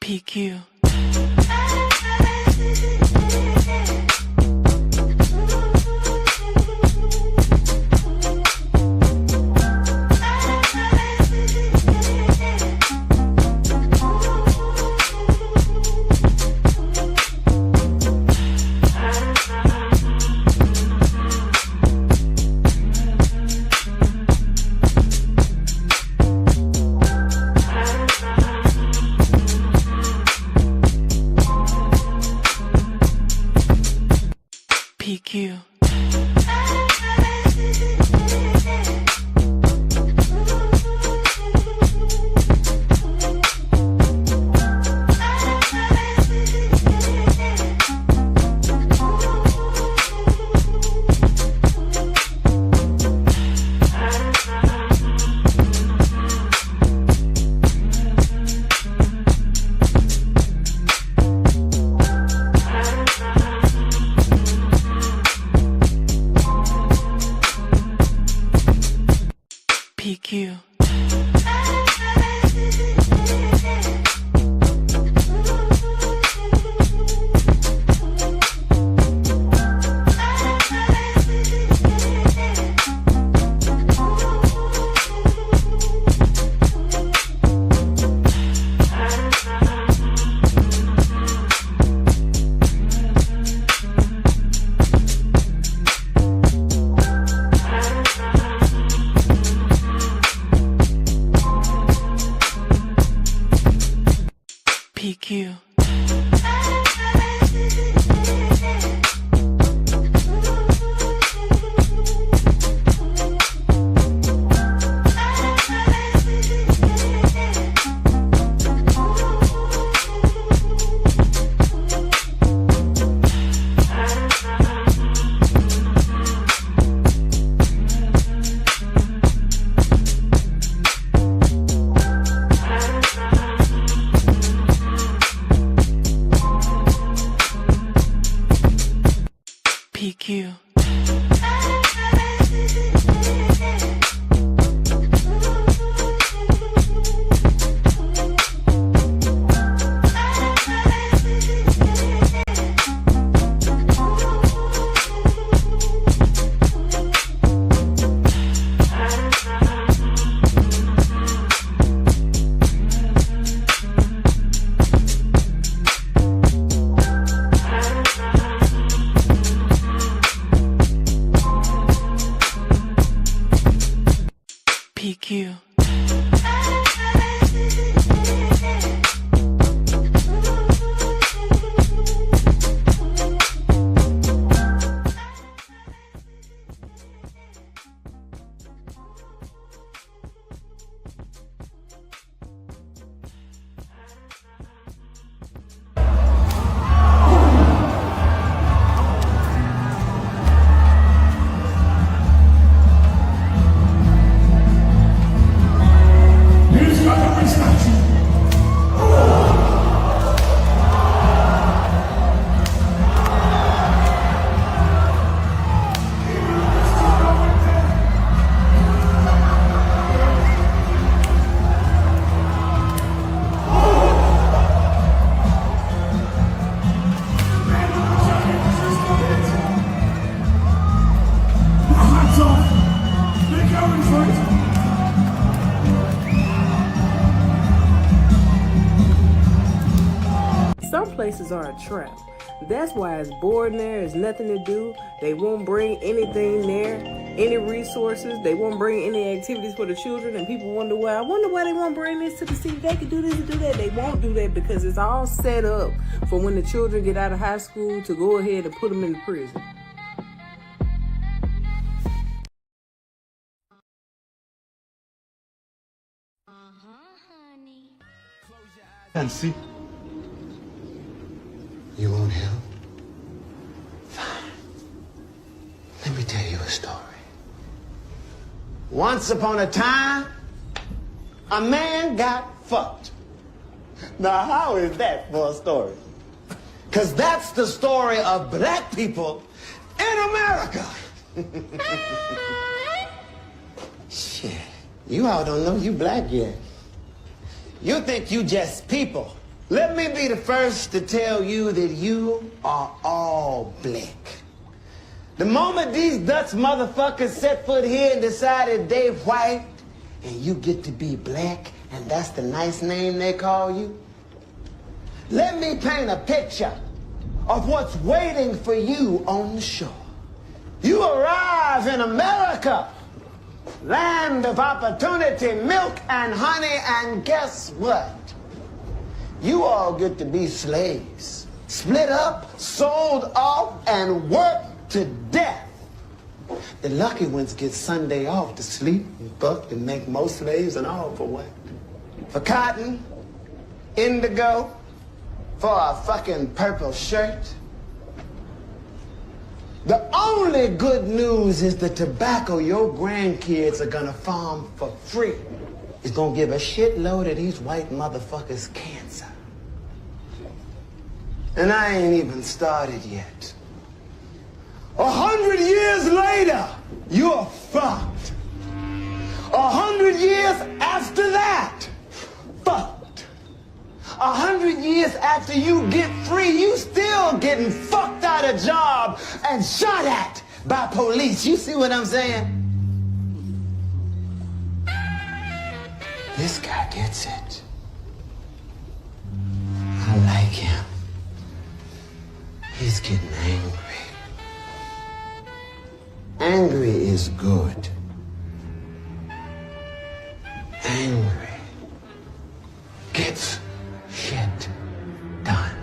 PQ. PQ. PQ. PQ. PQ. PQ. Some places are a trap. That's why it's boring there. There's nothing to do. They won't bring anything there, any resources. They won't bring any activities for the children. And people wonder why. I wonder why they won't bring this to the city. They can do this and do that. They won't do that because it's all set up for when the children get out of high school to go ahead and put them in the prison. Fancy. You want help? Fine. Let me tell you a story. Once upon a time, a man got fucked. Now, how is that for a story? Because that's the story of black people in America. Shit, you all don't know you black yet. You think you just people. Let me be the first to tell you that you are all black. The moment these Dutch motherfuckers set foot here and decided they white, and you get to be black, and that's the nice name they call you, let me paint a picture of what's waiting for you on the shore. You arrive in America, land of opportunity, milk and honey, and guess what? You all get to be slaves, split up, sold off, and worked to death. The lucky ones get Sunday off to sleep and buck and make more slaves and all for what? For cotton, indigo, for a fucking purple shirt. The only good news is the tobacco your grandkids are gonna farm for free is gonna give a shitload of these white motherfuckers cancer. And I ain't even started yet. 100 years later, you're fucked. 100 years after that, fucked. 100 years after you get free, you still getting fucked out of job and shot at by police. You see what I'm saying? This guy gets it. I like him. He's getting angry. Angry is good. Angry gets shit done.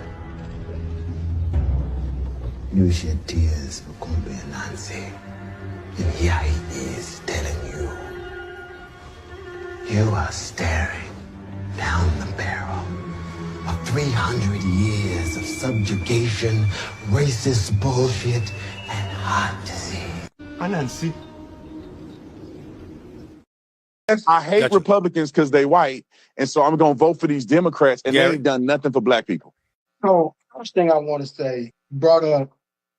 Use your tears for Kumbi and Nancy. And here he is telling you, you are staring down the barrel of 300 years of subjugation, racist bullshit, and heart disease. Nancy. I hate Republicans because they white, and so I'm going to vote for these Democrats, and they ain't done nothing for black people. So, first thing I want to say, brought up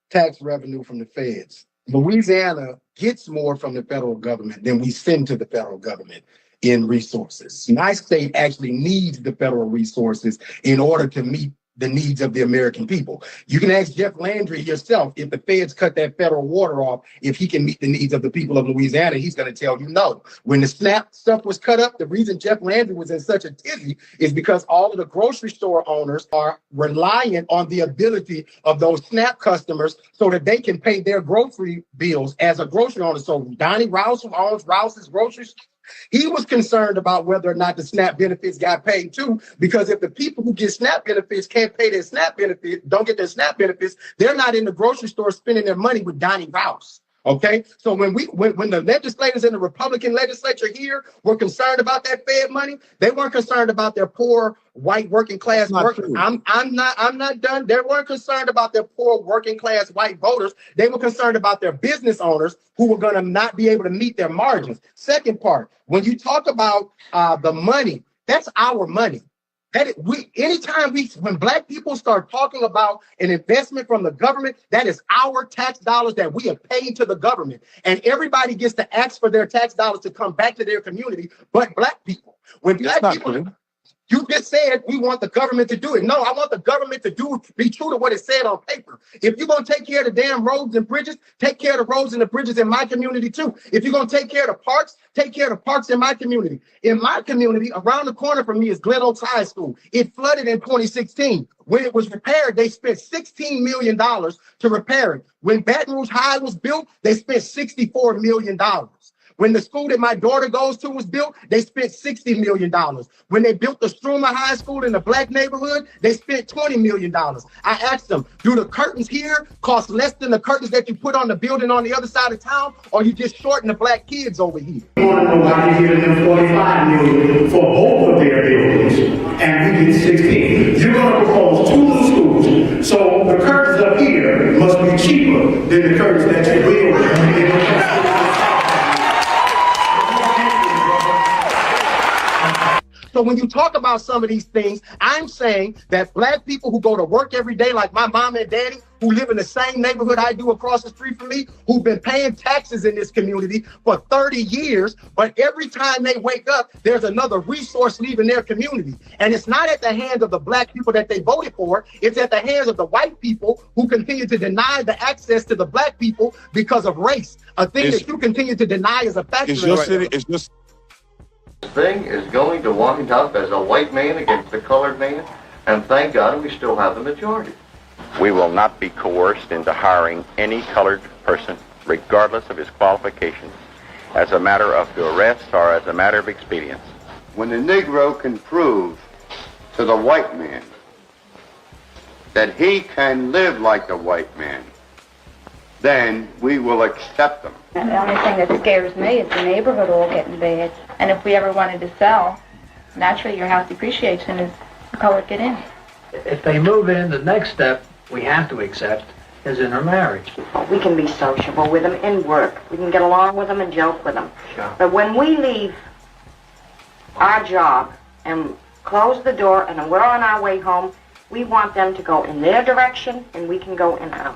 tax revenue from the feds. Louisiana gets more from the federal government than we send to the federal government in resources. My state actually needs the federal resources in order to meet the needs of the American people. You can ask Jeff Landry yourself, if the feds cut that federal water off, if he can meet the needs of the people of Louisiana, he's going to tell you no. When the SNAP stuff was cut up, the reason Jeff Landry was in such a tizzy is because all of the grocery store owners are reliant on the ability of those SNAP customers so that they can pay their grocery bills as a grocery owner. So Donnie Rouse, who owns Rouse's Grocery Store, he was concerned about whether or not the SNAP benefits got paid too, because if the people who get SNAP benefits can't pay their SNAP benefits, don't get their SNAP benefits, they're not in the grocery store spending their money with Donnie Rouse. Okay, so when the legislators in the Republican legislature here were concerned about that Fed money, they weren't concerned about their poor white working class workers. I'm not done. They weren't concerned about their poor working class white voters. They were concerned about their business owners who were going to not be able to meet their margins. Second part, when you talk about the money, that's our money. When black people start talking about an investment from the government, that is our tax dollars that we have paid to the government. And everybody gets to ask for their tax dollars to come back to their community, but black people. When black people, you just said we want the government to do it. No, I want the government to be true to what it said on paper. If you're going to take care of the damn roads and bridges, take care of the roads and the bridges in my community too. If you're going to take care of the parks, take care of the parks in my community. In my community, around the corner from me is Glen Oaks High School. It flooded in 2016. When it was repaired, they spent $16 million to repair it. When Baton Rouge High was built, they spent $64 million. When the school that my daughter goes to was built, they spent $60 million. When they built the Struma High School in the black neighborhood, they spent $20 million. I asked them, do the curtains here cost less than the curtains that you put on the building on the other side of town, or you just shorten the black kids over here? I want to know why you're giving them $45 million for both of their buildings, and we get 16. You're going to propose 2 new schools, so the curtains up here must be cheaper than the curtains that you build. So when you talk about some of these things, I'm saying that black people who go to work every day, like my mom and daddy, who live in the same neighborhood I do across the street from me, who've been paying taxes in this community for 30 years, but every time they wake up, there's another resource leaving their community. And it's not at the hands of the black people that they voted for, it's at the hands of the white people who continue to deny the access to the black people because of race, a thing that you continue to deny as a factor. Is your city, is this thing is going to wind up as a white man against a colored man, and thank God we still have the majority. We will not be coerced into hiring any colored person, regardless of his qualifications, as a matter of duress or as a matter of expedience. When the Negro can prove to the white man that he can live like the white man, then we will accept them. And the only thing that scares me is the neighborhood all getting bad. And if we ever wanted to sell, naturally your house depreciation is the color get in. If they move in, the next step we have to accept is intermarriage. We can be sociable with them in work. We can get along with them and joke with them. Sure. But when we leave our job and close the door and we're on our way home, we want them to go in their direction and we can go in ours.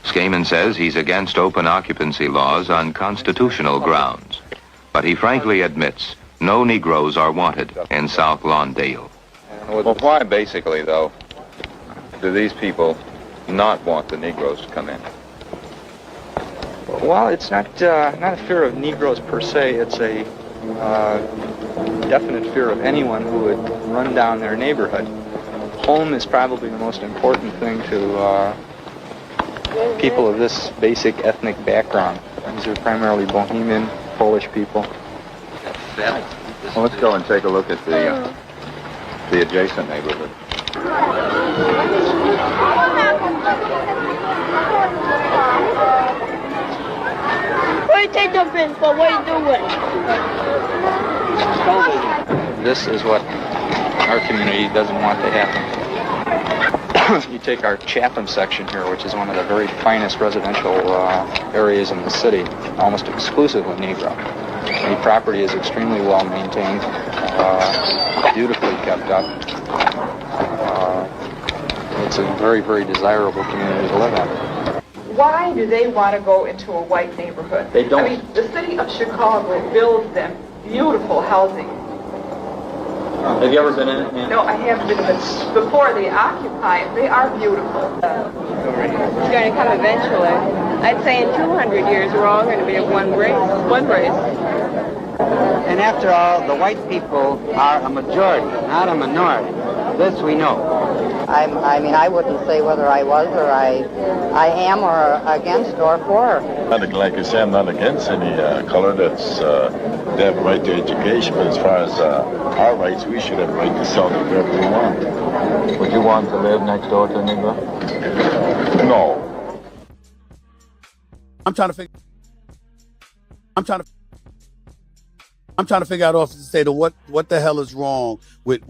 Skaman says he's against open occupancy laws on constitutional grounds, but he frankly admits no Negroes are wanted in South Lawndale. Well, why basically, though, do these people not want the Negroes to come in? Well, it's not a fear of Negroes per se. It's a definite fear of anyone who would run down their neighborhood. Home is probably the most important thing to people of this basic ethnic background. These are primarily Bohemian, Polish people. Well, let's go and take a look at the adjacent neighborhood. Where you take them in for? What are you doing? This is what our community doesn't want to happen. You take our Chatham section here, which is one of the very finest residential areas in the city, almost exclusively Negro. The property is extremely well maintained, beautifully kept up. It's a very, very desirable community to live in. Why do they want to go into a white neighborhood? They don't. I mean, the city of Chicago builds them beautiful housing. Have you ever been in it? Yeah. No, I haven't been, but before they occupy it, they are beautiful. It's going to come eventually. I'd say in 200 years, we're all going to be of one race. And after all, the white people are a majority, not a minority. This we know. I mean, I wouldn't say whether I was or I am or against or for. Like I say, I'm not against any color that's they have a right to education, but as far as our rights, we should have a right to sell them wherever we want. Would you want to live next door to a Negro? No. I'm trying to figure out off to say what the hell is wrong with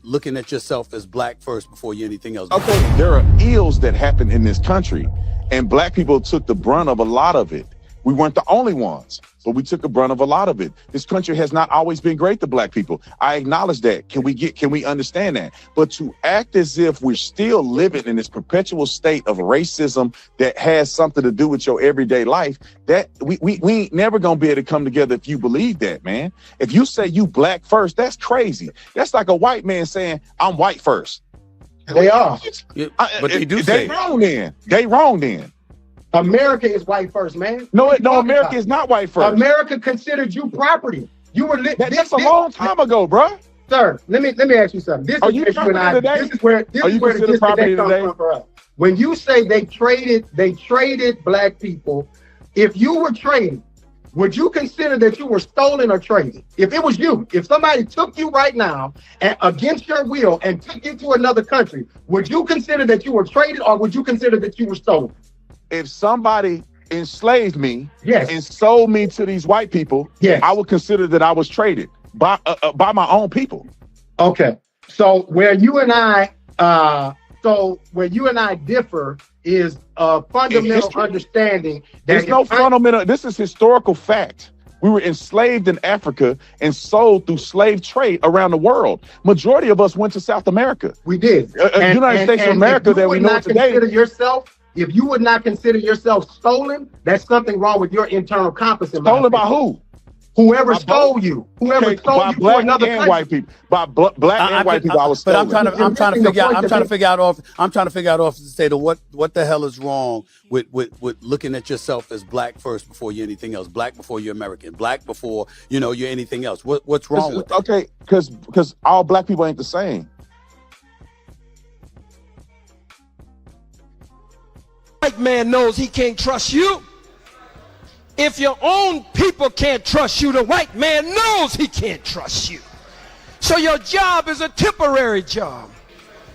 looking at yourself as black first before you anything else. Okay, there are ills that happen in this country, and black people took the brunt of a lot of it. We weren't the only ones, but we took the brunt of a lot of it. This country has not always been great to black people. I acknowledge that. Can we understand that? But to act as if we're still living in this perpetual state of racism that has something to do with your everyday life, that we ain't never gonna be able to come together if you believe that, man. If you say you black first, that's crazy. That's like a white man saying, I'm white first. They are. Yeah, but they do they say wrong then. They wrong then. America is white first, man. No, America is not white first. America considered you property. You were that's a long time ago, bro. Sir, let me ask you something. This Are is you where you and I, today? this is where the disconnect comes from for us. When you say they traded black people, if you were traded, would you consider that you were stolen or traded? If it was you, if somebody took you right now and against your will and took you to another country, would you consider that you were traded or would you consider that you were stolen? If somebody enslaved me yes. and sold me to these white people, yes. I would consider that I was traded by my own people. Okay. So where you and I differ is a fundamental history. understanding that There's no fundamental. This is historical fact. We were enslaved in Africa and sold through slave trade around the world. Majority of us went to South America. We did. United States of America that we know today. If you would not consider yourself stolen, that's something wrong with your internal compass. Stolen by who? Whoever stole you. Whoever stole by you black for another and country. white people. By black and white people, I was stolen. But I'm trying to figure out off the state of what the hell is wrong with looking at yourself as black first before you're anything else. Black before you're American. Black before you're anything else. What's wrong with that? Okay, because all black people ain't the same. White man knows he can't trust you. If your own people can't trust you, the white man knows he can't trust you. So your job is a temporary job.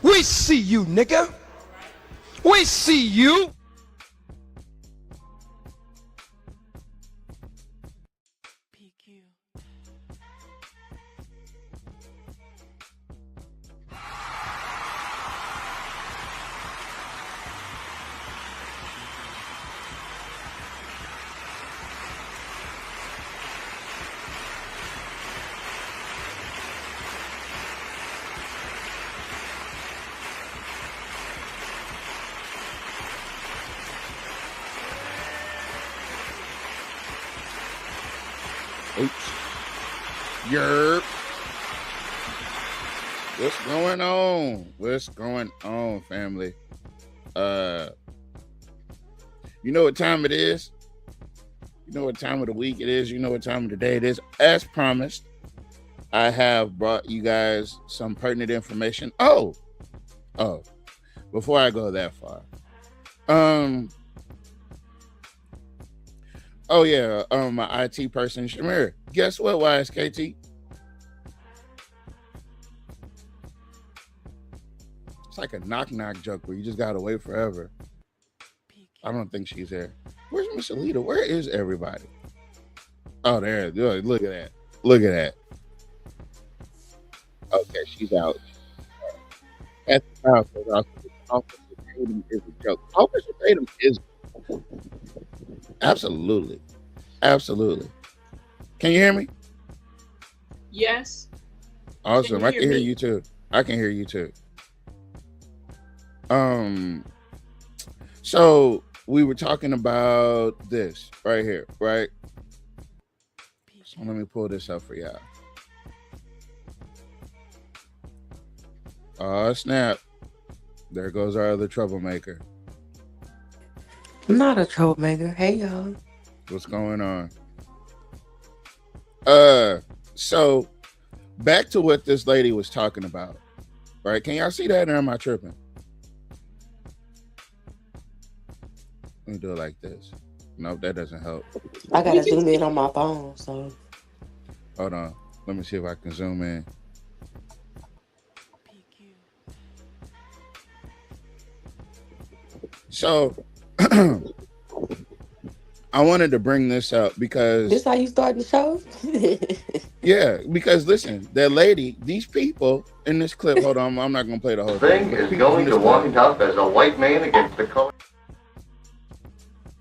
We see you, nigga. We see you. Yerp. What's going on? What's going on, family? You know what time it is? You know what time of the week it is? You know what time of the day it is? As promised, I have brought you guys some pertinent information. Oh, before I go that far. Oh yeah, my IT person, Shamir. Guess what, YSKT? It's like a knock-knock joke where you just gotta wait forever. I don't think she's there. Where's Miss Alita? Where is everybody? Oh, there. Look at that. Look at that. Okay, she's out. At the house, Officer Tatum is a joke. Officer Tatum is absolutely. Can you hear me? Yes. Awesome. I can hear you too. I can hear you too. So we were talking about this right here, right? So let me pull this up for y'all. Oh, snap. There goes our other troublemaker. I'm not a troublemaker. Hey, y'all. What's going on? So back to what this lady was talking about, right? Can y'all see that, or am I tripping? Let me do it like this. Nope, that doesn't help. I gotta zoom in on my phone, so. Hold on. Let me see if I can zoom in. So I wanted to bring this up because this how you start the show? Yeah, because listen, that lady, these people in this clip, hold on, I'm not gonna play the whole thing. Is going to walking up as a white man against the color.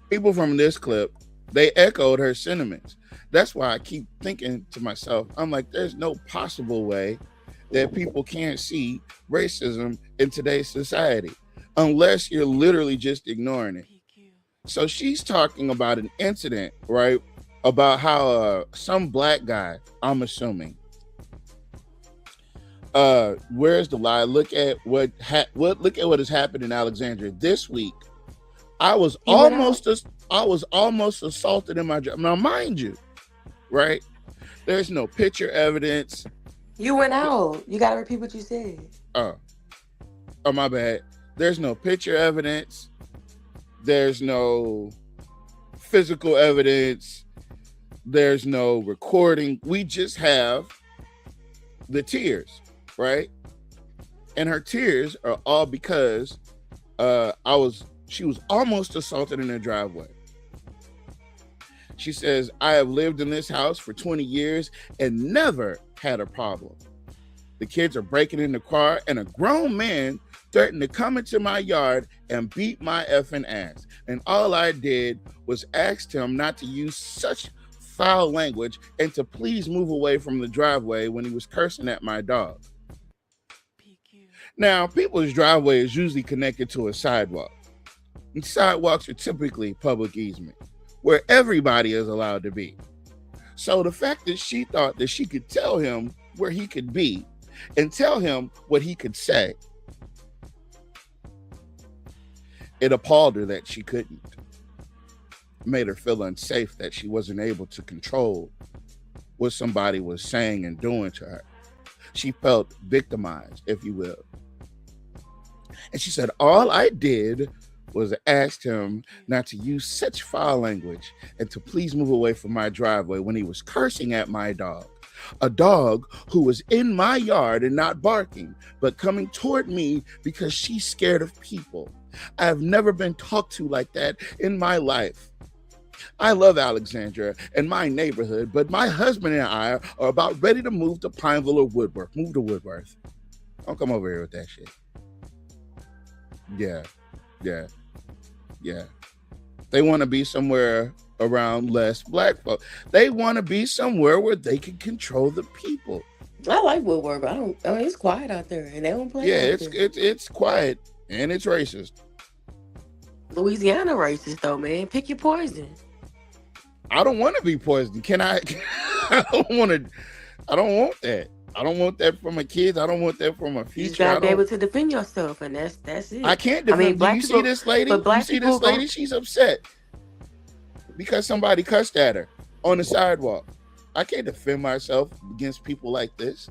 People from this clip, they echoed her sentiments. That's why I keep thinking to myself, I'm like, there's no possible way that people can't see racism in today's society unless you're literally just ignoring it. So she's talking about an incident, right? About how some black guy, I'm assuming, where's the lie? Look at what has happened in Alexandria this week. I was almost assaulted in my job. Now, mind you, right? There's no picture evidence. You went out. You gotta repeat what you said. Oh, my bad. There's no picture evidence. There's no physical evidence. There's no recording. We just have the tears, right? And her tears are all because she was almost assaulted in her driveway. She says, I have lived in this house for 20 years and never had a problem. The kids are breaking in the car and a grown man threatened to come into my yard and beat my effing ass. And all I did was ask him not to use such foul language and to please move away from the driveway when he was cursing at my dog. Now, people's driveway is usually connected to a sidewalk. And sidewalks are typically public easement where everybody is allowed to be. So the fact that she thought that she could tell him where he could be and tell him what he could say, it appalled her that she couldn't. It made her feel unsafe that she wasn't able to control what somebody was saying and doing to her. She felt victimized, if you will. And she said, all I did was ask him not to use such foul language and to please move away from my driveway when he was cursing at my dog. A dog who was in my yard and not barking, but coming toward me because she's scared of people. I have never been talked to like that in my life. I love Alexandria and my neighborhood, but my husband and I are about ready to move to Pineville or Woodworth. Move to Woodworth. Don't come over here with that shit. Yeah. They want to be somewhere around less black folk. They want to be somewhere where they can control the people. I like Woodward, but I mean, it's quiet out there, and they don't play. Yeah, it's quiet and it's racist. Louisiana racist though, man. Pick your poison. I don't want to be poisoned. Can I? I don't want that. I don't want that for my kids. I don't want that for my future. You gotta be able to defend yourself, and that's it. I can't defend. I mean, you see this lady? You see this lady? She's upset because somebody cussed at her on the sidewalk. I can't defend myself against people like this.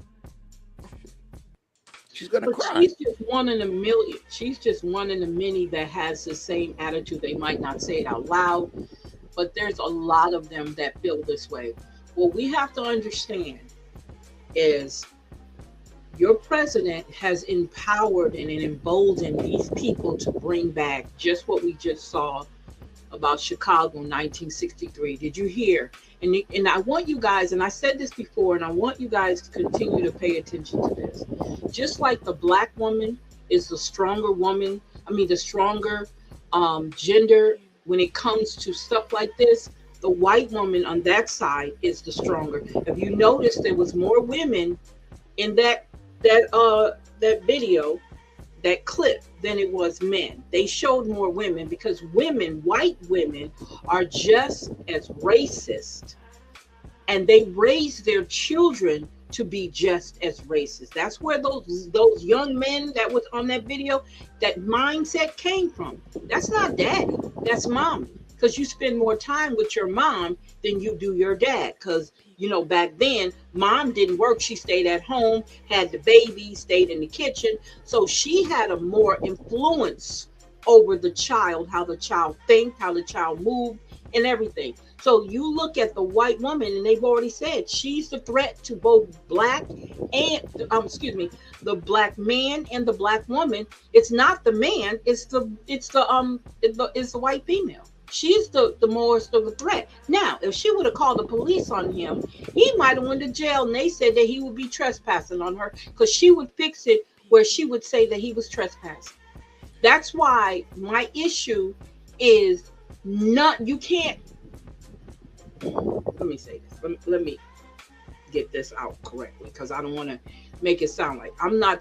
She's gonna cry. She's just one in a million. She's just one in a many that has the same attitude. They might not say it out loud, but there's a lot of them that feel this way. What we have to understand is your president has empowered and emboldened these people to bring back just what we just saw about Chicago in 1963. Did you hear? And I want you guys, and I said this before, and I want you guys to continue to pay attention to this. Just like the black woman is the stronger woman, the stronger gender when it comes to stuff like this, the white woman on that side is the stronger. If you notice, there was more women in that video, that clip, than it was men. They showed more women because women, white women, are just as racist, and they raise their children to be just as racist. That's where those young men that was on that video, that mindset came from. That's not daddy, that's mommy. Because you spend more time with your mom than you do your dad. Because, back then, mom didn't work. She stayed at home, had the baby, stayed in the kitchen. So she had a more influence over the child, how the child thinks, how the child moved, and everything. So you look at the white woman, and they've already said she's the threat to both black and, the black man and the black woman. It's not the man, it's the white female. She's the most of a threat. Now, if she would have called the police on him, he might have went to jail, and they said that he would be trespassing on her because she would fix it where she would say that he was trespassing. That's why my issue is you can't, let me say this. Let me get this out correctly because I don't want to make it sound like I'm not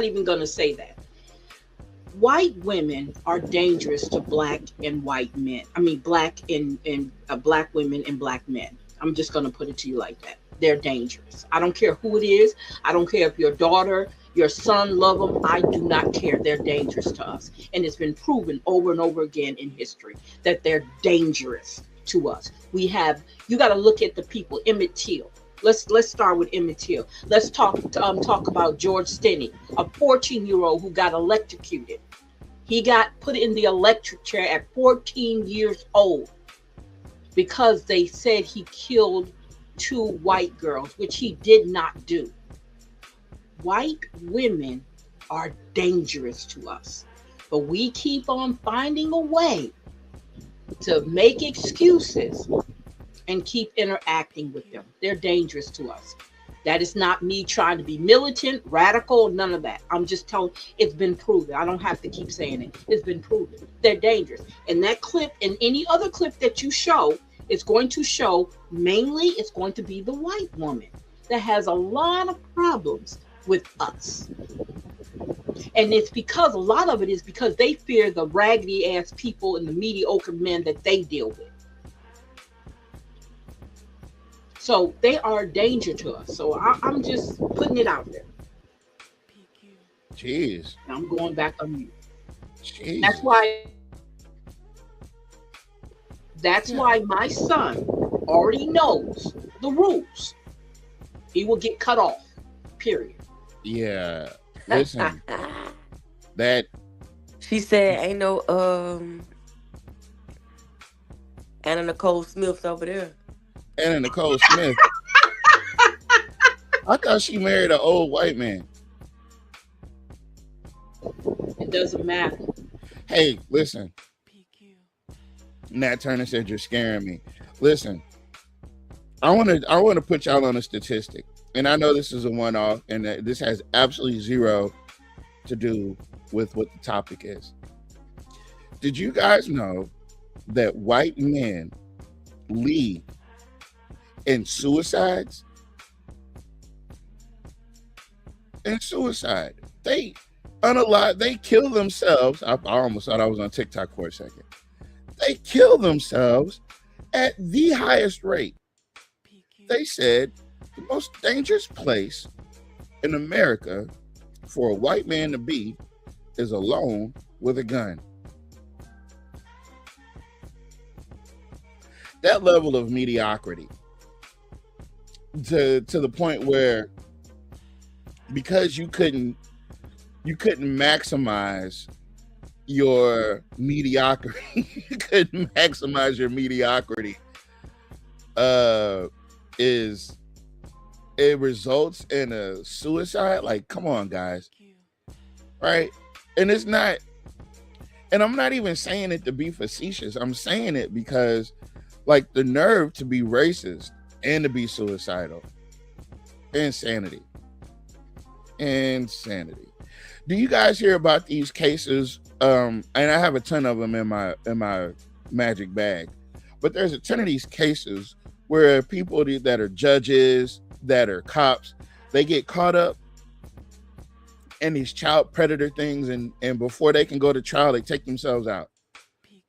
even going to say that. White women are dangerous to black and white men. Black women and black men. I'm just going to put it to you like that. They're dangerous. I don't care who it is. I don't care if your daughter, your son love them. I do not care. They're dangerous to us. And it's been proven over and over again in history that they're dangerous to us. You got to look at the people. Emmett Till. Let's start with Emmett Till. Let's talk about George Stinney, a 14-year-old who got electrocuted. He got put in the electric chair at 14 years old because they said he killed 2 white girls, which he did not do. White women are dangerous to us, but we keep on finding a way to make excuses and keep interacting with them. They're dangerous to us. That is not me trying to be militant, radical, none of that. I'm just telling, it's been proven. I don't have to keep saying it. It's been proven. They're dangerous. And that clip and any other clip that you show is going to show, mainly it's going to be the white woman that has a lot of problems with us. And it's because a lot of it is because they fear the raggedy ass people and the mediocre men that they deal with. So they are a danger to us. So I'm just putting it out there. Jeez. I'm going back on mute. Jeez. That's why my son already knows the rules. He will get cut off. Period. Yeah. Listen. That she said ain't no Anna Nicole Smith's over there. Anna Nicole Smith. I thought she married an old white man. It doesn't matter. Hey, listen. Nat Turner said you're scaring me. Listen, I want to put y'all on a statistic, and I know this is a one-off, and that this has absolutely zero to do with what the topic is. Did you guys know that white men lead in suicides? In suicide, they kill themselves. I almost thought I was on TikTok for a second. They kill themselves at the highest rate. They said the most dangerous place in America for a white man to be is alone with a gun. That level of mediocrity, to the point where, because you couldn't maximize your mediocrity, you couldn't maximize your mediocrity, it results in a suicide. Like, come on, guys. Right? And it's not, and I'm not even saying it to be facetious. I'm saying it because, like, the nerve to be racist and to be suicidal. Insanity. Do you guys hear about these cases? And I have a ton of them in my magic bag, but there's a ton of these cases where people that are judges, that are cops, they get caught up in these child predator things, and before they can go to trial, they take themselves out.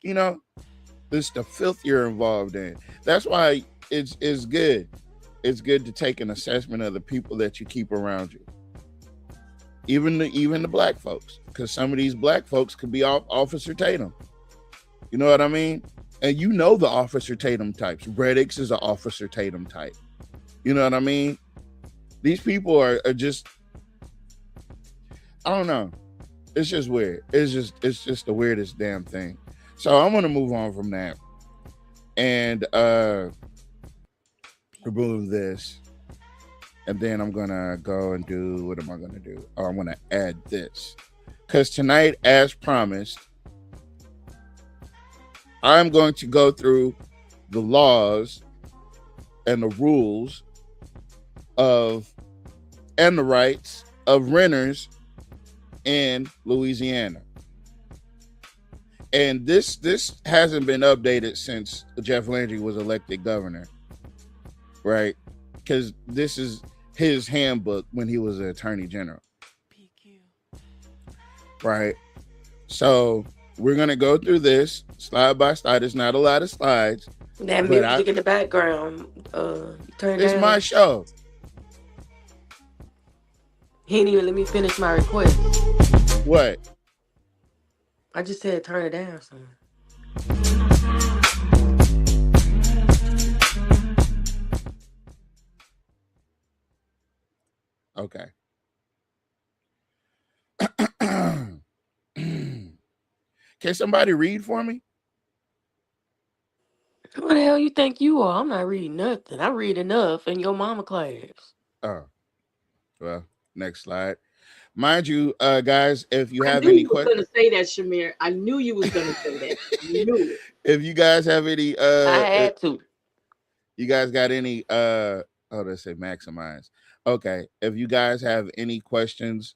You know, this the filth you're involved in. That's why it's good. It's good to take an assessment of the people that you keep around you. Even the black folks, because some of these black folks could be Officer Tatum. You know what I mean? And you know the Officer Tatum types. Reddix is an Officer Tatum type. You know what I mean? These people are just, I don't know. It's just weird. It's just the weirdest damn thing. So I'm gonna move on from that and remove this. And then I'm gonna go and do, what am I gonna do? Oh, I'm gonna add this. Because tonight, as promised, I'm going to go through the laws and the rules of, and the rights of renters in Louisiana. And this hasn't been updated since Jeff Landry was elected governor, right? Because this is his handbook when he was an attorney general. Right? So we're going to go through this slide by slide. There's not a lot of slides. That music in the background, turn it's down. my show. He didn't even let me finish my request. What? I just said turn it down, son. Okay. Can somebody read for me? Who the hell you think you are? I'm not reading nothing. I read enough in your mama class. Oh, well, next slide. Mind you, guys, if you have I knew any you was questions, going to say that, Shamir. I knew you was going to say that. I knew it. if you guys have any, I had to. you guys got any, oh, let's say maximize. Okay. If you guys have any questions,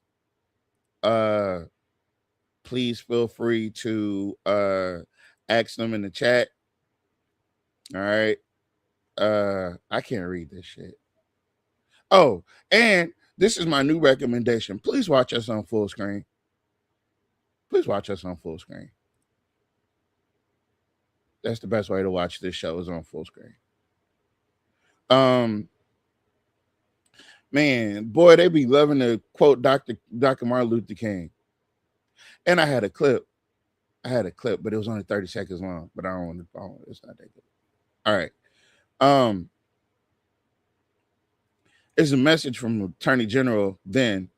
please feel free to ask them in the chat. All right. I can't read this shit. Oh, and this is my new recommendation. Please watch us on full screen. Please watch us on full screen. That's the best way to watch this show, is on full screen. Man, boy, they be loving to quote Dr. Martin Luther King. And I had a clip, but it was only 30 seconds long. But I don't want to. It's not that good. All right. It's a message from Attorney General then,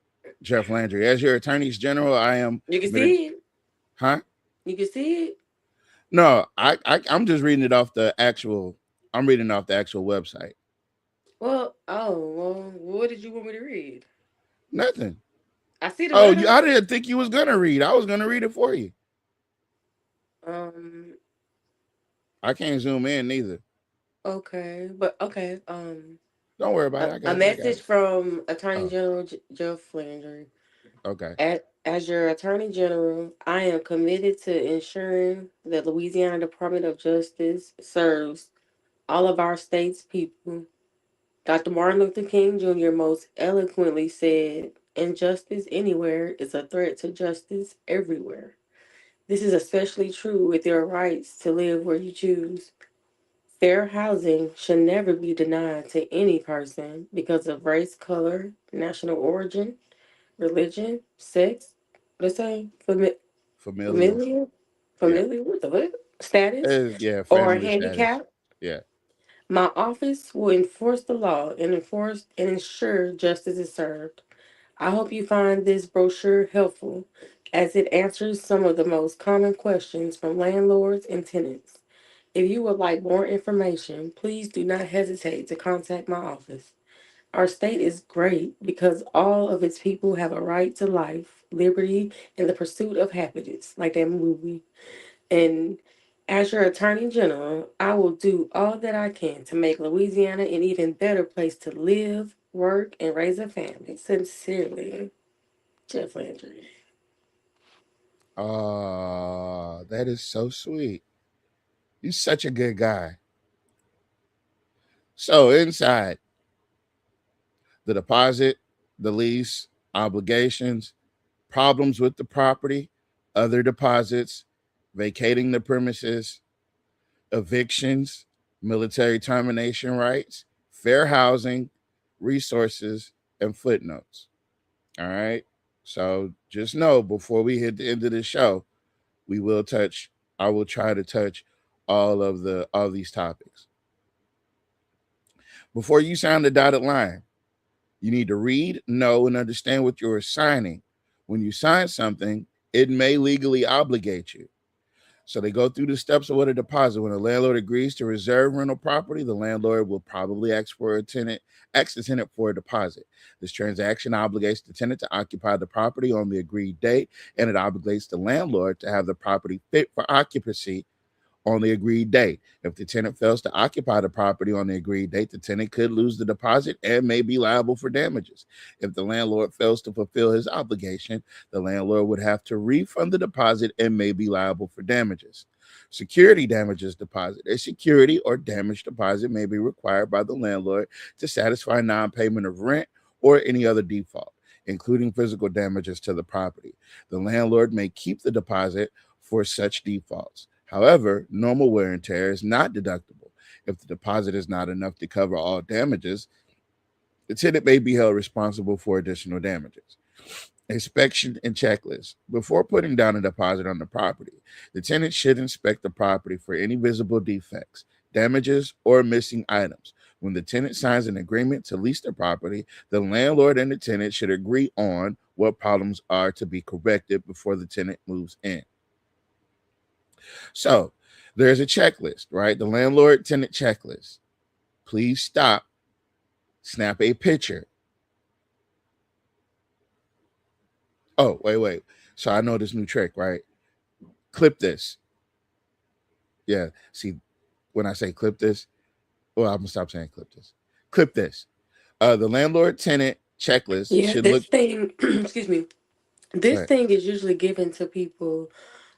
Jeff Landry. As your Attorney General, I am. You can see it. Huh? You can see it. No, I'm just reading it off the actual. I'm reading off the actual website. Well, what did you want me to read? Nothing. I see the. Oh, I didn't think you was gonna read. I was gonna read it for you. I can't zoom in neither. Okay, but okay. Don't worry about it. A message from Attorney General Jeff Landry. Okay. As your Attorney General, I am committed to ensuring that Louisiana Department of Justice serves all of our state's people. Dr. Martin Luther King Jr. most eloquently said, "Injustice anywhere is a threat to justice everywhere." This is especially true with your rights to live where you choose. Fair housing should never be denied to any person because of race, color, national origin, religion, sex, let's say Familial. with the what? Status, or family handicap. status. Yeah. My office will enforce the law and ensure justice is served. I hope you find this brochure helpful as it answers some of the most common questions from landlords and tenants. If you would like more information, please do not hesitate to contact my office. Our state is great because all of its people have a right to life, liberty, and the pursuit of happiness, like that movie. And as your Attorney General, I will do all that I can to make Louisiana an even better place to live, work, and raise a family. Sincerely, Jeff Landry. That is so sweet. You're such a good guy. So inside, the deposit, the lease, obligations, problems with the property, other deposits, vacating the premises, evictions, military termination rights, fair housing, resources, and footnotes. All right. So just know, before we hit the end of the show, I will try to touch all these topics. Before you sign the dotted line, you need to read, know, and understand what you're signing. When you sign something, it may legally obligate you. So they go through the steps of what a deposit. When a landlord agrees to reserve rental property, the landlord will probably ask the tenant for a deposit. This transaction obligates the tenant to occupy the property on the agreed date, and it obligates the landlord to have the property fit for occupancy on the agreed date. If the tenant fails to occupy the property on the agreed date, the tenant could lose the deposit and may be liable for damages. If the landlord fails to fulfill his obligation, the landlord would have to refund the deposit and may be liable for damages. Security damages deposit. A security or damage deposit may be required by the landlord to satisfy non-payment of rent or any other default, including physical damages to the property. The landlord may keep the deposit for such defaults. However, normal wear and tear is not deductible. If the deposit is not enough to cover all damages, the tenant may be held responsible for additional damages. Inspection and checklist. Before putting down a deposit on the property, the tenant should inspect the property for any visible defects, damages, or missing items. When the tenant signs an agreement to lease the property, the landlord and the tenant should agree on what problems are to be corrected before the tenant moves in. So there's a checklist, right? The landlord-tenant checklist. Please stop, snap a picture. Oh, wait. So I know this new trick, right? Clip this. Yeah, see, when I say clip this, well, I'm gonna stop saying clip this. Clip this. The landlord tenant checklist Yeah, should this look. thing, excuse me, this Right. thing is usually given to people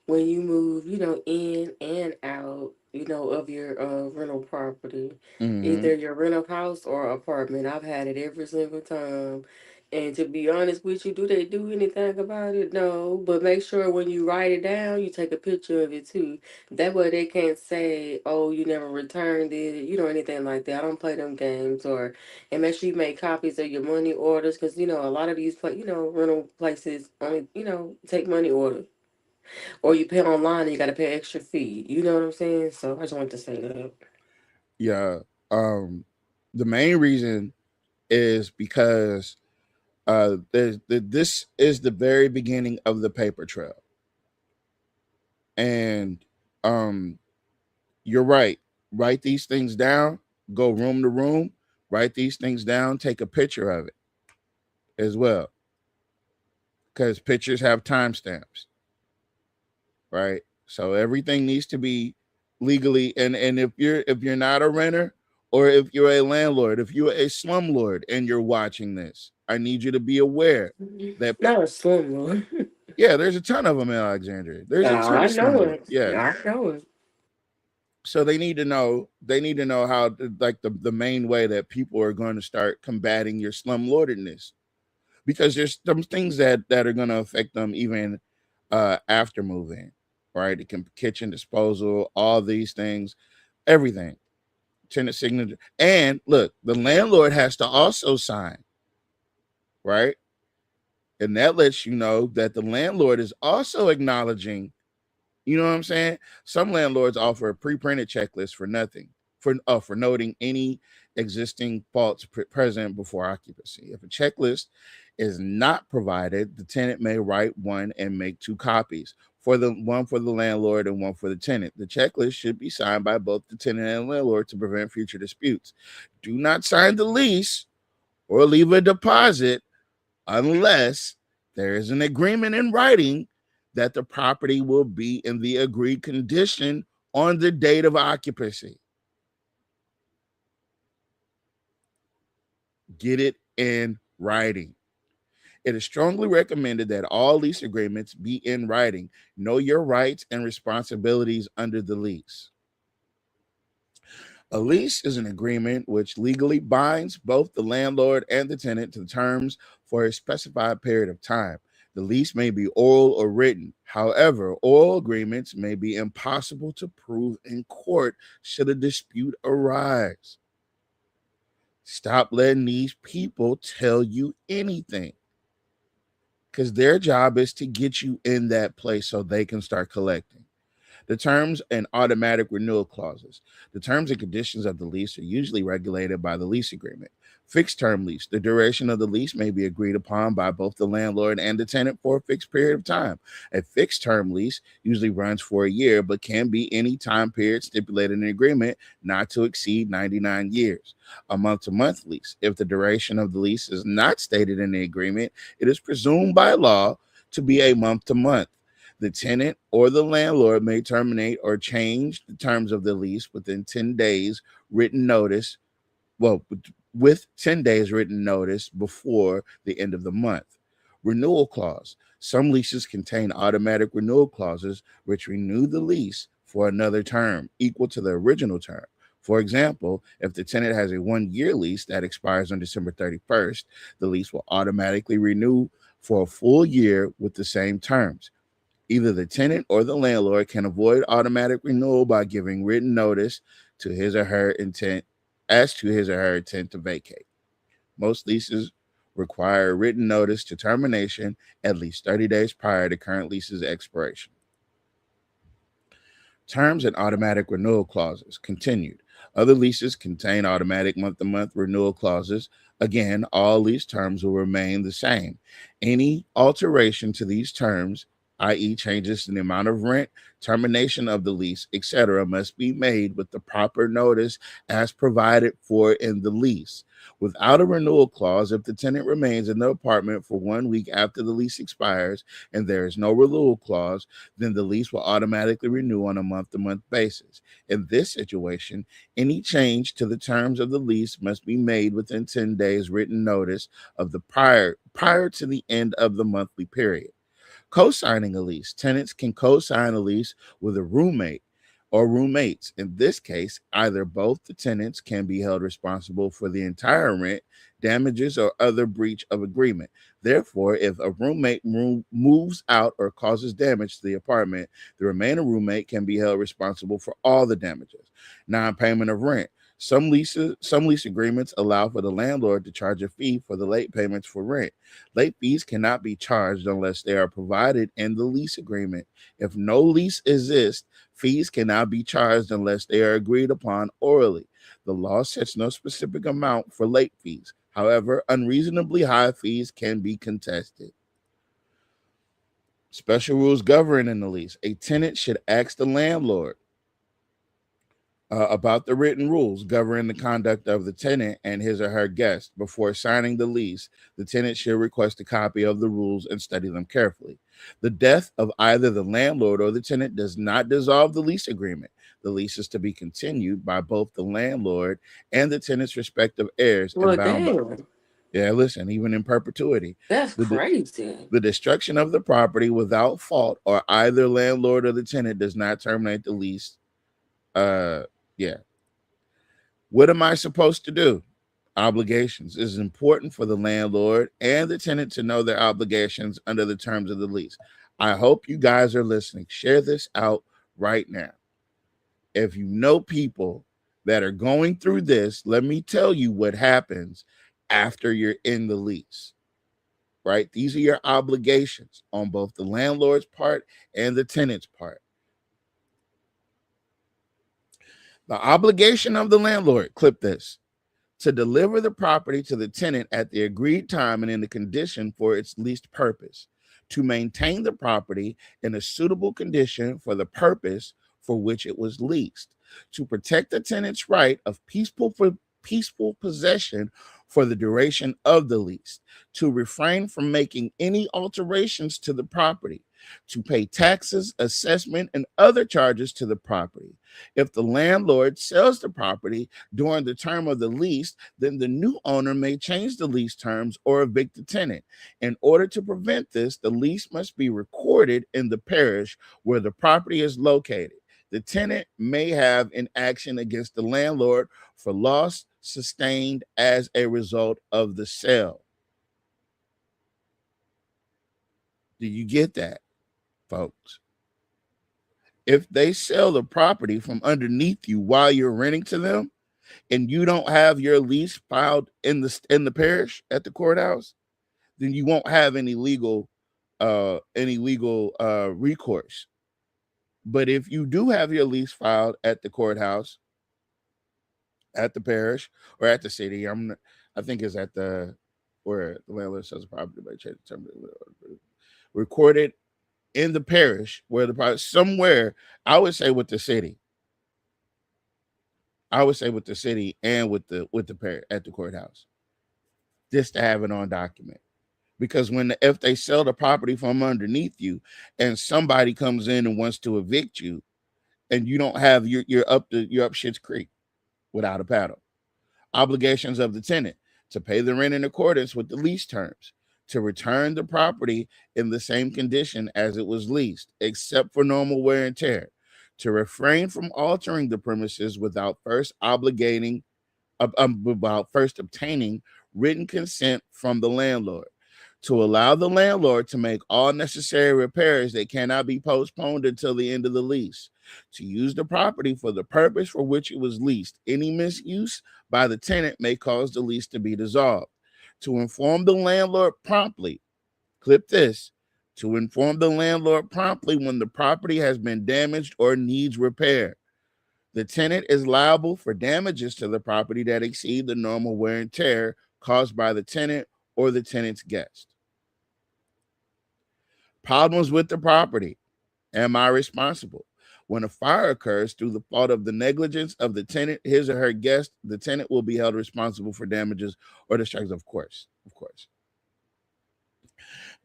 when you move, in and out, of your rental property, Mm-hmm. either your rental house or apartment. I've had it every single time. And to be honest with you, do they do anything about it? No. But make sure when you write it down, you take a picture of it too. That way they can't say, oh, you never returned it, anything like that. I don't play them games. And make sure you make copies of your money orders because, a lot of these, rental places only, take money orders. Or you pay online and you got to pay extra fee. You know what I'm saying? So I just wanted to say that. Yeah. The main reason is because this is the very beginning of the paper trail. And you're right. Write these things down, go room to room, write these things down, take a picture of it as well. Because pictures have timestamps. Right? So everything needs to be legally, and if you're not a renter, or if you're a landlord, if you're a slumlord and you're watching this, I need you to be aware that not a slumlord. Yeah, there's a ton of them in Alexandria. There's a ton I of know slumlords. it. Yeah, I know it. so they need to know how, like, the main way that people are going to start combating your slumlordedness, because there's some things that are going to affect them even after moving, right? The kitchen disposal, all these things, everything, tenant signature. And look, the landlord has to also sign, right? And that lets you know that the landlord is also acknowledging, you know what I'm saying? Some landlords offer a pre-printed checklist for nothing, for noting any existing faults present before occupancy. If a checklist is not provided, the tenant may write one and make 2 copies, one for the landlord and one for the tenant. The checklist should be signed by both the tenant and landlord to prevent future disputes. Do not sign the lease or leave a deposit unless there is an agreement in writing that the property will be in the agreed condition on the date of occupancy. Get it in writing. It is strongly recommended that all lease agreements be in writing. Know your rights and responsibilities under the lease. A lease is an agreement which legally binds both the landlord and the tenant to the terms for a specified period of time. The lease may be oral or written. However, oral agreements may be impossible to prove in court should a dispute arise. Stop letting these people tell you anything, because their job is to get you in that place so they can start collecting. The terms and automatic renewal clauses. The terms and conditions of the lease are usually regulated by the lease agreement. Fixed term lease. The duration of the lease may be agreed upon by both the landlord and the tenant for a fixed period of time. A fixed term lease usually runs for a year, but can be any time period stipulated in the agreement, not to exceed 99 years. A month-to-month lease. If the duration of the lease is not stated in the agreement, it is presumed by law to be a month-to-month. The tenant or the landlord may terminate or change the terms of the lease within 10 days written notice. With 10 days written notice before the end of the month. Renewal clause. Some leases contain automatic renewal clauses which renew the lease for another term equal to the original term. For example, if the tenant has a 1-year lease that expires on December 31st, the lease will automatically renew for a full year with the same terms. Either the tenant or the landlord can avoid automatic renewal by giving written notice to his or her intent to vacate. Most leases require written notice to termination at least 30 days prior to current lease's expiration. Terms and automatic renewal clauses. Continued. Other leases contain automatic month-to-month renewal clauses. Again, all lease terms will remain the same. Any alteration to these terms i.e. changes in the amount of rent, termination of the lease, etc., must be made with the proper notice as provided for in the lease. Without a renewal clause, if the tenant remains in the apartment for 1 week after the lease expires and there is no renewal clause, then the lease will automatically renew on a month-to-month basis. In this situation, any change to the terms of the lease must be made within 10 days written notice of the prior to the end of the monthly period. Co-signing a lease. Tenants can co-sign a lease with a roommate or roommates. In this case, either both the tenants can be held responsible for the entire rent, damages, or other breach of agreement. Therefore, if a roommate moves out or causes damage to the apartment, the remaining roommate can be held responsible for all the damages. Non-payment of rent. Some lease agreements allow for the landlord to charge a fee for the late payments for rent. Late fees cannot be charged unless they are provided in the lease agreement. If no lease exists, fees cannot be charged unless they are agreed upon orally. The law sets no specific amount for late fees. However, unreasonably high fees can be contested. Special rules governing the lease. A tenant should ask the landlord about the written rules governing the conduct of the tenant and his or her guest. Before signing the lease, the tenant should request a copy of the rules and study them carefully. The death of either the landlord or the tenant does not dissolve the lease agreement. The lease is to be continued by both the landlord and the tenant's respective heirs. Well, bound by, damn. yeah, listen, even in perpetuity. That's crazy. The destruction of the property without fault or either landlord or the tenant does not terminate the lease. Yeah. What am I supposed to do? Obligations. It is important for the landlord and the tenant to know their obligations under the terms of the lease. I hope you guys are listening. Share this out right now. If you know people that are going through this, let me tell you what happens after you're in the lease, right? These are your obligations on both the landlord's part and the tenant's part. The obligation of the landlord, clip this, to deliver the property to the tenant at the agreed time and in the condition for its leased purpose, to maintain the property in a suitable condition for the purpose for which it was leased, to protect the tenant's right of peaceful possession for the duration of the lease, to refrain from making any alterations to the property, to pay taxes, assessment, and other charges to the property. If the landlord sells the property during the term of the lease, then the new owner may change the lease terms or evict the tenant. In order to prevent this, the lease must be recorded in the parish where the property is located. The tenant may have an action against the landlord for loss sustained as a result of the sale. Do you get that, folks? If they sell the property from underneath you while you're renting to them and you don't have your lease filed in the parish at the courthouse, then you won't have any legal recourse. But if you do have your lease filed at the courthouse, at the parish, or at the city, I think it's at where the landlord sells the property by change the term, recorded in the parish where the property somewhere, I would say with the city. I would say with the city and with the parish at the courthouse, just to have it on document. Because if they sell the property from underneath you and somebody comes in and wants to evict you and you don't have you're up Schitt's Creek without a paddle. Obligations of the tenant to pay the rent in accordance with the lease terms, to return the property in the same condition as it was leased, except for normal wear and tear, to refrain from altering the premises without first obtaining written consent from the landlord, to allow the landlord to make all necessary repairs that cannot be postponed until the end of the lease, to use the property for the purpose for which it was leased. Any misuse by the tenant may cause the lease to be dissolved, to inform the landlord promptly, clip this, to inform the landlord promptly when the property has been damaged or needs repair. The tenant is liable for damages to the property that exceed the normal wear and tear caused by the tenant or the tenant's guest. Problems with the property. Am I responsible? When a fire occurs through the fault of the negligence of the tenant, his or her guest, the tenant will be held responsible for damages or destructions. Of course.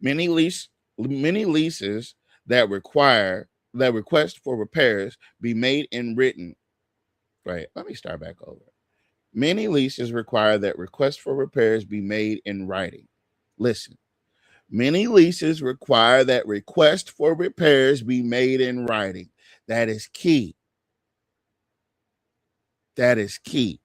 Many leases that request for repairs be made in written. Right. Let me start back over. Many leases require that requests for repairs be made in writing. Listen. Many leases require that request for repairs be made in writing. That is key. That is key.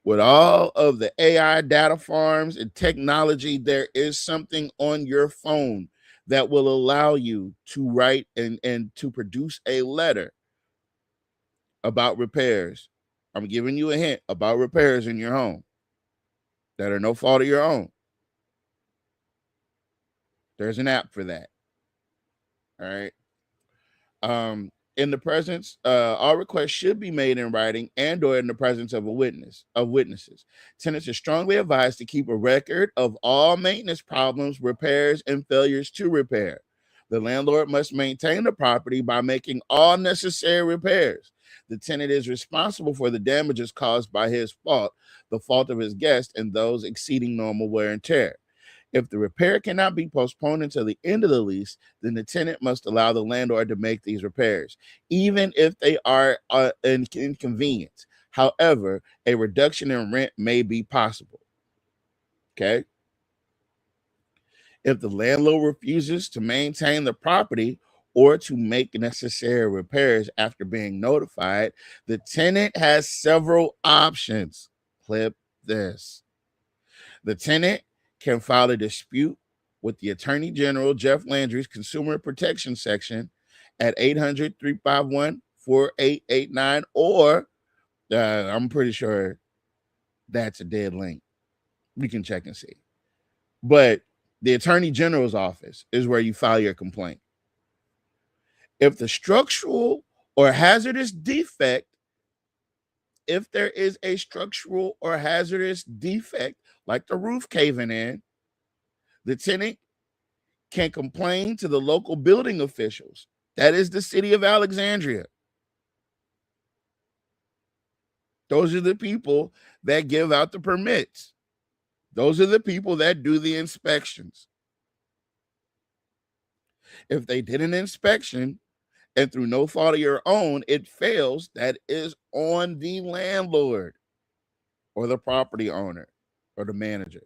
With all of the AI data farms and technology, there is something on your phone that will allow you to write and to produce a letter about repairs. I'm giving you a hint about repairs in your home that are no fault of your own. There's an app for that. All right. In the presence, all requests should be made in writing and or in the presence of witnesses. Tenants are strongly advised to keep a record of all maintenance problems, repairs, and failures to repair. The landlord must maintain the property by making all necessary repairs. The tenant is responsible for the damages caused by his fault, the fault of his guest, and those exceeding normal wear and tear. If the repair cannot be postponed until the end of the lease, then the tenant must allow the landlord to make these repairs, even if they are an inconvenience. However, a reduction in rent may be possible. Okay? If the landlord refuses to maintain the property or to make necessary repairs after being notified, the tenant has several options. Clip this. The tenant can file a dispute with the Attorney General, Jeff Landry's Consumer Protection Section at 800-351-4889, or I'm pretty sure that's a dead link. We can check and see. But the Attorney General's office is where you file your complaint. If the structural or hazardous defect, if there is a structural or hazardous defect, like the roof caving in, the tenant can complain to the local building officials. That is the city of Alexandria. Those are the people that give out the permits. Those are the people that do the inspections. If they did an inspection and through no fault of your own, it fails, that is on the landlord or the property owner or the manager.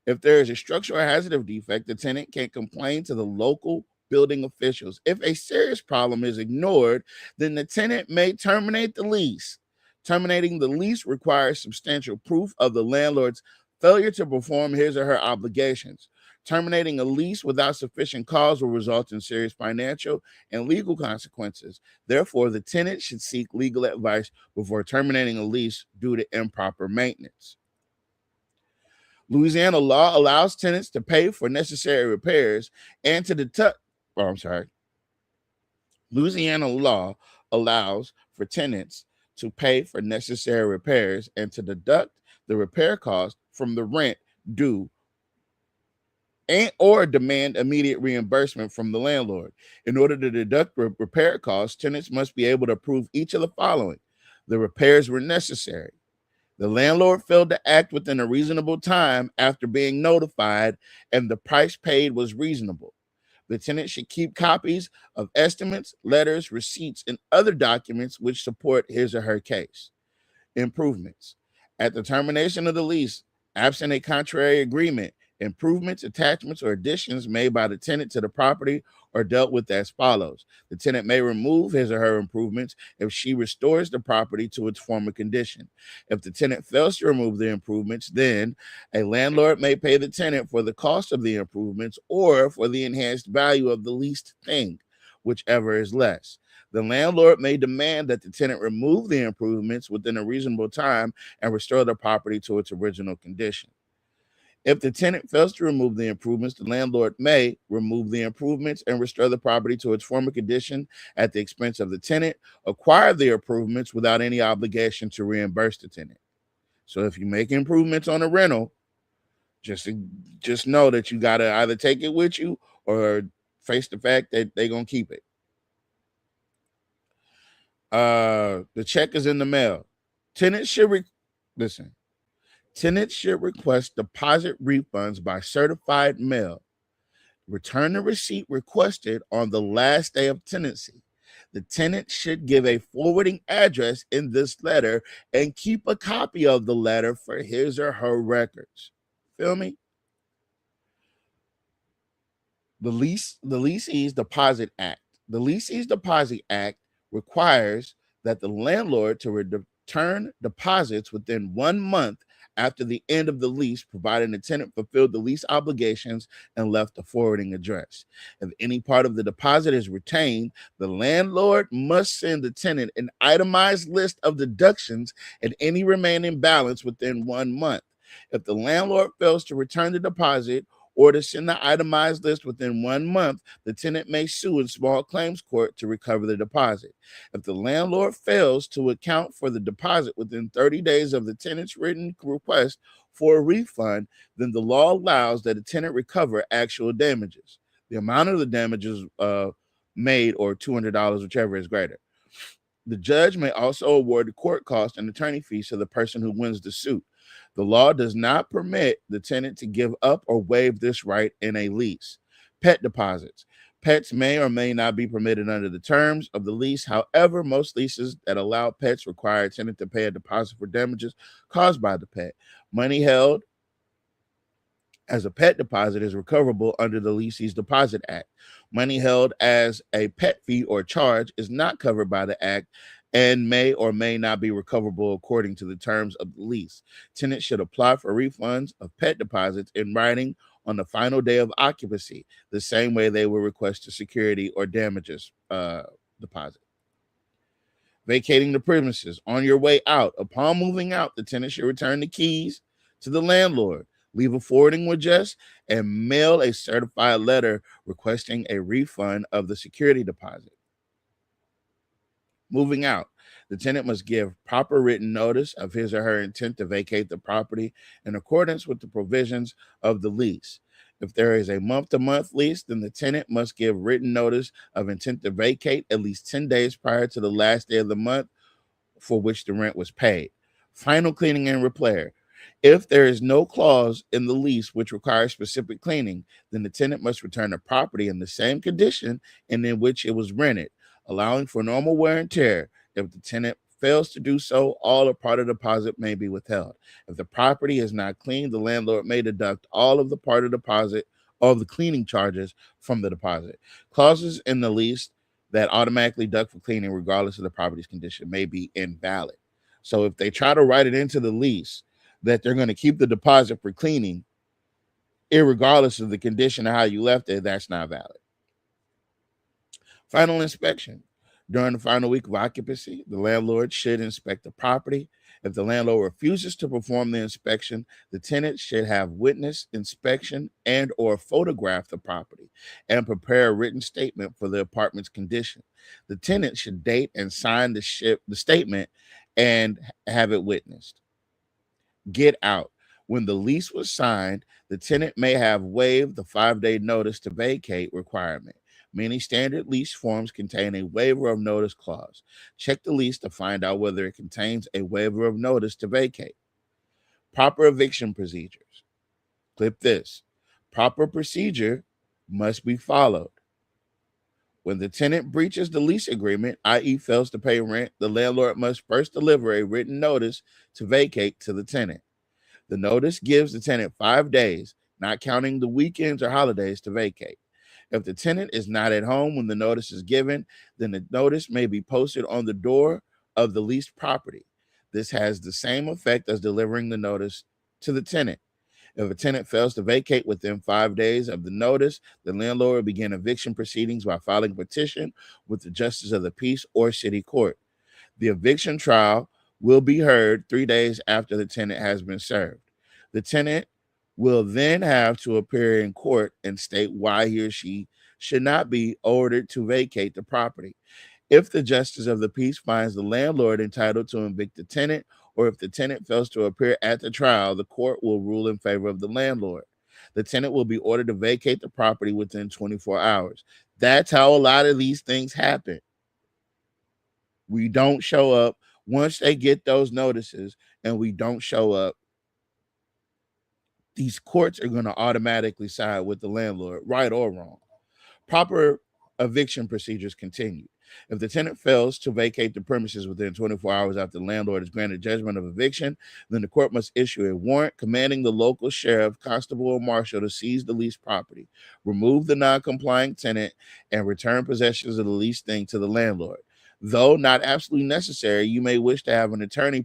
If there is a structural or hazardous defect, the tenant can complain to the local building officials. If a serious problem is ignored, then the tenant may terminate the lease. Terminating the lease requires substantial proof of the landlord's failure to perform his or her obligations. Terminating a lease without sufficient cause will result in serious financial and legal consequences. Therefore, the tenant should seek legal advice before terminating a lease due to improper maintenance. Louisiana law allows tenants to pay for necessary repairs and to deduct. Louisiana law allows for tenants to pay for necessary repairs and to deduct the repair cost from the rent due and or demand immediate reimbursement from the landlord. In order to deduct repair costs, tenants must be able to prove each of the following. The repairs were necessary. The landlord failed to act within a reasonable time after being notified, and the price paid was reasonable. The tenant should keep copies of estimates, letters, receipts, and other documents which support his or her case. Improvements. At the termination of the lease, absent a contrary agreement, improvements, attachments, or additions made by the tenant to the property are dealt with as follows. The tenant may remove his or her improvements if she restores the property to its former condition. If the tenant fails to remove the improvements, then a landlord may pay the tenant for the cost of the improvements or for the enhanced value of the leased thing, whichever is less. The landlord may demand that the tenant remove the improvements within a reasonable time and restore the property to its original condition. If the tenant fails to remove the improvements, the landlord may remove the improvements and restore the property to its former condition at the expense of the tenant, acquire the improvements without any obligation to reimburse the tenant. So if you make improvements on a rental, just know that you got to either take it with you or face the fact that they're going to keep it. The check is in the mail. Tenants should request deposit refunds by certified mail. Return the receipt requested on the last day of tenancy. The tenant should give a forwarding address in this letter and keep a copy of the letter for his or her records. Feel me? The Lessee's Deposit Act. The Lessee's Deposit Act requires that the landlord to return deposits within 1 month after the end of the lease, providing the tenant fulfilled the lease obligations and left a forwarding address. If any part of the deposit is retained, the landlord must send the tenant an itemized list of deductions and any remaining balance within 1 month. If the landlord fails to return the deposit or to send the itemized list within 1 month, the tenant may sue in small claims court to recover the deposit. If the landlord fails to account for the deposit within 30 days of the tenant's written request for a refund, then the law allows that the tenant recover actual damages. The amount of the damages made, or $200, whichever is greater. The judge may also award the court costs and attorney fees to the person who wins the suit. The law does not permit the tenant to give up or waive this right in a lease. Pet deposits. Pets may or may not be permitted under the terms of the lease. However, most leases that allow pets require a tenant to pay a deposit for damages caused by the pet. Money held as a pet deposit is recoverable under the Lessee's Deposit Act. Money held as a pet fee or charge is not covered by the Act and may or may not be recoverable according to the terms of the lease. Tenants should apply for refunds of pet deposits in writing on the final day of occupancy, the same way they will request a security or damages deposit. Vacating the premises. On your way out, upon moving out, the tenant should return the keys to the landlord, leave a forwarding address, and mail a certified letter requesting a refund of the security deposit. Moving out, the tenant must give proper written notice of his or her intent to vacate the property in accordance with the provisions of the lease. If there is a month-to-month lease, then the tenant must give written notice of intent to vacate at least 10 days prior to the last day of the month for which the rent was paid. Final cleaning and repair. If there is no clause in the lease which requires specific cleaning, then the tenant must return the property in the same condition and in which it was rented, allowing for normal wear and tear. If the tenant fails to do so, all or part of the deposit may be withheld. If the property is not cleaned, the landlord may deduct all of the part of the deposit, all of the cleaning charges from the deposit. Clauses in the lease that automatically deduct for cleaning regardless of the property's condition may be invalid. So if they try to write it into the lease that they're going to keep the deposit for cleaning, irregardless of the condition of how you left it, that's not valid. Final inspection. During the final week of occupancy, the landlord should inspect the property. If the landlord refuses to perform the inspection, the tenant should have witnessed inspection and or photograph the property and prepare a written statement for the apartment's condition. The tenant should date and sign the statement and have it witnessed. Get out. When the lease was signed, the tenant may have waived the 5-day notice to vacate requirement. Many standard lease forms contain a waiver of notice clause. Check the lease to find out whether it contains a waiver of notice to vacate. Proper eviction procedures. Clip this. Proper procedure must be followed. When the tenant breaches the lease agreement, i.e. fails to pay rent, the landlord must first deliver a written notice to vacate to the tenant. The notice gives the tenant 5 days, not counting the weekends or holidays, to vacate. If the tenant is not at home when the notice is given, then the notice may be posted on the door of the leased property. This has the same effect as delivering the notice to the tenant. If a tenant fails to vacate within 5 days of the notice, the landlord will begin eviction proceedings by filing a petition with the Justice of the Peace or City Court. The eviction trial will be heard 3 days after the tenant has been served. The tenant will then have to appear in court and state why he or she should not be ordered to vacate the property. If the Justice of the Peace finds the landlord entitled to evict the tenant, or if the tenant fails to appear at the trial, the court will rule in favor of the landlord. The tenant will be ordered to vacate the property within 24 hours. That's how a lot of these things happen. We don't show up. Once they get those notices and we don't show up, these courts are going to automatically side with the landlord, right or wrong. Proper eviction procedures continue. If the tenant fails to vacate the premises within 24 hours after the landlord is granted judgment of eviction, then the court must issue a warrant commanding the local sheriff, constable, or marshal to seize the leased property, remove the non-complying tenant, and return possessions of the leased thing to the landlord. Though not absolutely necessary, you may wish to have an attorney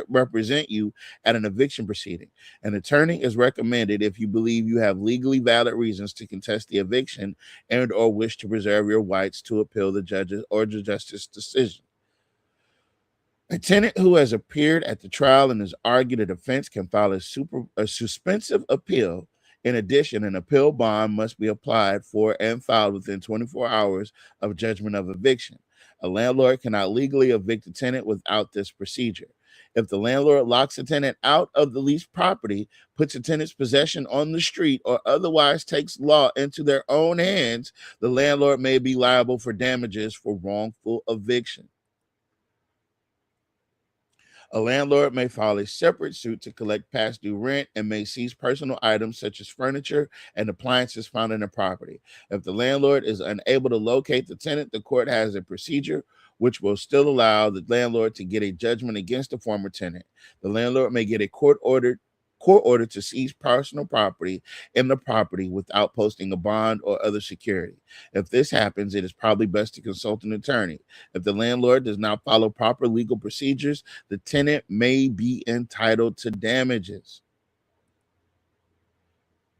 represent you at an eviction proceeding. An attorney is recommended if you believe you have legally valid reasons to contest the eviction and or wish to preserve your rights to appeal the judge's or the justice's decision. A tenant who has appeared at the trial and has argued a defense can file a suspensive appeal. In addition, an appeal bond must be applied for and filed within 24 hours of judgment of eviction. A landlord cannot legally evict a tenant without this procedure. If the landlord locks a tenant out of the leased property, puts a tenant's possession on the street, or otherwise takes law into their own hands, the landlord may be liable for damages for wrongful eviction. A landlord may file a separate suit to collect past due rent and may seize personal items such as furniture and appliances found in the property. If the landlord is unable to locate the tenant, the court has a procedure which will still allow the landlord to get a judgment against the former tenant. The landlord may get a court order to seize personal property in the property without posting a bond or other security. If this happens, it is probably best to consult an attorney. If the landlord does not follow proper legal procedures, the tenant may be entitled to damages.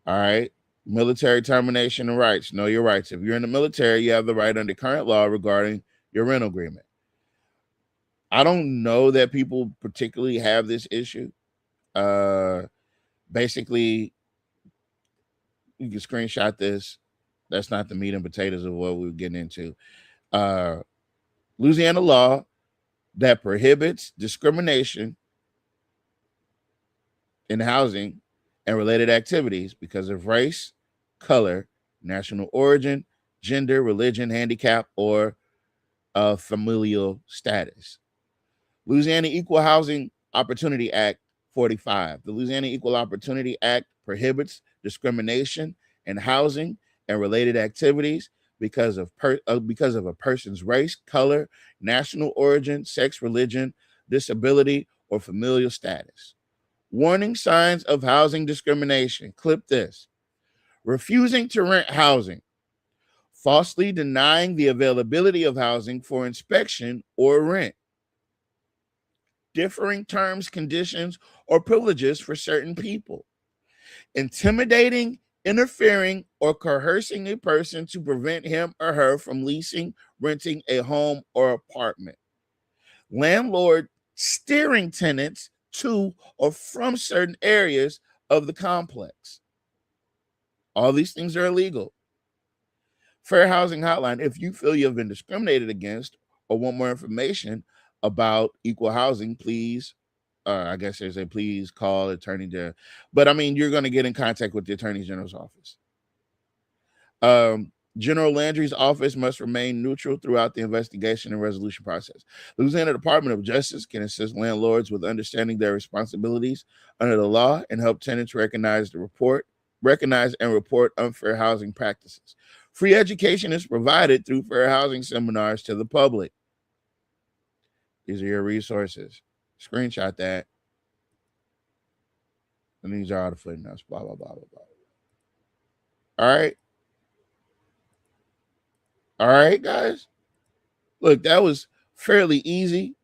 All right. Military termination and rights. Know your rights. If you're in the military, you have the right under current law regarding your rental agreement. I don't know that people particularly have this issue. Basically, you can screenshot this. That's not the meat and potatoes of what we're getting into. Louisiana law that prohibits discrimination in housing and related activities because of race, color, national origin, gender, religion, handicap, or familial status. Louisiana Equal Housing Opportunity Act 45. The Louisiana Equal Opportunity Act prohibits discrimination in housing and related activities because of a person's race, color, national origin, sex, religion, disability, or familial status. Warning signs of housing discrimination. Clip this. Refusing to rent housing. Falsely denying the availability of housing for inspection or rent. Differing terms, conditions, or privileges for certain people. Intimidating, interfering, or coercing a person to prevent him or her from leasing, renting a home or apartment. Landlord steering tenants to or from certain areas of the complex. All these things are illegal. Fair Housing Hotline, if you feel you have been discriminated against or want more information about equal housing, please, I guess there's a please call Attorney General. But I mean, you're going to get in contact with the Attorney General's office. General Landry's office must remain neutral throughout the investigation and resolution process. The Louisiana Department of Justice can assist landlords with understanding their responsibilities under the law and help tenants recognize and report unfair housing practices. Free education is provided through fair housing seminars to the public. These are your resources. Screenshot that. And these are all the footnotes. Blah, blah, blah, blah, blah. All right. All right, guys. Look, that was fairly easy,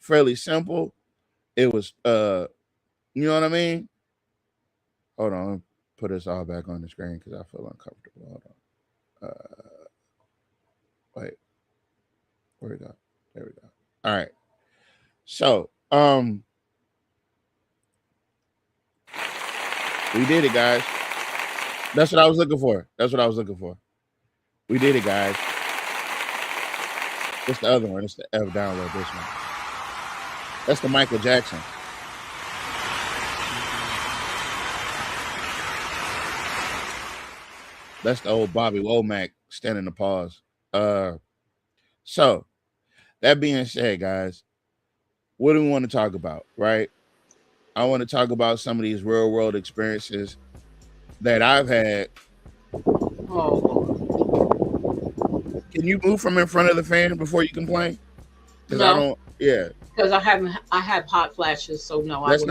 fairly simple. It was, you know what I mean? Hold on. Put us all back on the screen because I feel uncomfortable. Hold on. Wait. Where we go? There we go. All right. So, we did it, guys. That's what I was looking for. We did it, guys. What's the other one? It's the F download this one. That's the Michael Jackson. That's the old Bobby Womack standing to pause. So that being said, guys, what do we want to talk about, right? I want to talk about some of these real world experiences that I've had. Oh. Can you move from in front of the fan before you complain? Because I don't, Because I have hot flashes, so no. That's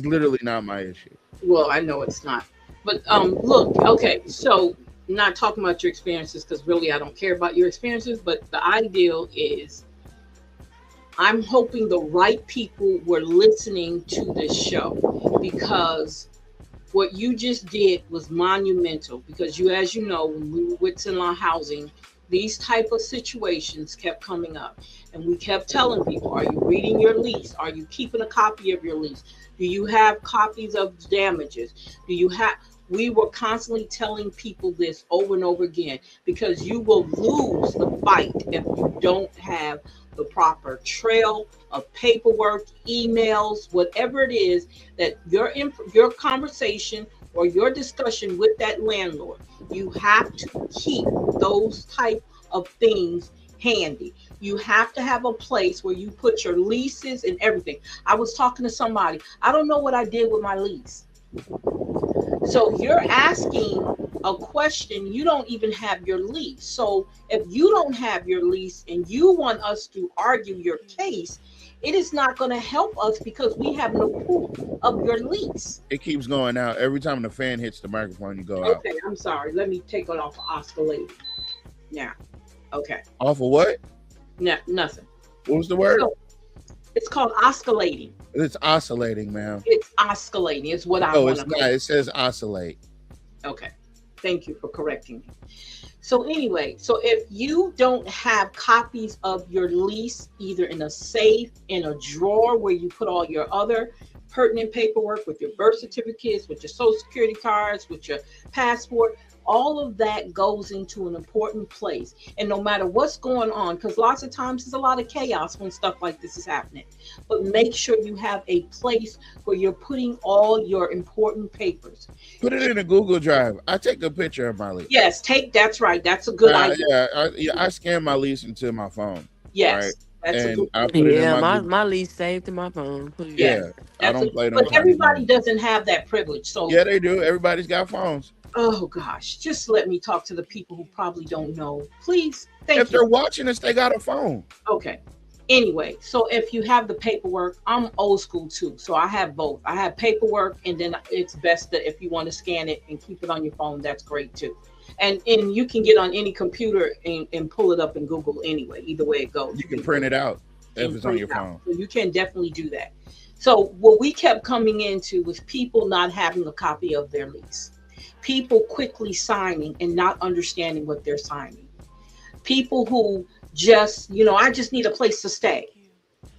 literally not my issue. Well, I know it's not. But look, okay, so not talking about your experiences because really I don't care about your experiences, but the ideal is I'm hoping the right people were listening to this show, because what you just did was monumental. Because as you know, when we were with Sinlaw Housing, these type of situations kept coming up, and we kept telling people, are you reading your lease? Are you keeping a copy of your lease? Do you have copies of damages? We were constantly telling people this over and over again, because you will lose the fight if you don't have the proper trail of paperwork, emails, whatever it is that your conversation or your discussion with that landlord, you have to keep those type of things handy. You have to have a place where you put your leases and everything. I was talking to somebody, I don't know what I did with my lease. So you're asking a question, you don't even have your lease. So if you don't have your lease and you want us to argue your case, it is not going to help us because we have no proof of your lease. It keeps going out. Every time the fan hits the microphone, you go out. Okay, I'm sorry. Let me take it off of oscillating. Now, okay. Off of what? No, nothing. What was the word? So, it's called oscillating. It's oscillating, ma'am. It's oscillating. It's what I want to it's not. It says oscillate. Okay. Thank you for correcting me. So anyway, so if you don't have copies of your lease, either in a safe, in a drawer where you put all your other pertinent paperwork with your birth certificates, with your social security cards, with your passport, all of that goes into an important place. And no matter what's going on, because lots of times there's a lot of chaos when stuff like this is happening, but make sure you have a place where you're putting all your important papers. Put it in a Google Drive. I take a picture of my lease. Yes, that's right. That's a good idea. I scan my lease into my phone. Yes. Right? That's and a good I put it in my lease saved in my phone. Yeah, I don't play them. But everybody doesn't have that privilege. So yeah, they do. Everybody's got phones. Oh gosh, just let me talk to the people who probably don't know, please. Thank you. If they're watching this, they got a phone. Okay. Anyway, so if you have the paperwork, I'm old school too, so I have both. I have paperwork, and then it's best that if you want to scan it and keep it on your phone, that's great too. And you can get on any computer and pull it up in Google anyway. Either way it goes. You can print it out if it's on your phone. So you can definitely do that. So what we kept coming into was people not having a copy of their lease. People quickly signing and not understanding what they're signing. People who just, I just need a place to stay.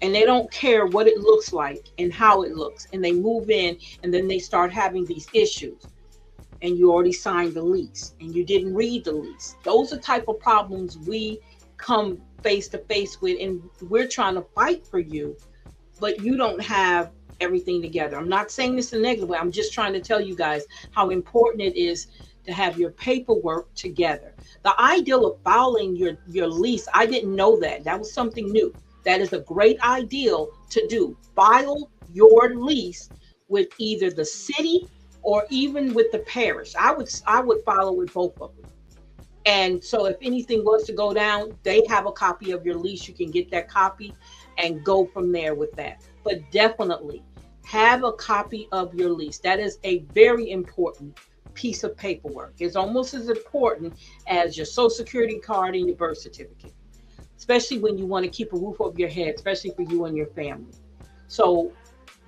And they don't care what it looks like and how it looks. And they move in and then they start having these issues. And you already signed the lease and you didn't read the lease. Those are the type of problems we come face to face with, and we're trying to fight for you, but you don't have everything together. I'm not saying this in a negative way. I'm just trying to tell you guys how important it is to have your paperwork together. The ideal of filing your lease, I didn't know that. That was something new. That is a great ideal to do. File your lease with either the city or even with the parish. I would follow with both of them. And so if anything was to go down, they have a copy of your lease. You can get that copy and go from there with that. But definitely have a copy of your lease. That is a very important piece of paperwork. It's almost as important as your social security card and your birth certificate, especially when you want to keep a roof over your head, especially for you and your family. So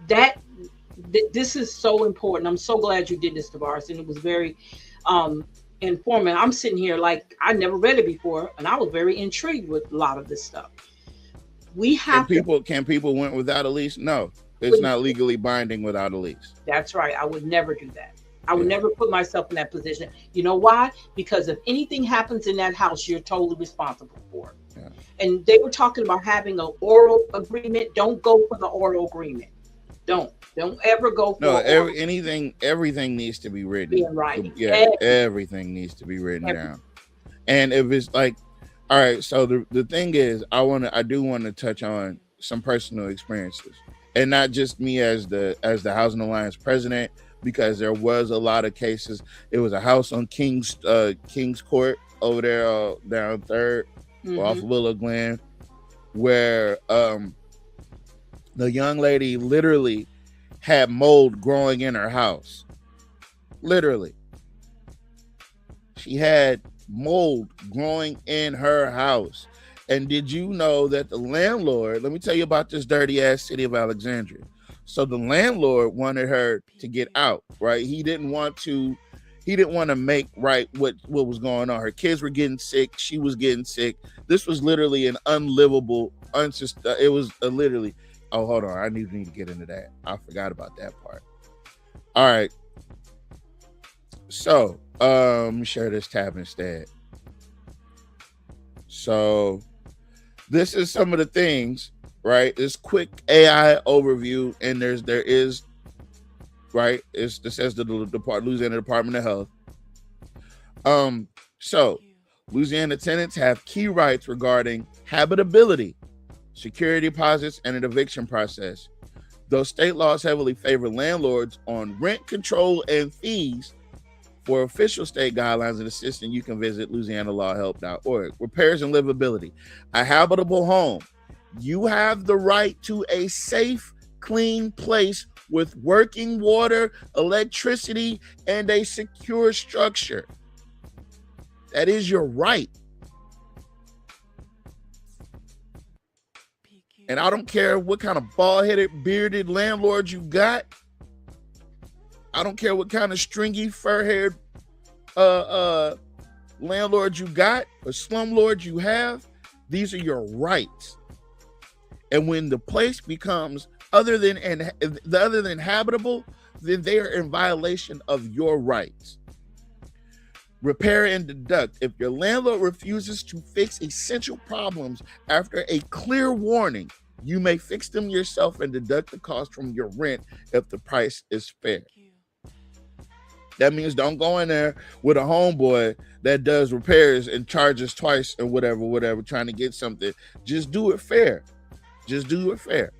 this is so important. I'm so glad you did this, Tavares, and it was very informative. I'm sitting here like I never read it before, and I was very intrigued with a lot of this stuff. We have Can people went without a lease? No, it's not legally binding without a lease. That's right. I would never do that. I would never put myself in that position. You know why? Because if anything happens in that house, you're totally responsible for it. Yeah. And they were talking about having an oral agreement. Don't go for the oral agreement. Don't Don't ever go for No, order. everything needs to be written. Be in writing. Yeah, everything needs to be written down. And if it's like, all right, so the thing is, I do want to touch on some personal experiences, and not just me as the Housing Alliance president, because there was a lot of cases. It was a house on King's Court over there down 3rd off Willow Glen, where the young lady literally had mold growing in her house. Literally, she had mold growing in her house. And did you know that the landlord, let me tell you about this dirty ass city of Alexandria. So the landlord wanted her to get out, right? He didn't want to make right what was going on. Her kids were getting sick. She was getting sick. This was literally an unlivable, it was literally, oh, hold on. I need to get into that. I forgot about that part. All right. So, let me share this tab instead. So, this is some of the things, right? This quick AI overview, and there is, right? It says the Louisiana Department of Health. So, Louisiana tenants have key rights regarding habitability, security deposits, and an eviction process. Though state laws heavily favor landlords on rent control and fees, for official state guidelines and assistance, you can visit louisianalawhelp.org. Repairs and livability. A habitable home. You have the right to a safe, clean place with working water, electricity, and a secure structure. That is your right. And I don't care what kind of bald-headed, bearded landlord you got. I don't care what kind of stringy, fur-haired landlord you got or slumlord you have. These are your rights. And when the place becomes other than habitable, then they are in violation of your rights. Repair and deduct. If your landlord refuses to fix essential problems after a clear warning, you may fix them yourself and deduct the cost from your rent if the price is fair. That means don't go in there with a homeboy that does repairs and charges twice and whatever, trying to get something. Just do it fair. Just do it fair.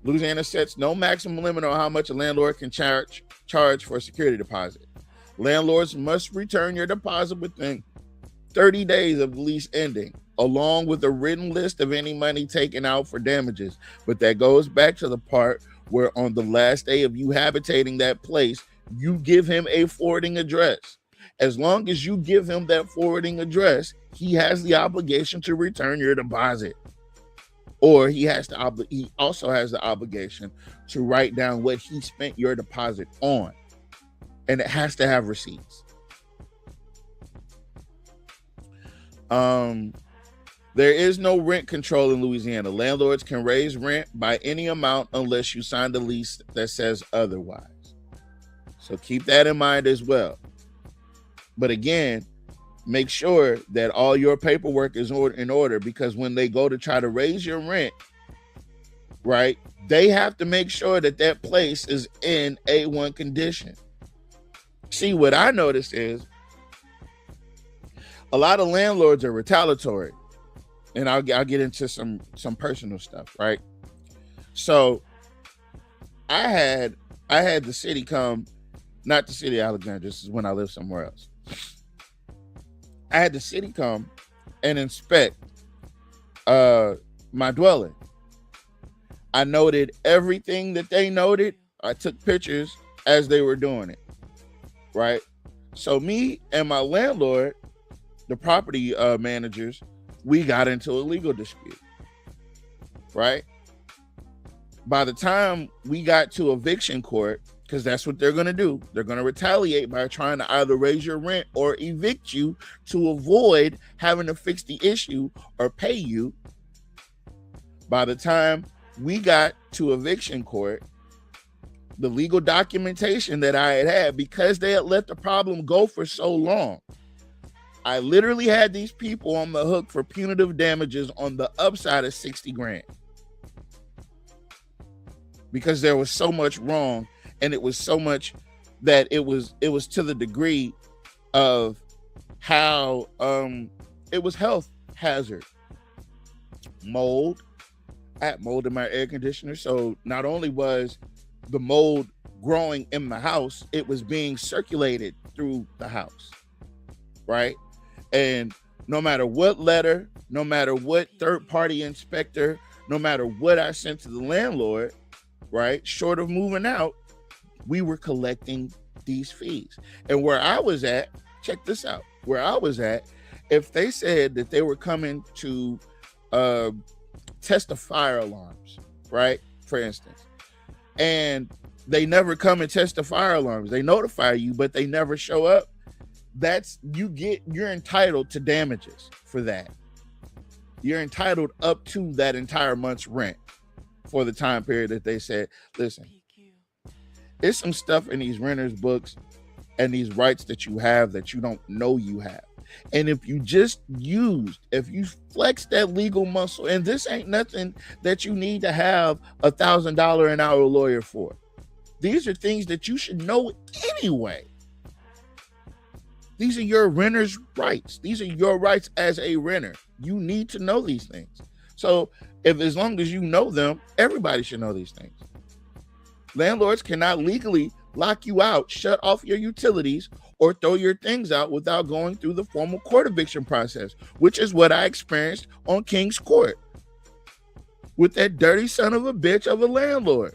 Louisiana sets no maximum limit on how much a landlord can charge for a security deposit. Landlords must return your deposit within 30 days of the lease ending, along with a written list of any money taken out for damages. But that goes back to the part where on the last day of you habitating that place, you give him a forwarding address. As long as you give him that forwarding address, he has the obligation to return your deposit. Or he also has the obligation to write down what he spent your deposit on. And it has to have receipts. There is no rent control in Louisiana. Landlords can raise rent by any amount unless you sign the lease that says otherwise. So keep that in mind as well. But again, make sure that all your paperwork is in order, because when they go to try to raise your rent, right, they have to make sure that that place is in A1 condition. See, what I noticed is a lot of landlords are retaliatory. And I'll get into some personal stuff, right? So I had the city come, not the city of Alexandria, this is when I lived somewhere else. I had the city come and inspect my dwelling. I noted everything that they noted. I took pictures as they were doing it, right? So me and my landlord, the property managers, we got into a legal dispute, right? By the time we got to eviction court, because that's what they're going to do, they're going to retaliate by trying to either raise your rent or evict you to avoid having to fix the issue or pay you. By the time we got to eviction court, the legal documentation that I had, because they had let the problem go for so long, I literally had these people on the hook for punitive damages on the upside of 60 grand. because there was so much wrong, and it was so much that it was to the degree of how it was health hazard. Mold. I had mold in my air conditioner, so not only was the mold growing in the house, it was being circulated through the house, right? And no matter what letter, no matter what third-party inspector, no matter what I sent to the landlord, right, short of moving out, we were collecting these fees. And where I was at, check this out, where I was at, if they said that they were coming to test the fire alarms, right, for instance, and they never come and test the fire alarms, they notify you, but they never show up, you're entitled to damages for that. You're entitled up to that entire month's rent for the time period that they said. Listen, there's some stuff in these renters books and these rights that you have that you don't know you have. And if you flex that legal muscle, and this ain't nothing that you need to have $1,000 an hour lawyer for. These are things that you should know anyway. These are your renter's rights. These are your rights as a renter. You need to know these things. So as long as you know them, everybody should know these things. Landlords cannot legally lock you out, shut off your utilities, or throw your things out without going through the formal court eviction process, which is what I experienced on King's Court with that dirty son of a bitch of a landlord.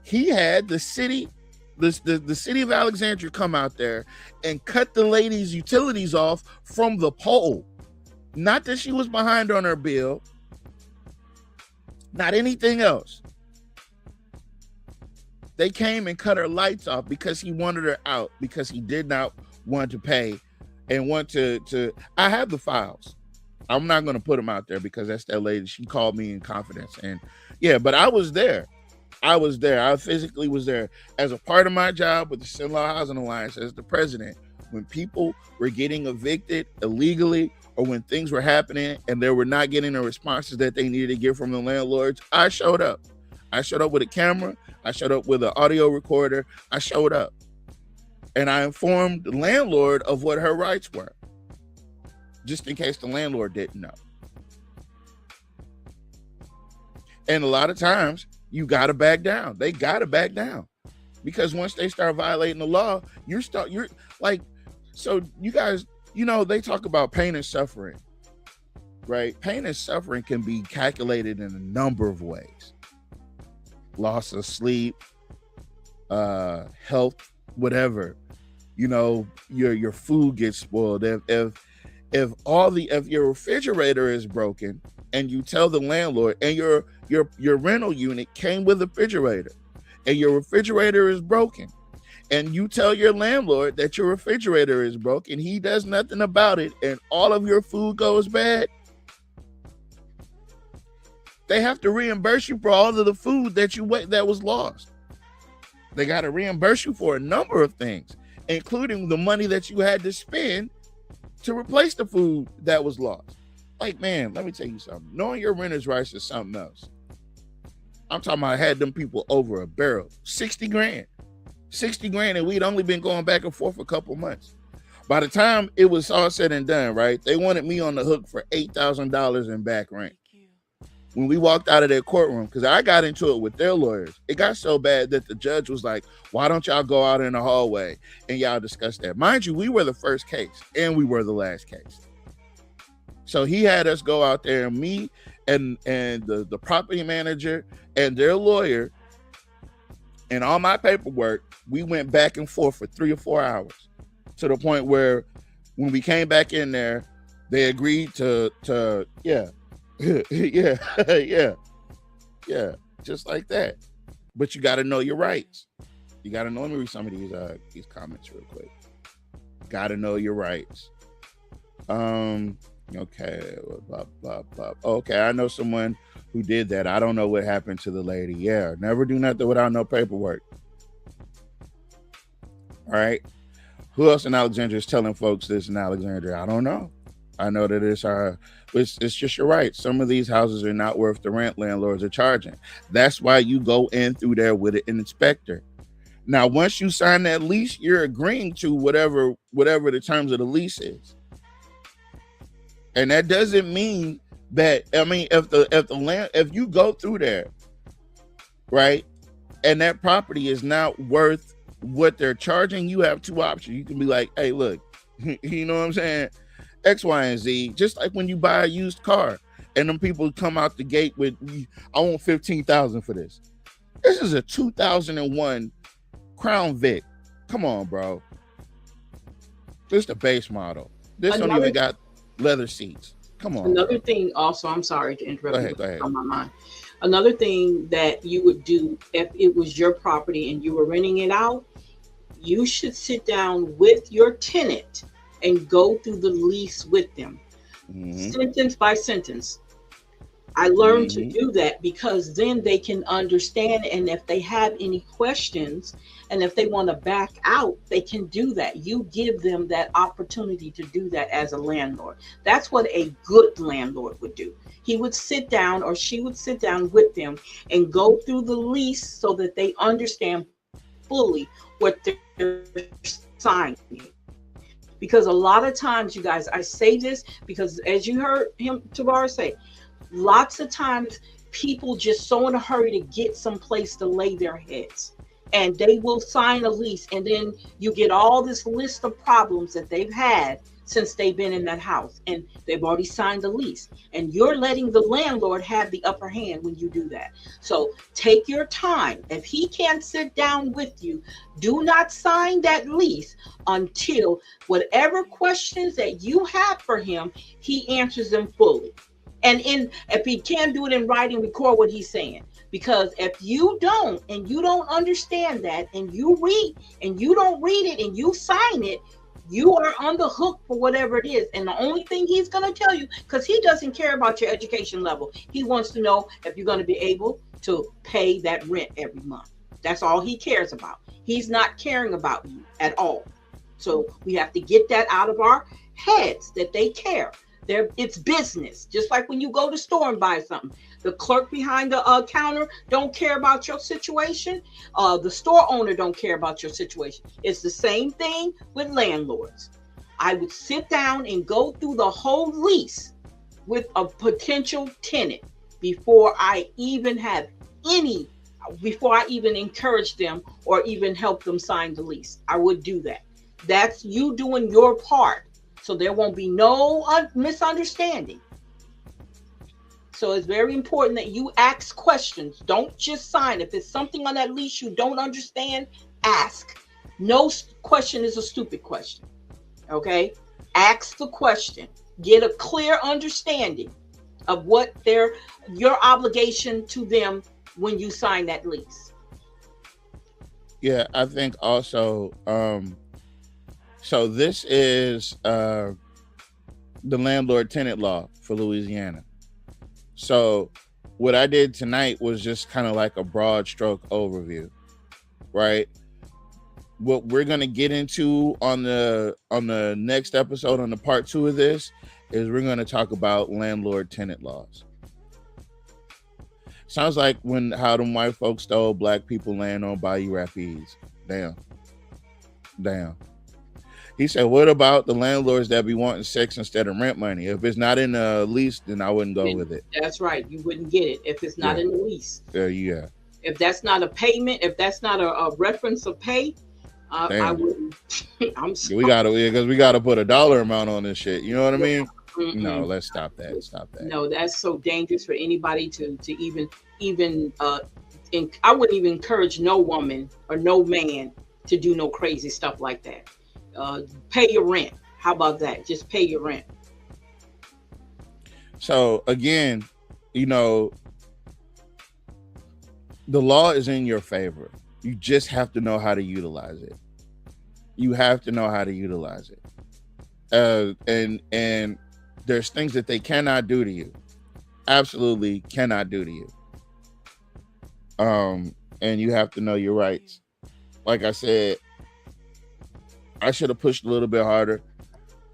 He had the city of Alexandria come out there and cut the lady's utilities off from the pole. Not that she was behind on her bill, not anything else. They came and cut her lights off because he wanted her out, because he did not want to pay and want to. I have the files. I'm not going to put them out there because that's that lady. She called me in confidence. And yeah, but I was there. I physically was there as a part of my job with the Sinlaw Housing Alliance as the president. When people were getting evicted illegally, or when things were happening and they were not getting the responses that they needed to get from the landlords, I showed up. I showed up with a camera. I showed up with an audio recorder. I showed up. And I informed the landlord of what her rights were, just in case the landlord didn't know. And a lot of times, you got to back down. They got to back down. Because once they start violating the law, you're like, so you guys, they talk about pain and suffering, right? Pain and suffering can be calculated in a number of ways. Loss of sleep, health, whatever. Your food gets spoiled. If your refrigerator is broken and you tell the landlord, and your rental unit came with a refrigerator, and your refrigerator is broken, and you tell your landlord that your refrigerator is broken, he does nothing about it, and all of your food goes bad, they have to reimburse you for all of the food that was lost. They got to reimburse you for a number of things, including the money that you had to spend to replace the food that was lost. Like, man, let me tell you something. Knowing your renter's rights is something else. I'm talking about I had them people over a barrel. 60 grand. 60 grand, and we'd only been going back and forth a couple months. By the time it was all said and done, right, they wanted me on the hook for $8,000 in back rent. When we walked out of their courtroom, because I got into it with their lawyers, it got so bad that the judge was like, why don't y'all go out in the hallway and y'all discuss that? Mind you, we were the first case and we were the last case. So he had us go out there, and me and the property manager and their lawyer and all my paperwork, we went back and forth for 3 or 4 hours, to the point where when we came back in there, they agreed to yeah, just like that. But you got to know your rights. You got to know. Let me read some of these comments real quick. Got to know your rights. Okay, blah, blah, blah. Okay, I know someone who did that. I don't know what happened to the lady. Yeah, never do nothing without no paperwork. All right. Who else in Alexandria is telling folks this in Alexandria? I don't know. I know that it's just you're right. Some of these houses are not worth the rent landlords are charging. That's why you go in through there with an inspector. Now, once you sign that lease, you're agreeing to whatever the terms of the lease is. And that doesn't mean that, I mean, if you go through there, right, and that property is not worth what they're charging, you have two options. You can be like, hey, look, you know what I'm saying? X, Y, and Z, just like when you buy a used car and them people come out the gate with, I want $15,000 for this. This is a 2001 Crown Vic. Come on, bro. This is the base model. This don't even got leather seats. Come on. Another thing also, I'm sorry to interrupt. Go ahead. On my mind. Another thing that you would do if it was your property and you were renting it out, you should sit down with your tenant and go through the lease with them, sentence by sentence. I learned to do that because then they can understand, and if they have any questions and if they want to back out, they can do that. You give them that opportunity to do that as a landlord. That's what a good landlord would do. He would sit down, or she would sit down with them and go through the lease so that they understand fully what they're signing. Because a lot of times, you guys, I say this because as you heard him, Tabar, say, lots of times people just so in a hurry to get someplace to lay their heads, and they will sign a lease, and then you get all this list of problems that they've had since they've been in that house, and they've already signed the lease, and you're letting the landlord have the upper hand when you do that. So take your time. If he can't sit down with you, do not sign that lease until whatever questions that you have for him, he answers them fully. And if he can do it in writing, record what he's saying. Because if you don't, and you don't understand that, and you read, and you don't read it, and you sign it, you are on the hook for whatever it is. And the only thing he's going to tell you, because he doesn't care about your education level, he wants to know if you're going to be able to pay that rent every month. That's all he cares about. He's not caring about you at all. So we have to get that out of our heads that they care. It's business. Just like when you go to the store and buy something, the clerk behind the counter don't care about your situation. The store owner don't care about your situation. It's the same thing with landlords. I would sit down and go through the whole lease with a potential tenant before I even encourage them or even help them sign the lease. I would do that. That's you doing your part. So there won't be no misunderstanding. So it's very important that you ask questions. Don't just sign. If it's something on that lease you don't understand, ask. No question is a stupid question. Okay? Ask the question. Get a clear understanding of what your obligation to them when you sign that lease. Yeah, I think also so this is the landlord-tenant law for Louisiana. So what I did tonight was just kind of like a broad stroke overview, right? What we're going to get into on the next episode, on the part 2 of this, is we're going to talk about landlord-tenant laws. Sounds like how them white folks stole black people land on Bayou Rapids. Damn. He said, what about the landlords that be wanting sex instead of rent money? If it's not in the lease, then I wouldn't go with it. That's right. You wouldn't get it if it's not in the lease. Yeah. If that's not a payment, if that's not a reference of pay, I wouldn't. I'm sorry. We gotta put a dollar amount on this shit. You know what I mean? No, let's stop that. No, that's so dangerous for anybody to even I wouldn't even encourage no woman or no man to do no crazy stuff like that. Pay your rent. How about that? Just pay your rent. So again, the law is in your favor. You just have to know how to utilize it. And there's things that they cannot do to you. Absolutely cannot do to you. And you have to know your rights. Like I said, I should have pushed a little bit harder,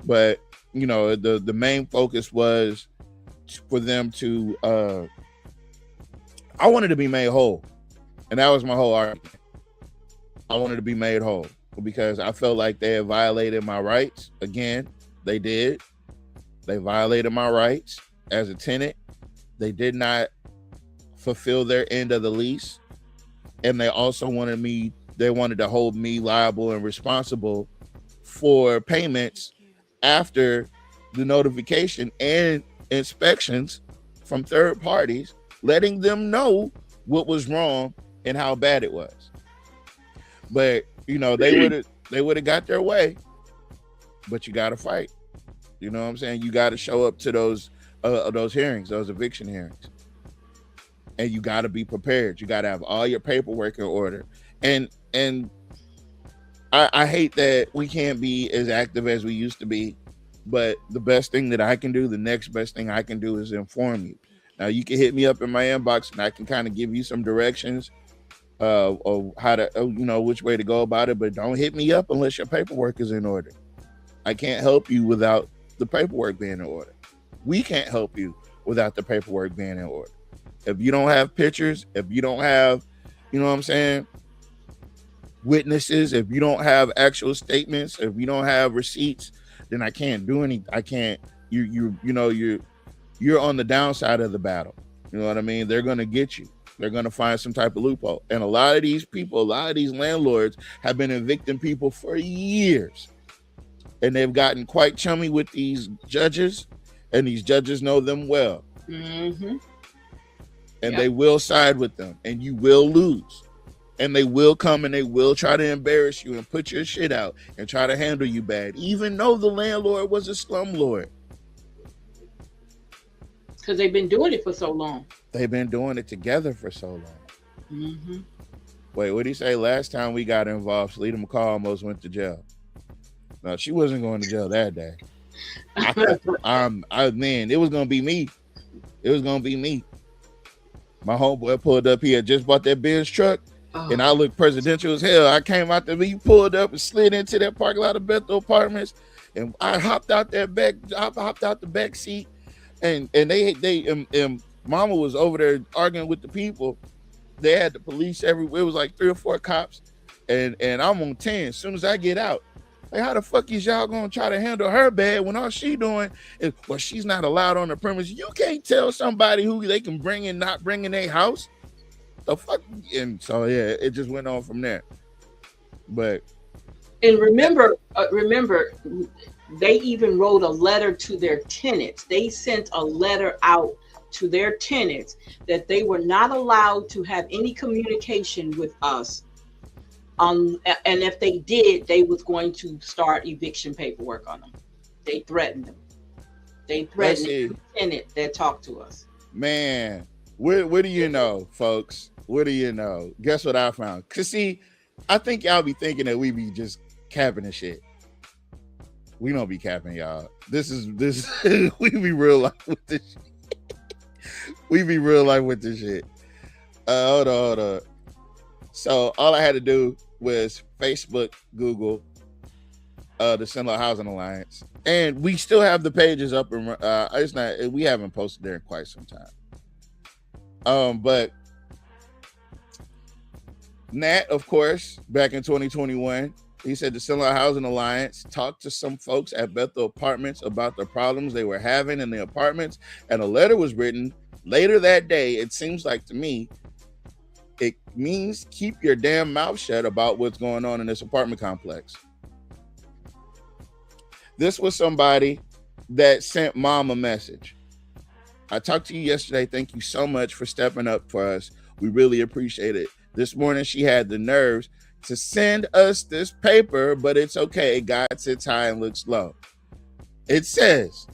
but you know, the main focus was for them to, I wanted to be made whole. And that was my whole argument. I wanted to be made whole because I felt like they had violated my rights. Again, they did. They violated my rights as a tenant. They did not fulfill their end of the lease. And they also wanted to hold me liable and responsible for payments after the notification and inspections from third parties, letting them know what was wrong and how bad it was. But you know, they would have got their way, but you got to fight. You know what I'm saying? You got to show up to those hearings, those eviction hearings, and you got to be prepared. You got to have all your paperwork in order. And I hate that we can't be as active as we used to be, but the best thing that I can do, the next best thing I can do is inform you. Now you can hit me up in my inbox and I can kind of give you some directions of how to, you know, which way to go about it, but don't hit me up unless your paperwork is in order. I can't help you without the paperwork being in order. We can't help you without the paperwork being in order. If you don't have pictures, if you don't have, you know what I'm saying, witnesses, if you don't have actual statements, if you don't have receipts, then I can't do anything. I can't, you're on the downside of the battle. You know what I mean? They're going to get you. They're going to find some type of loophole. And a lot of these people, a lot of these landlords have been evicting people for years. And they've gotten quite chummy with these judges, and these judges know them well. Mm-hmm. And they will side with them, and you will lose. And they will come and they will try to embarrass you and put your shit out and try to handle you bad, even though the landlord was a slumlord. Because they've been doing it for so long. They've been doing it together for so long. Mm-hmm. Wait, what did he say? Last time we got involved, Selena McCall almost went to jail. No, she wasn't going to jail that day. Man, it was going to be me. It was going to be me. My homeboy pulled up. He had just bought that Benz truck. And I looked presidential as hell. I came out there, he pulled up and slid into that parking lot of Bethel Apartments, and I hopped out the back seat, and Mama was over there arguing with the people. They had the police everywhere. It was like 3 or 4 cops, and I'm on 10. As soon as I get out, like, how the fuck is y'all gonna try to handle her bad when all she doing is, well, she's not allowed on the premise. You can't tell somebody who they can bring in, not bring in their house. The fuck. And so yeah, it just went on from there. But remember, they even wrote a letter to their tenants. They sent a letter out to their tenants that they were not allowed to have any communication with us. And if they did, they was going to start eviction paperwork on them. They threatened them. They threatened the tenant that talked to us. Man, what do you know, folks? What do you know? Guess what I found? Cause see, I think y'all be thinking that we be just capping and shit. We don't be capping, y'all. This we be real life with this shit. We be real life with this shit. Hold on. So all I had to do was Facebook, Google the Cenla Housing Alliance, and we still have the pages up, and we haven't posted there in quite some time. But Nat, of course, back in 2021, he said the Cenla Housing Alliance talked to some folks at Bethel Apartments about the problems they were having in the apartments, and a letter was written later that day. It seems like to me, it means keep your damn mouth shut about what's going on in this apartment complex. This was somebody that sent Mom a message. I talked to you yesterday. Thank you so much for stepping up for us. We really appreciate it. This morning, she had the nerves to send us this paper, but it's okay. God sits high and looks low. It says,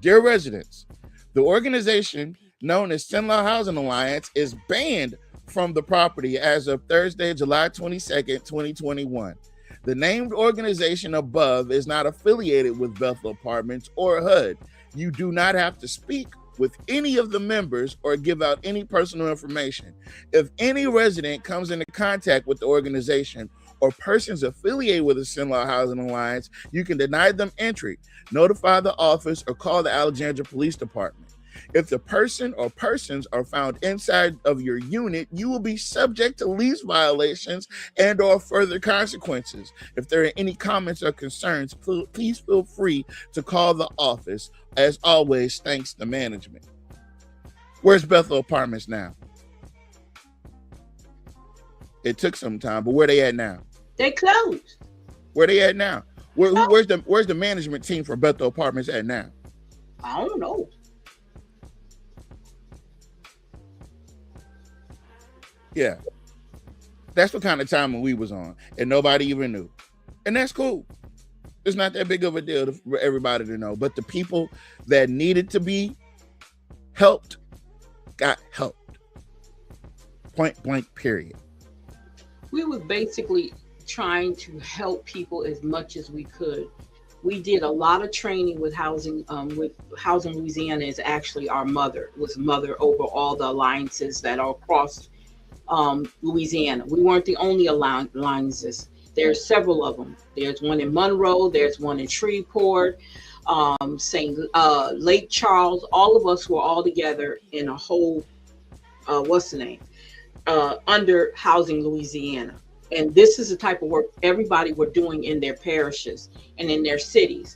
dear residents, the organization known as Cenla Housing Alliance is banned from the property as of Thursday, July 22nd, 2021. The named organization above is not affiliated with Bethel Apartments or HUD. You do not have to speak with any of the members or give out any personal information. If any resident comes into contact with the organization or persons affiliated with the Cenla Housing Alliance, you can deny them entry, notify the office, or call the Alexandria Police Department. If the person or persons are found inside of your unit, you will be subject to lease violations and or further consequences. If there are any comments or concerns, please feel free to call the office. As always, thanks to management. Where's Bethel Apartments now? It took some time, but where they at now? They closed. Where they at now? Where's the management team for Bethel Apartments at now? I don't know. Yeah, that's what kind of timing we was on, and nobody even knew, and that's cool. It's not that big of a deal for everybody to know, but the people that needed to be helped got helped. Point blank, period. We were basically trying to help people as much as we could. We did a lot of training with Housing Louisiana. Is actually our mother over all the alliances that are across Louisiana. We weren't the only alliances. There's several of them. There's one in Monroe. There's one in Shreveport, Lake Charles. All of us were all together in a whole, under Housing Louisiana. And this is the type of work everybody were doing in their parishes and in their cities.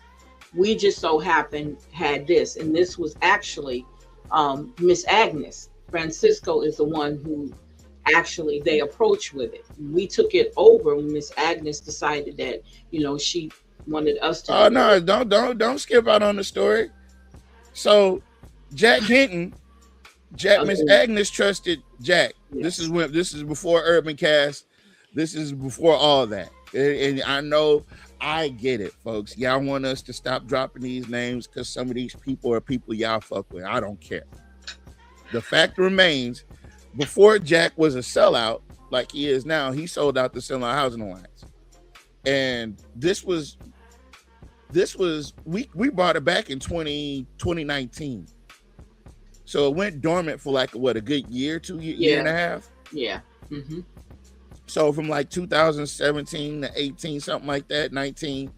We just so happened had this, and this was actually Miss Agnes Francisco is the one who actually they approached with it. We took it over when Miss Agnes decided that, she wanted us to. Oh no, don't skip out on the story. So Jack Hinton, Miss Agnes trusted Jack. Yes. This is before Urban Cast. This is before all that. And I know, I get it, folks. Y'all want us to stop dropping these names because some of these people are people y'all fuck with. I don't care. The fact remains, before Jack was a sellout like he is now, he sold out the Cenla Housing Alliance. And this was we brought it back in 2019. So it went dormant for like a good year, year and a half. Yeah. Mm-hmm. So from like 2017 to 18, something like that, 19,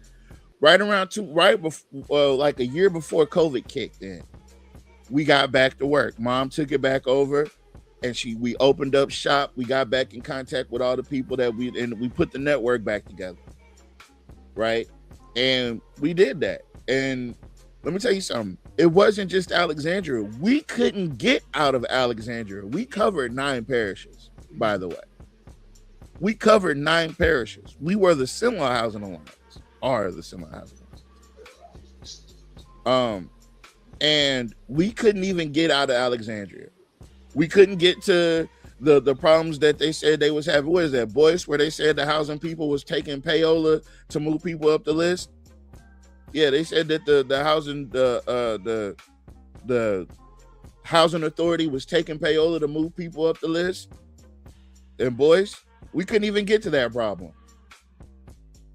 right before, like a year before COVID kicked in, we got back to work. Mom took it back over, and we opened up shop. We got back in contact with all the people and we put the network back together, right? And we did that. And let me tell you something. It wasn't just Alexandria. We couldn't get out of Alexandria. We covered 9 parishes, by the way. We covered 9 parishes. We were the Cenla Housing Alliance, are the Cenla Housing Alliance. And we couldn't even get out of Alexandria. We couldn't get to the problems that they said they was having. What is that, Boyce, where they said the housing people was taking payola to move people up the list? Yeah, they said that the housing authority was taking payola to move people up the list. And Boyce, we couldn't even get to that problem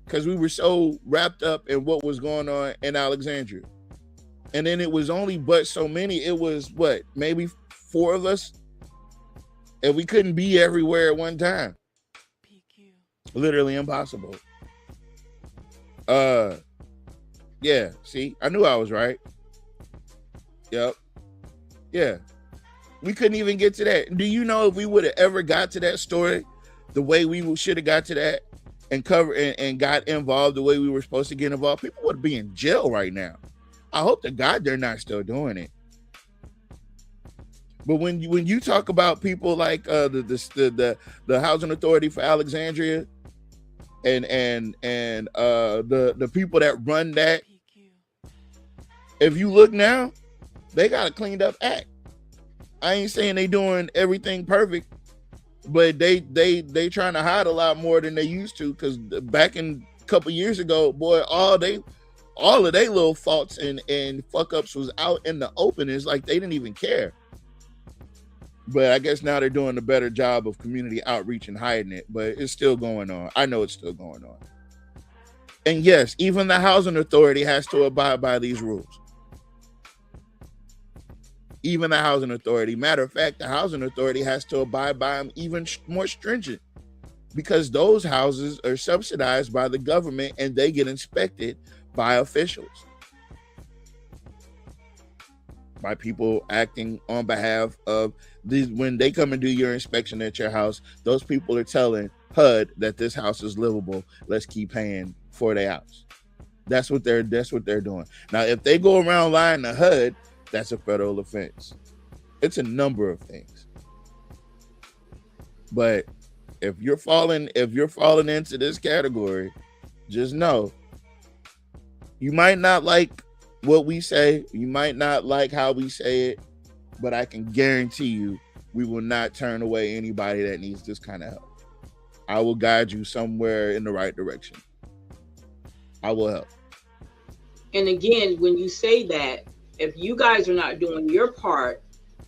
because we were so wrapped up in what was going on in Alexandria. And then it was only but so many. It was maybe 4 of us, and we couldn't be everywhere at one time. Literally impossible. Yeah, see, I knew I was right. Yep. Yeah. We couldn't even get to that. Do you know if we would have ever got to that story the way we should have got to that and cover and got involved the way we were supposed to get involved, people would be in jail right now. I hope to God they're not still doing it. But when you talk about people like the Housing Authority for Alexandria and the people that run that, if you look now, they got a cleaned up act. I ain't saying they doing everything perfect, but they trying to hide a lot more than they used to, because back in a couple years ago, boy, all of their little faults and fuck ups was out in the open. It's like they didn't even care. But I guess now they're doing a better job of community outreach and hiding it, but it's still going on. I know it's still going on. And yes, even the Housing Authority has to abide by these rules. Even the Housing Authority. Matter of fact, the Housing Authority has to abide by them even more stringent because those houses are subsidized by the government and they get inspected by officials, by people acting on behalf of these. When they come and do your inspection at your house, those people are telling HUD that this house is livable. Let's keep paying for the house. That's what they're doing. Now, if they go around lying to HUD, that's a federal offense. It's a number of things. But if you're falling into this category, just know you might not like what we say, you might not like how we say it, but I can guarantee you we will not turn away anybody that needs this kind of help. I will guide you somewhere in the right direction. I will help. And again, when you say that, if you guys are not doing your part,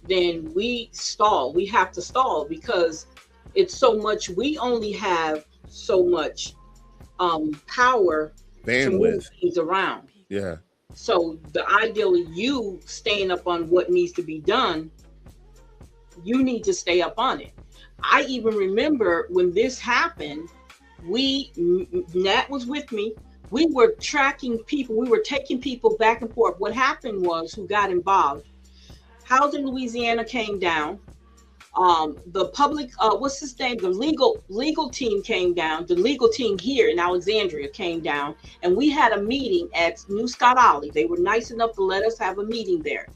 then we stall. We have to stall because it's so much. We only have so much power to move things around. Yeah. So the ideal of you staying up on what needs to be done, you need to stay up on it. I even remember when this happened, Nat was with me. We were tracking people. We were taking people back and forth. What happened was, who got involved, Housing Louisiana came down. The public, what's his name? The legal team came down. The legal team here in Alexandria came down, and we had a meeting at New Scott Alley. They were nice enough to let us have a meeting there.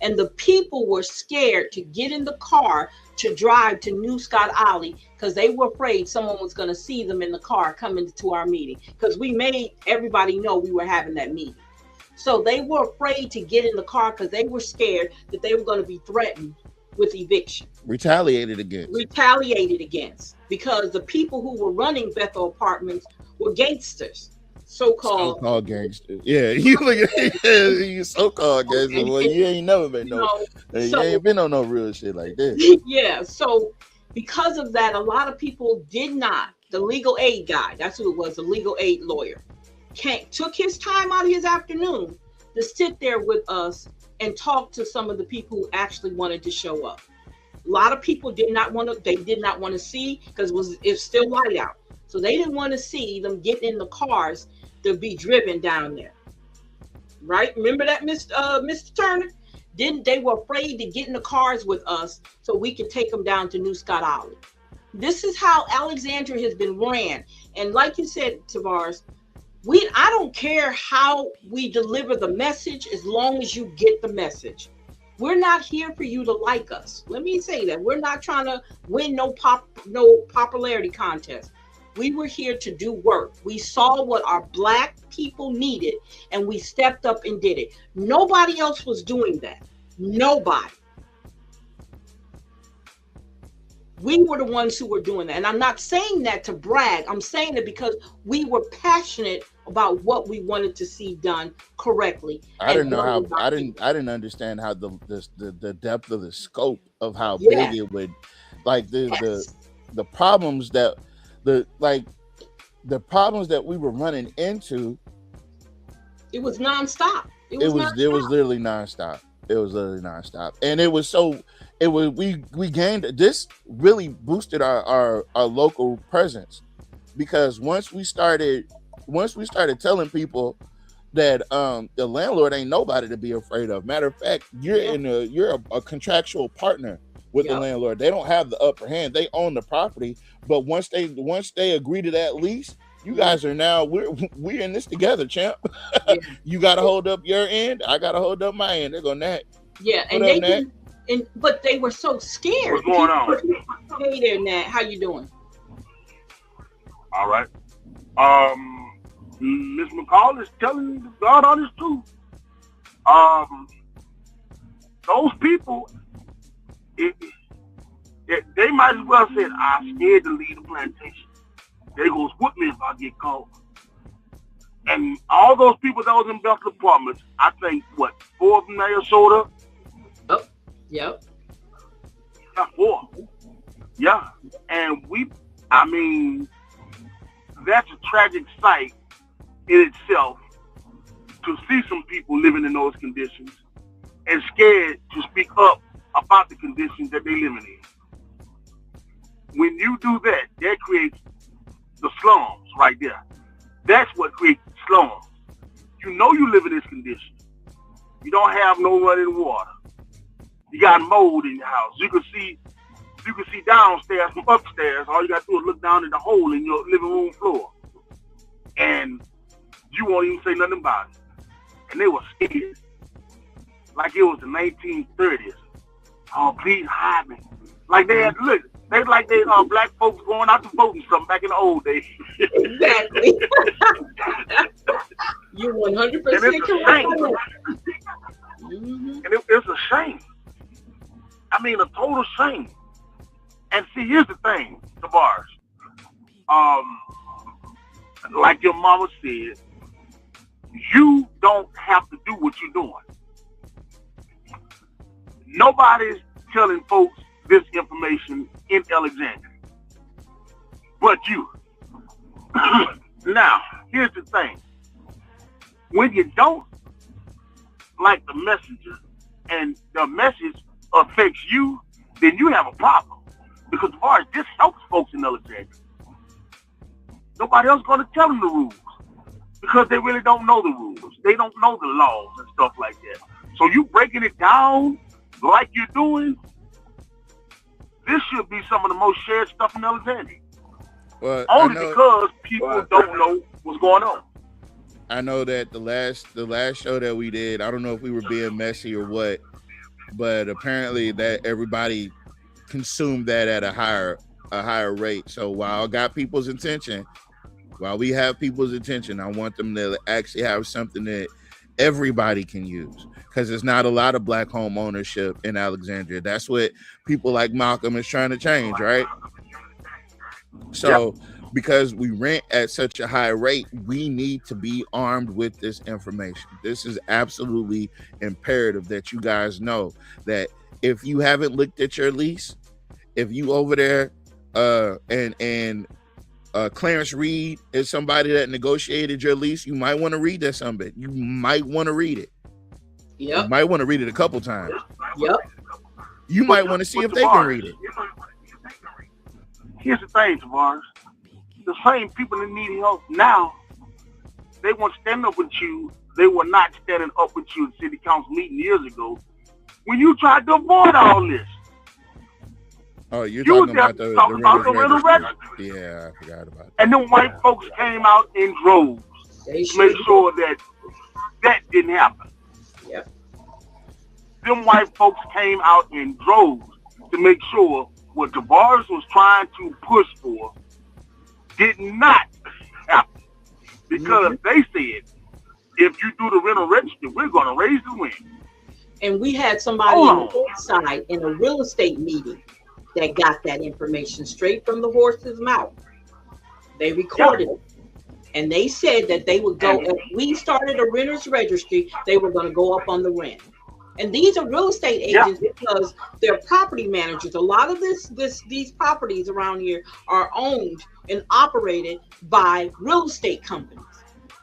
And the people were scared to get in the car to drive to New Scott Alley because they were afraid someone was going to see them in the car coming to our meeting, because we made everybody know we were having that meeting. So they were afraid to get in the car because they were scared that they were going to be threatened with eviction. Retaliated against, because the people who were running Bethel Apartments were gangsters. So-called gangsters. Yeah, you look at you so-called gangsters. Well, you ain't never been you ain't been on no real shit like this. Yeah, so because of that, a lot of people did not. The legal aid guy, that's who it was, the legal aid lawyer, took his time out of his afternoon to sit there with us and talk to some of the people who actually wanted to show up. A lot of people did not want to see, because it's still light out. So they didn't want to see them getting in the cars to be driven down there. Right? Remember that, Mr. Turner? They were afraid to get in the cars with us so we could take them down to New Scott Alley. This is how Alexandria has been ran. And like you said, Tavares, I don't care how we deliver the message as long as you get the message. We're not here for you to like us. Let me say that. We're not trying to win no popularity contest. We were here to do work. We saw what our Black people needed, and we stepped up and did it. Nobody else was doing that. Nobody. We were the ones who were doing that. And I'm not saying that to brag. I'm saying it because we were passionate about what we wanted to see done correctly. I didn't understand how the depth of the scope of how big it would, like the problems that the problems that we were running into. It was nonstop. It was literally nonstop. And we gained this, really boosted our local presence, because once we started telling people that the landlord ain't nobody to be afraid of. Matter of fact, you're a contractual partner with the landlord. They don't have the upper hand. They own the property, but once they agree to that lease, you guys are now we're in this together, champ. You got to hold up your end. I got to hold up my end. They're going that. Yeah, but they were so scared. What's going on? Hey there, Nat. How you doing? All right. Ms. McCall is telling the God honest truth. Those people, they might as well say, I'm scared to leave the plantation. They gonna whoop me if I get caught. And all those people that was in Bethel Apartments, I think, 4 of them there showed up? Yep. Yeah, 4. Yeah. And that's a tragic sight in itself, to see some people living in those conditions and scared to speak up about the conditions that they living in. When you do that, that creates got mold in your house. You can see downstairs from upstairs. All you got to do is look down in the hole in your living room floor. And you won't even say nothing about it. And they were scared. Like it was the 1930s. Oh, please hide me. Like they had, look, they like they black folks going out to vote and something back in the old days. Exactly. You're 100% correct. And it's a shame. I mean, a total shame. And see, here's the thing, Tavares. Like your mama said, you don't have to do what you're doing. Nobody's telling folks this information in Alexandria, but you. Now, here's the thing. When you don't like the messenger and the message affects you, then you have a problem. Because as far as this helps folks in Alexandria, nobody else going to tell them the rules because they really don't know the rules. They don't know the laws and stuff like that. So you breaking it down like you're doing, this should be some of the most shared stuff in Alexandria. Well, only because people don't know what's going on. I know that the last show that we did, I don't know if we were being messy or what, but apparently that everybody consumed that at a higher rate. So while I got people's attention, while we have people's attention, I want them to actually have something that everybody can use, because there's not a lot of black home ownership in Alexandria. That's what people like Malcolm is trying to change, right? So because we rent at such a high rate, we need to be armed with this information. This is absolutely imperative that you guys know that if you haven't looked at your lease, if you over there Clarence Reed is somebody that negotiated your lease, you might want to read that something. You might want to read it. Yep. You might want to read it a couple times. Yep. You might want to see if they can read it. Here's the thing, Tavares. The same people that need help now, they won't stand up with you. They were not standing up with you at city council meeting years ago when you tried to avoid all this. Oh, you're talking about the rental registry. Yeah, I forgot about that. And then white folks came out in droves to make sure that didn't happen. Yep. Them white folks came out in droves to make sure what Tavares was trying to push for did not happen. Because they said, if you do the rental registry, we're going to raise the rent. And we had somebody on the inside in a real estate meeting that got that information straight from the horse's mouth. They recorded it. And they said that they would go, if we started a renter's registry, they were going to go up on the rent. And these are real estate agents because they're property managers. A lot of these properties around here are owned and operated by real estate companies.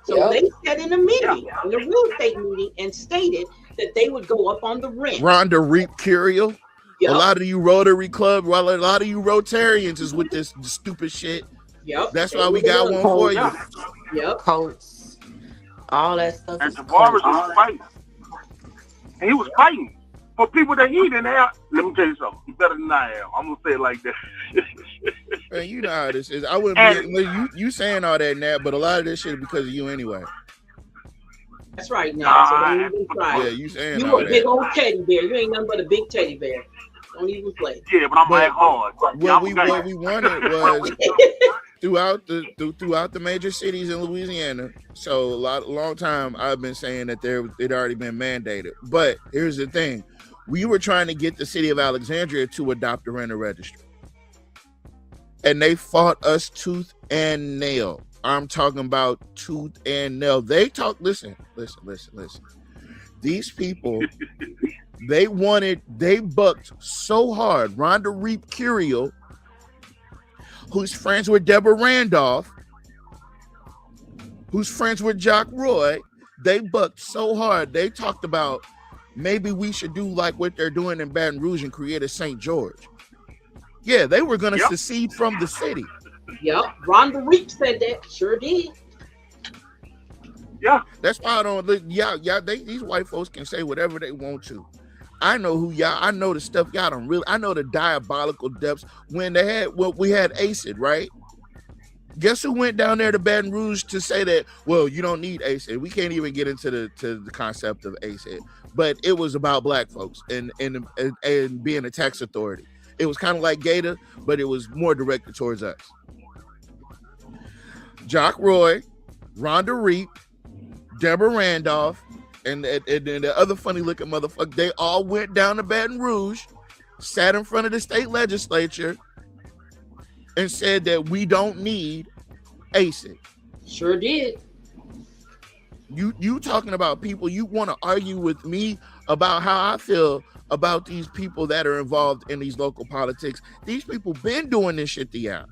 So they said in a meeting, in a real estate meeting, and stated that they would go up on the rent. Rhonda Reap Curiel. A lot of you Rotary Club, well, a lot of you Rotarians is with this stupid shit. Yep. That's why we got one for you. Yep. Coats. All that stuff. And Tavares was fighting. And he was fighting for people that he didn't have. Let me tell you something. He's better than I am. I'm going to say it like that. Man, you know how this is. I wouldn't be, you saying all that now, but a lot of this shit is because of you anyway. That's right now. So don't even try. Yeah, you saying you all a that. big old teddy bear. You ain't nothing but a big teddy bear. Don't even play. Yeah, but I'm like hard. What we wanted was throughout the major cities in Louisiana. So long time I've been saying that it already been mandated. But here's the thing: we were trying to get the city of Alexandria to adopt a rental registry, and they fought us tooth and nail. I'm talking about tooth and nail. They talk. Listen. These people. They bucked so hard. Rhonda Reap Curiel, who's friends with Deborah Randolph, who's friends with Jock Roy, they bucked so hard. They talked about maybe we should do like what they're doing in Baton Rouge and create a St. George. Yeah, they were going to secede from the city. Yep, Rhonda Reap said that. Sure did. Yeah. That's why I don't look. These white folks can say whatever they want to. I know who y'all. I know the stuff y'all don't really. I know the diabolical depths when they had we had ACID, right? Guess who went down there to Baton Rouge to say that? Well, you don't need ACID. We can't even get into the concept of ACID, but it was about black folks and being a tax authority. It was kind of like Gator, but it was more directed towards us. Jock Roy, Rhonda Reep, Deborah Randolph, and the other funny looking motherfucker, they all went down to Baton Rouge, sat in front of the state legislature, and said that we don't need ACID. Sure did. You talking about people, you want to argue with me about how I feel about these people that are involved in these local politics. These people been doing this shit to y'all.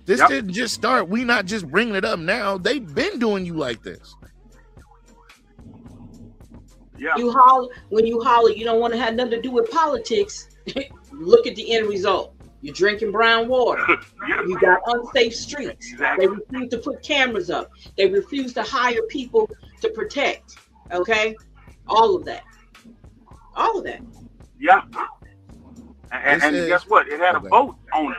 This didn't just start. We not just bringing it up now. They've been doing you like this. Yeah. When you holler, you don't want to have nothing to do with politics. Look at the end result. You're drinking brown water. You got unsafe streets. Exactly. They refuse to put cameras up. They refuse to hire people to protect. Okay? All of that. Yeah. And guess what? It had a vote on it.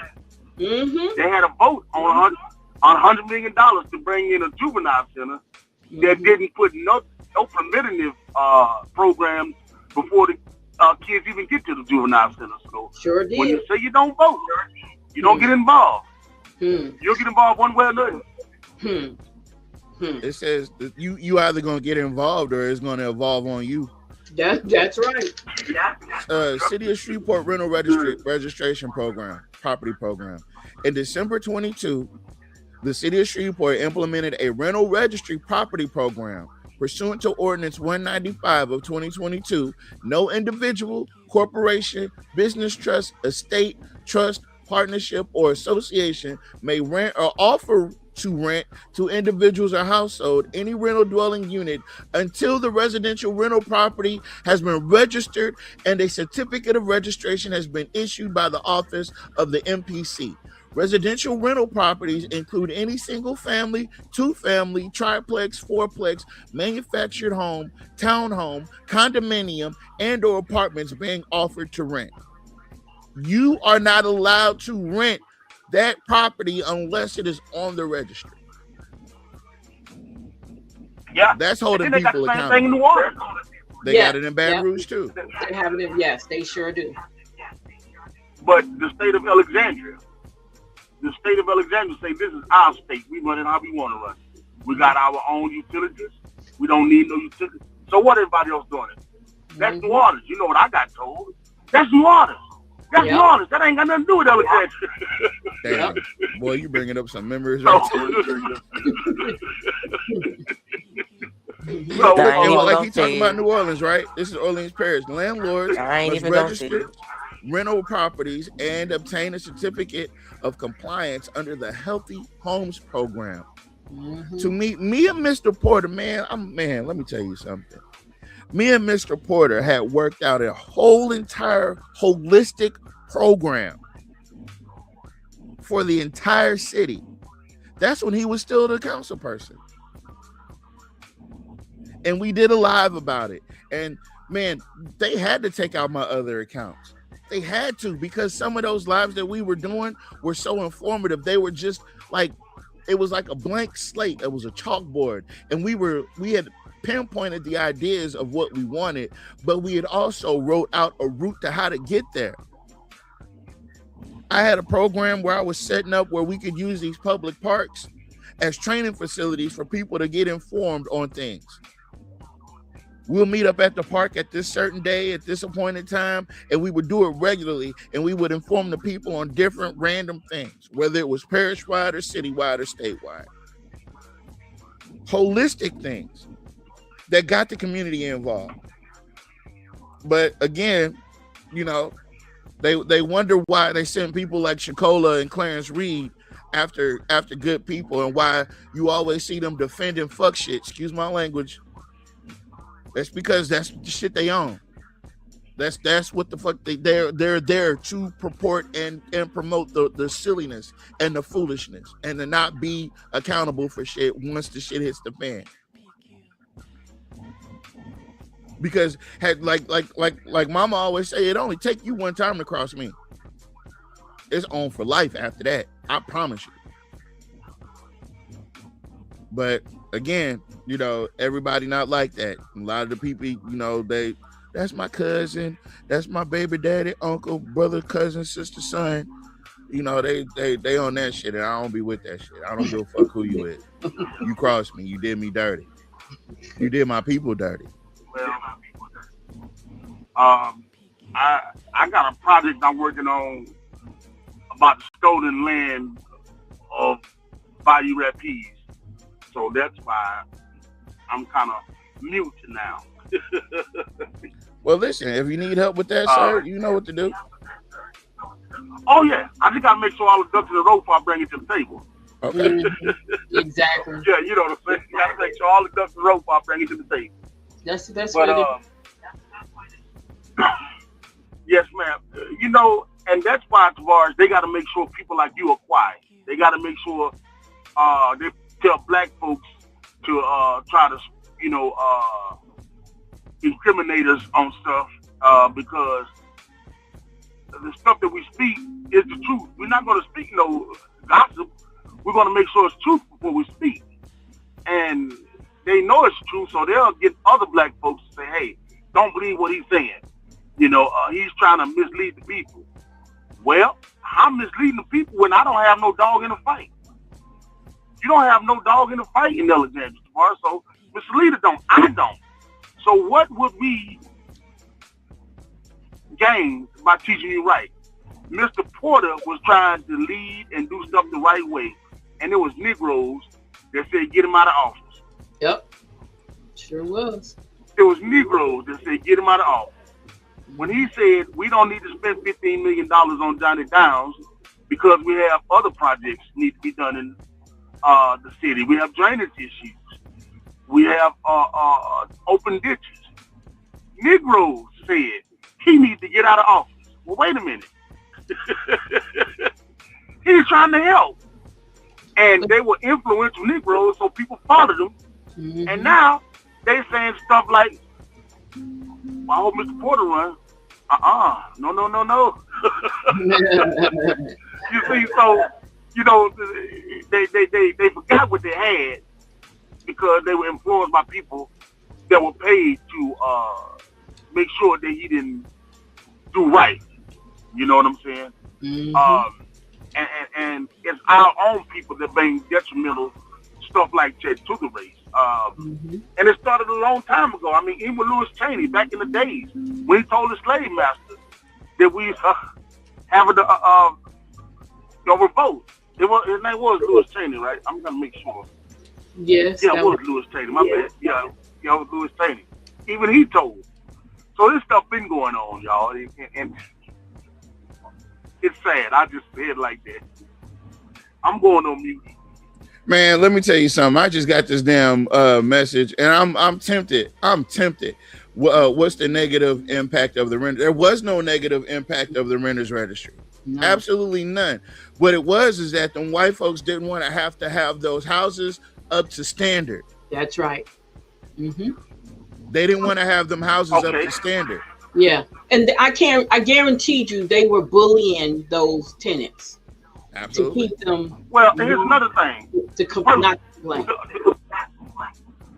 Mm-hmm. They had a vote on $100 million to bring in a juvenile center that didn't put no preventative programs before the kids even get to the juvenile center. So sure did. When you say you don't vote, you don't get involved. You'll get involved one way or another. It says that you either gonna get involved or it's gonna evolve on you. That's right. City of Shreveport rental registration program, property program. In December 22, the City of Shreveport implemented a rental registry property program. Pursuant to Ordinance 195 of 2022, no individual, corporation, business trust, estate, trust, partnership, or association may rent or offer to rent to individuals or household any rental dwelling unit until the residential rental property has been registered and a certificate of registration has been issued by the office of the MPC. Residential rental properties include any single family, two-family, triplex, fourplex, manufactured home, townhome, condominium, and or apartments being offered to rent. You are not allowed to rent that property unless it is on the registry. Yeah, that's holding people accountable. They got the same thing in New Orleans. They got it in Baton Rouge too. They have it in, yes, they sure do. But the state of Alexandria say this is our state. We run it how we want to run it. We got our own utilities. We don't need no utilities. So what everybody else doing it? That's New Orleans. You know what I got told? That's New Orleans. That's New Orleans. That ain't got nothing to do with Alexandria. Damn. Boy, you bringing up some memories right there. So, like he talking about New Orleans, right? This is Orleans Parish. Landlords must register rental properties and obtain a certificate of compliance under the Healthy Homes Program. To me and Mr. Porter, let me tell you something. Me and Mr. Porter had worked out a whole entire holistic program for the entire city. That's when he was still the council person. And we did a live about it. And man, they had to take out my other accounts. They had to, because some of those lives that we were doing were so informative. They were just like, it was like a blank slate. It was a chalkboard. And we had pinpointed the ideas of what we wanted, but we had also wrote out a route to how to get there. I had a program where I was setting up where we could use these public parks as training facilities for people to get informed on things. We'll meet up at the park at this certain day, at this appointed time, and we would do it regularly, and we would inform the people on different random things, whether it was parish-wide or citywide or statewide. Holistic things that got the community involved. But again, you know, they wonder why they send people like Shakola and Clarence Reed after good people, and why you always see them defending fuck shit. Excuse my language. That's because that's the shit they own. That's what the fuck they're there to purport and promote the silliness and the foolishness, and to not be accountable for shit once the shit hits the fan. because had like Mama always say, it only take you one time to cross me. It's on for life after that. I promise you. But again, you know, everybody not like that. A lot of the people, you know, that's my cousin, that's my baby daddy, uncle, brother, cousin, sister, son. You know, they on that shit, and I don't be with that shit. I don't give a fuck who you is. You crossed me, you did me dirty. You did my people dirty. Well, I got a project I'm working on about the stolen land of Bayou Rapides. So that's why I'm kind of mute now. Well, listen, if you need help with that, sir, you know what to do. Oh, yeah. I just got to make sure all the ducks in a row before I bring it to the table. Okay. Exactly. Yeah, you know what I'm saying? You got to make sure all the ducks in a row before I bring it to the table. That's But, yes, ma'am. You know, and that's why, Tavares, they got to make sure people like you are quiet. They got to make sure they tell black folks to try to, you know, incriminate us on stuff because the stuff that we speak is the truth. We're not going to speak no gossip. We're going to make sure it's truth before we speak. And they know it's true, so they'll get other black folks to say, hey, don't believe what he's saying. You know, he's trying to mislead the people. Well, I'm misleading the people when I don't have no dog in the fight. You don't have no dog in the fight in Alexandria, Tavares, so Mr. Leader don't. I don't. So what would we gain by teaching you right? Mr. Porter was trying to lead and do stuff the right way, and there was Negroes that said get him out of office. Yep, sure was. There was Negroes that said get him out of office. When he said we don't need to spend $15 million on Johnny Downs because we have other projects need to be done in the city. We have drainage issues. We have open ditches. Negroes said he needs to get out of office. Well, wait a minute. He's trying to help. And they were influential Negroes, so people followed them. Mm-hmm. And now they saying stuff like, well, I hope Mr. Porter run. No. You see, so, you know, they forgot what they had because they were influenced by people that were paid to make sure that he didn't do right. You know what I'm saying? Mm-hmm. And it's our own people that bring detrimental stuff like that to the race. And it started a long time ago. I mean, even with Louis Chaney back in the days when he told the slave masters that we having a revolt. His name was Louis Chaney, right? I'm gonna make sure. Yes. Yeah, it was Louis Chaney. My bad. Yeah, it was Louis Chaney. Even he told. So this stuff been going on, y'all, and it's sad. I just say it like that. I'm going on mute. Man, let me tell you something. I just got this damn message, and I'm tempted. What's the negative impact of the renter? There was no negative impact of the renters registry. No. Absolutely none. What it was is that the white folks didn't want to have those houses up to standard. That's right. Mm-hmm. They didn't want to have them houses up to standard. Yeah, and I guaranteed you they were bullying those tenants. Absolutely. To keep them. Well, here's another thing. Not complain.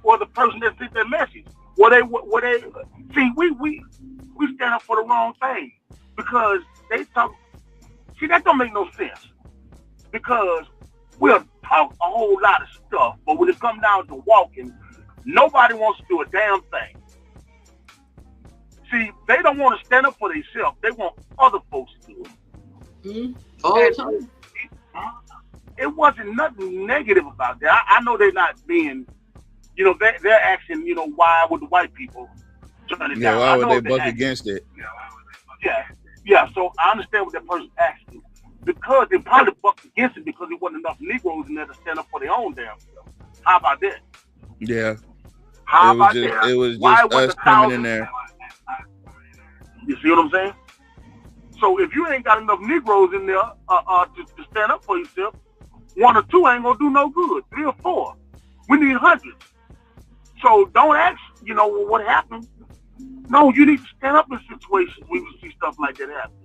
Or the person that sent that message. They see we stand up for the wrong thing because they talk. See, that don't make no sense because we'll talk a whole lot of stuff, but when it comes down to walking, nobody wants to do a damn thing. See, they don't want to stand up for themselves. They want other folks to do it. Mm-hmm. All the time. It wasn't nothing negative about that. I know they're not being, you know, they're asking, you know, why would the white people turn it down? Why would they buck against it? Yeah. So I understand what that person's asking because they probably bucked against it because there wasn't enough Negroes in there to stand up for their own damn self. How about that? Yeah. How about that? It was just us coming in there. You see what I'm saying? So if you ain't got enough Negroes in there to stand up for yourself, 1 or 2 ain't gonna do no good. 3 or 4. We need hundreds. So don't ask, you know, what happened. No, you need to stand up in situations when you see stuff like that happen.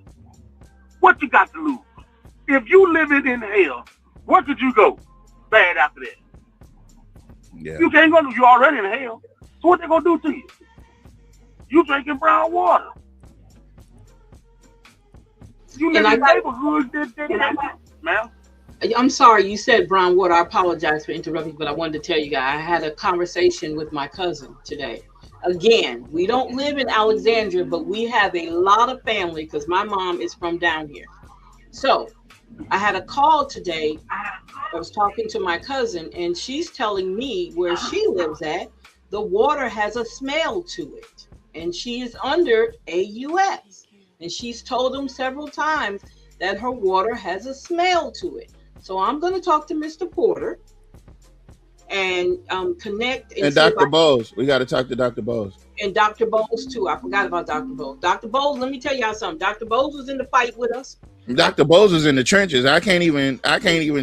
What you got to lose? If you living in hell, where could you go bad after that? Yeah. You can't go. You already in hell. So what they gonna do to you? You drinking brown water. You live in neighborhoods that ma'am. I'm sorry, you said brown water. I apologize for interrupting, but I wanted to tell you guys I had a conversation with my cousin today. Again, we don't live in Alexandria, but we have a lot of family because my mom is from down here. So I had a call today. I was talking to my cousin, and she's telling me where she lives at, the water has a smell to it, and she is under AUS. And she's told them several times that her water has a smell to it. So I'm going to talk to Mr. Porter and connect. And Dr. Bowles. We got to talk to Dr. Bowles. And Dr. Bowles, too. I forgot about Dr. Bowles. Dr. Bowles, let me tell y'all something. Dr. Bowles was in the fight with us. Dr. Bowles is in the trenches. I can't even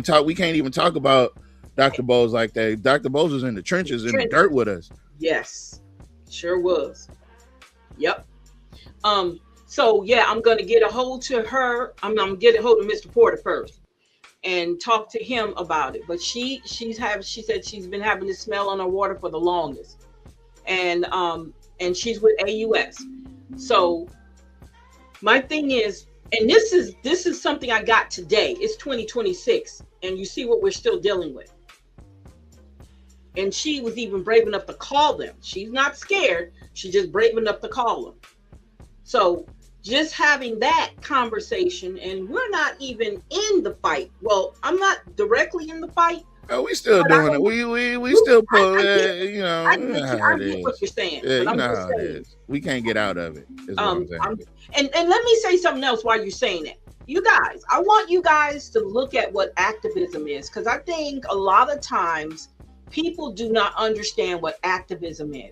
talk. We can't even talk about Dr. Bowles like that. Dr. Bowles was in the trenches, in the dirt with us. Yes, sure was. Yep. So yeah, I'm gonna get a hold to her. I'm gonna get a hold of Mr. Porter first and talk to him about it. But she said she's been having this smell on her water for the longest, and she's with AUS. So my thing is, and this is something I got today. It's 2026, and you see what we're still dealing with. And she was even brave enough to call them. She's not scared. She's just brave enough to call them. So just having that conversation, and we're not even in the fight. Well, I'm not directly in the fight. Oh, we still doing it. We still pull. You know, I get what you're saying. Yeah, but you know how it is. We can't get out of it. Is what I'm saying. And let me say something else while you're saying it. You guys, I want you guys to look at what activism is, because I think a lot of times people do not understand what activism is.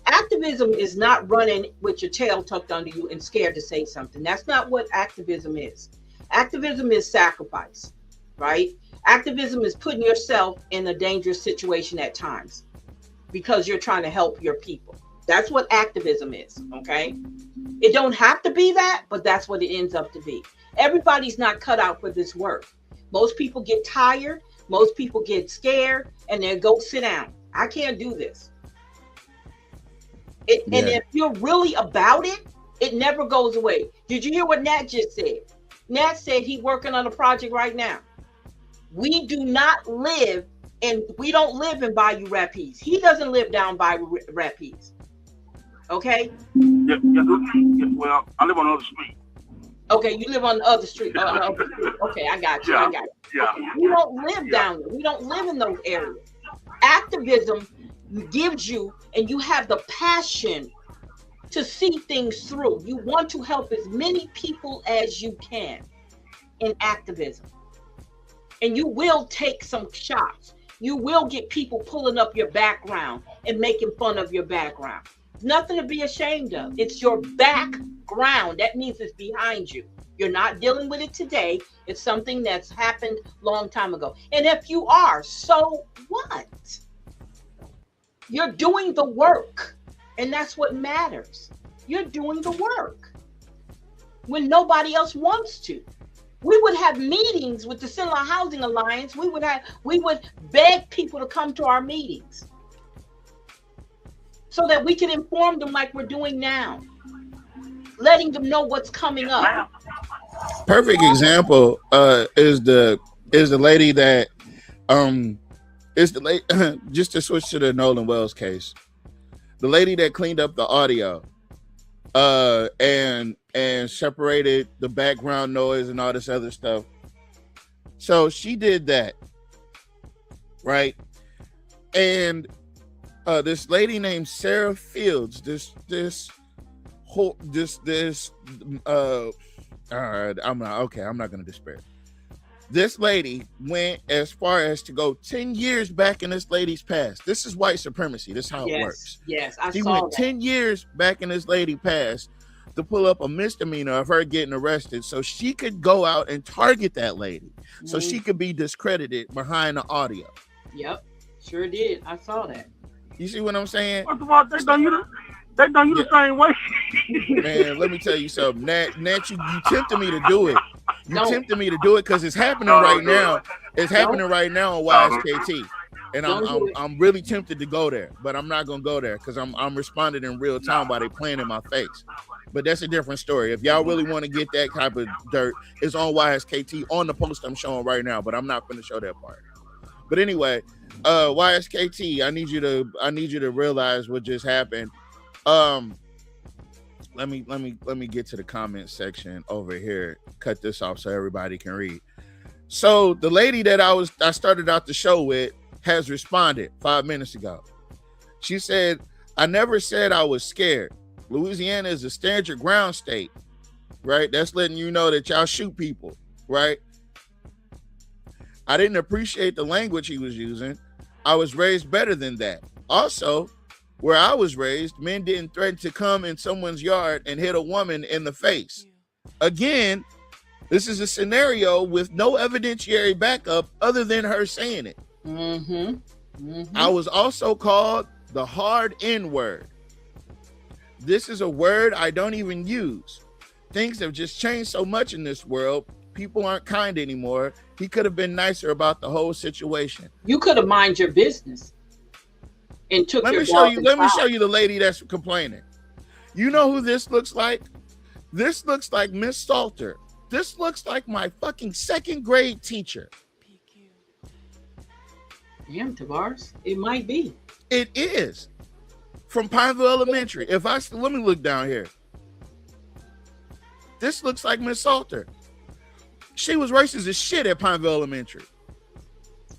Activism is not running with your tail tucked under you and scared to say something. That's not what activism is. Activism is sacrifice, right? Activism is putting yourself in a dangerous situation at times because you're trying to help your people. That's what activism is, okay? It don't have to be that, but that's what it ends up to be. Everybody's not cut out for this work. Most people get tired. Most people get scared and they go sit down. I can't do this. And if you're really about it, it never goes away. Did you hear what Nat just said? Nat said he's working on a project right now. We do not live we don't live in Bayou Rapids. He doesn't live down Bayou Rapids. Okay? Yeah, well, I live on the other street. Okay, you live on the other street. Okay, I got you. I got you. Yeah. Okay, we don't live down there. We don't live in those areas. Activism gives you, and you have the passion to see things through. You want to help as many people as you can in activism. And you will take some shots. You will get people pulling up your background and making fun of your background. Nothing to be ashamed of. It's your background. That means it's behind you. You're not dealing with it today. It's something that's happened long time ago. And if you are, so what? You're doing the work. And that's what matters. You're doing the work when nobody else wants to. We would have meetings with the Sinaloa Housing Alliance. We would beg people to come to our meetings so that we can inform them like we're doing now, letting them know what's coming up. Perfect example is the lady that just to switch to the Nolan Wells case, the lady that cleaned up the audio and separated the background noise and all this other stuff. So she did that, right? And this lady named Sarah Fields, all right, I'm not gonna despair. This lady went as far as to go 10 years back in this lady's past. This is white supremacy. This is how it works. Yes, She went 10 years back in this lady's past to pull up a misdemeanor of her getting arrested so she could go out and target that lady, so she could be discredited behind the audio. Yep, sure did. I saw that. You see what I'm saying? First of all, they They done you the same way. Man, let me tell you something. Nat, you tempted me to do it. You tempted me to do it because it's happening right now. It's happening right now on YSKT. And I'm really tempted to go there, but I'm not gonna go there because I'm responding in real time while they playing in my face. But that's a different story. If y'all really want to get that type of dirt, it's on YSKT on the post I'm showing right now, but I'm not gonna show that part. But anyway, YSKT, I need you to realize what just happened. Let me get to the comment section over here. Cut this off so everybody can read. So the lady that I started out the show with has responded 5 minutes ago. She said, I never said I was scared. Louisiana is a stand your ground state, right? That's letting you know that y'all shoot people, right? I didn't appreciate the language he was using. I was raised better than that. Also, where I was raised, men didn't threaten to come in someone's yard and hit a woman in the face. Again, this is a scenario with no evidentiary backup other than her saying it. I was also called the hard N-word. This is a word I don't even use. Things have just changed so much in this world. People aren't kind anymore. He could have been nicer about the whole situation. You could have mind your business and took Let me show you the lady that's complaining. You know who this looks like? This looks like Miss Salter. This looks like my fucking second grade teacher. Yeah, Tavares, it might be. It is. From Pineville Elementary. Let me look down here. This looks like Miss Salter. She was racist as shit at Pineville Elementary.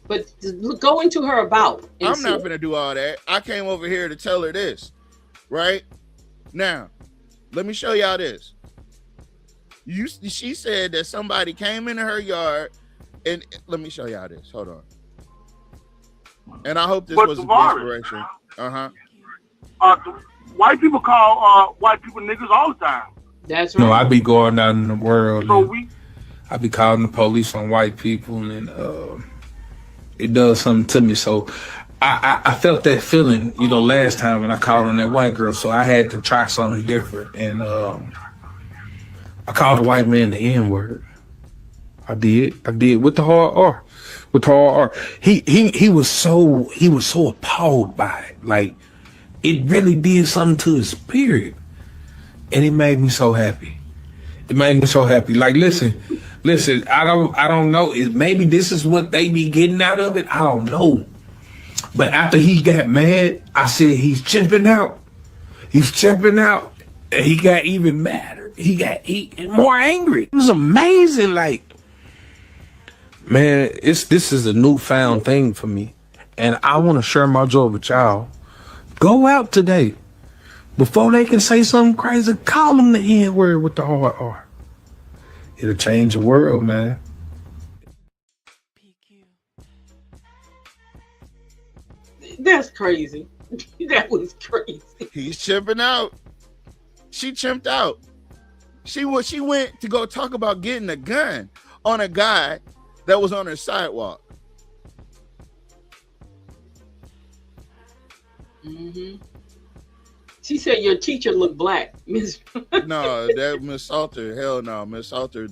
But go into her about. I'm not going to do all that. I came over here to tell her this, right? Now, let me show y'all this. She said that somebody came into her yard, and let me show y'all this. Hold on. And I hope this was a good inspiration. White people call white people niggas all the time. That's right. No, I be going out in the world. So I be calling the police on white people, and it does something to me. So I felt that feeling, last time when I called on that white girl. So I had to try something different, and I called the white man the N-word. I did with the hard R. With the hard R. He was so appalled by it. Like, it really did something to his spirit. And it made me so happy. Like, listen, I don't know. Maybe this is what they be getting out of it. I don't know. But after he got mad, I said he's chimping out. And he got even madder. He got more angry. It was amazing. Like, man, this is a newfound thing for me. And I want to share my joy with y'all. Go out today. Before they can say something crazy, call them the N-word with the hard R. It'll change the world, man. That's crazy. That was crazy. He's chimping out. She chimped out. She went to go talk about getting a gun on a guy that was on her sidewalk. She said your teacher looked black, Miss. No, that Miss Salter, hell no. Miss Salter,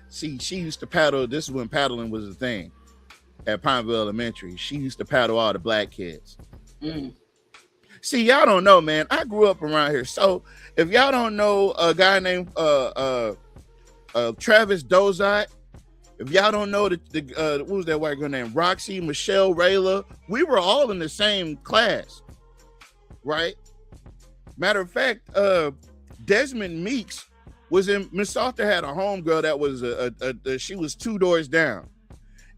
see, she used to paddle. This is when paddling was a thing at Pineville Elementary. She used to paddle all the black kids. See, y'all don't know, man. I grew up around here. So if y'all don't know a guy named Travis Dozat, if y'all don't know what was that white girl named Roxy, Michelle, Rayla, we were all in the same class, right? Matter of fact, Desmond Meeks was in. Miss Salter had a homegirl that was she was 2 doors down,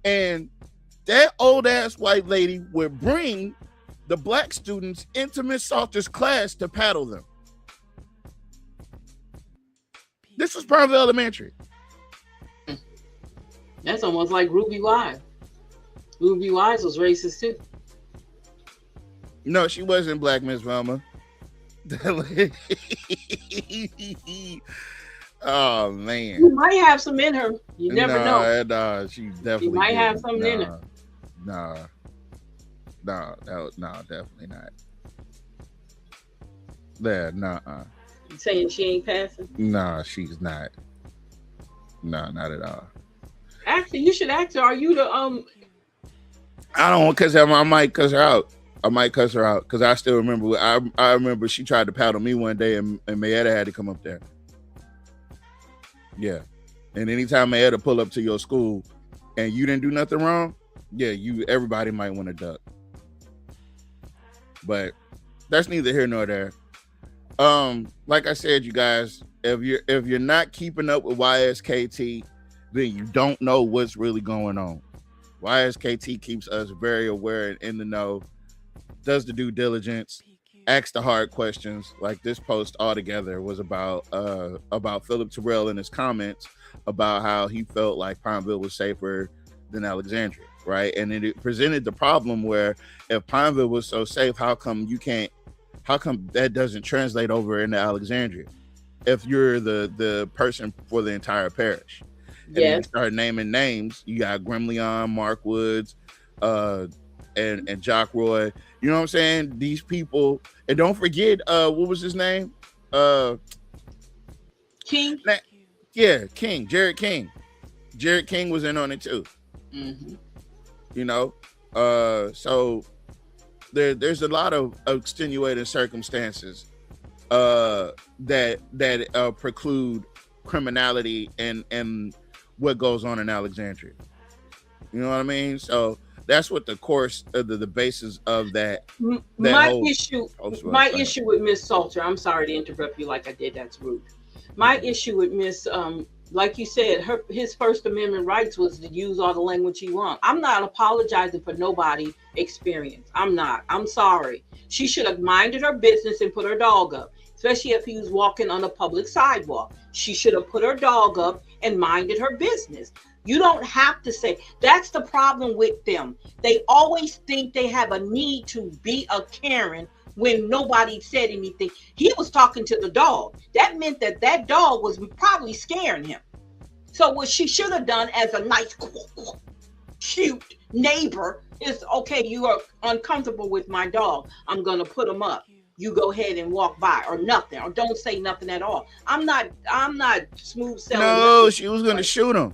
and that old ass white lady would bring the black students into Miss Salter's class to paddle them. This was Pineville Elementary. That's almost like Ruby Wise. Ruby Wise was racist too. No, she wasn't black, Miss Velma. Oh man, you might have some in her. You never know. No, she definitely. You might have something in her. No, definitely not. Yeah, nah. You saying she ain't passing? Nah, she's not. Nah, not at all. Actually, you should ask her. Are you the I don't want because I might cuss her out. I might cuss her out because I still remember. I remember she tried to paddle me one day, and Mayetta had to come up there. Yeah, and anytime Mayetta pull up to your school, and you didn't do nothing wrong, yeah, everybody might want to duck. But that's neither here nor there. Like I said, you guys, if you're not keeping up with YSKT, then you don't know what's really going on. YSKT keeps us very aware and in the know, does the due diligence, asks the hard questions. Like this post altogether was about Philip Terrell and his comments about how he felt like Pineville was safer than Alexandria, right? And it presented the problem where if Pineville was so safe, how come that doesn't translate over into Alexandria if you're the person for the entire parish? And then you start naming names. You got Gremleon, Mark Woods, and Jock Roy. You know what I'm saying? These people, and don't forget, what was his name? King. Yeah, King. Jared King. Jared King was in on it too. Mm-hmm. You know, so there's a lot of extenuating circumstances that preclude criminality and what goes on in Alexandria. You know what I mean? So that's what the course of the basis of that. My issue with Miss Salter. I'm sorry to interrupt you like I did. That's rude. My issue with Miss, like you said, his First Amendment rights was to use all the language he wants. I'm not apologizing for nobody experience. I'm not. I'm sorry. She should have minded her business and put her dog up, especially if he was walking on a public sidewalk. She should have put her dog up and minded her business. You don't have to say. That's the problem with them. They always think they have a need to be a Karen when nobody said anything. He was talking to the dog. That meant that dog was probably scaring him. So what she should have done as a nice, cute neighbor is, okay, you are uncomfortable with my dog. I'm going to put him up. You go ahead and walk by, or nothing, or don't say nothing at all. I'm not smooth selling. No, she was going to shoot him.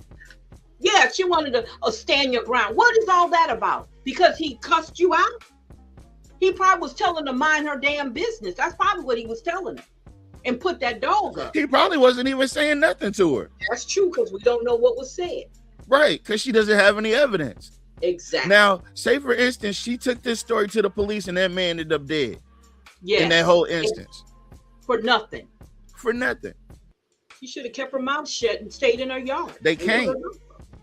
Yeah, she wanted to stand your ground. What is all that about? Because he cussed you out? He probably was telling her to mind her damn business. That's probably what he was telling her. And put that dog up. He probably wasn't even saying nothing to her. That's true, because we don't know what was said. Right, because she doesn't have any evidence. Exactly. Now, say for instance, she took this story to the police and that man ended up dead. Yeah. In that whole instance. For nothing. For nothing. She should have kept her mouth shut and stayed in her yard. They can't.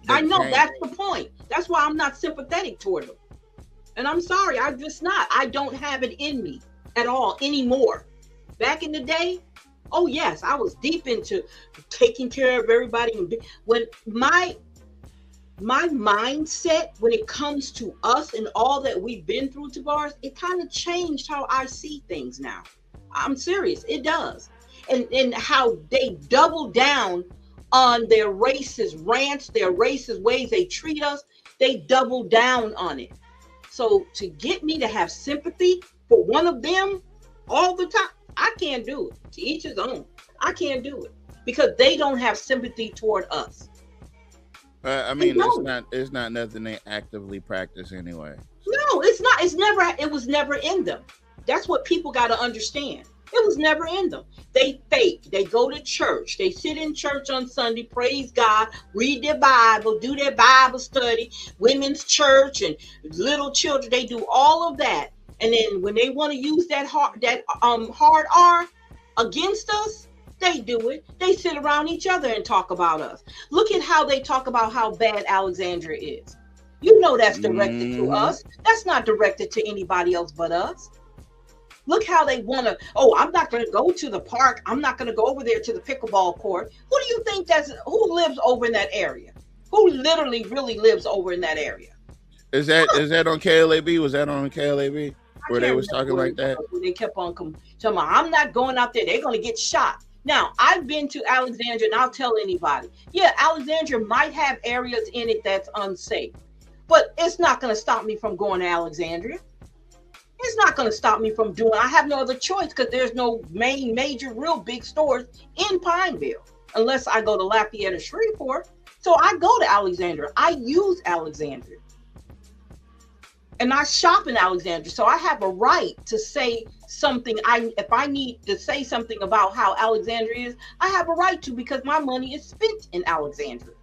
I know, that's the point. That's why I'm not sympathetic toward them. And I'm sorry, I'm just not. I don't have it in me at all anymore. Back in the day, oh yes, I was deep into taking care of everybody. When my mindset, when it comes to us and all that we've been through, Tavares, it kind of changed how I see things now. I'm serious, it does. And how they double down on their racist rants, their racist ways they treat us, they double down on it. So to get me to have sympathy for one of them all the time, I can't do it. To each his own. I can't do it because they don't have sympathy toward us. I mean, it's not nothing they actively practice anyway. No, it's not. It was never in them. That's what people got to understand. It was never in them. They fake. They go to church. They sit in church on Sunday, praise God, read their Bible, do their Bible study, women's church and little children. They do all of that. And then when they want to use that hard R against us, they do it. They sit around each other and talk about us. Look at how they talk about how bad Alexandria is. You know that's directed to us. That's not directed to anybody else but us. Look how they want to, I'm not going to go to the park. I'm not going to go over there to the pickleball court. Who do you think who lives over in that area? Who literally really lives over in that area? Is that on KLAB? Was that on KLAB? Where they was talking like that? They kept on talking about, I'm not going out there. They're going to get shot. Now, I've been to Alexandria, and I'll tell anybody. Yeah, Alexandria might have areas in it that's unsafe. But it's not going to stop me from going to Alexandria. It's not going to stop me from doing. I have no other choice because there's no major, real big stores in Pineville unless I go to Lafayette or Shreveport. So I go to Alexandria. I use Alexandria. And I shop in Alexandria. So I have a right to say something. If I need to say something about how Alexandria is, I have a right to, because my money is spent in Alexandria.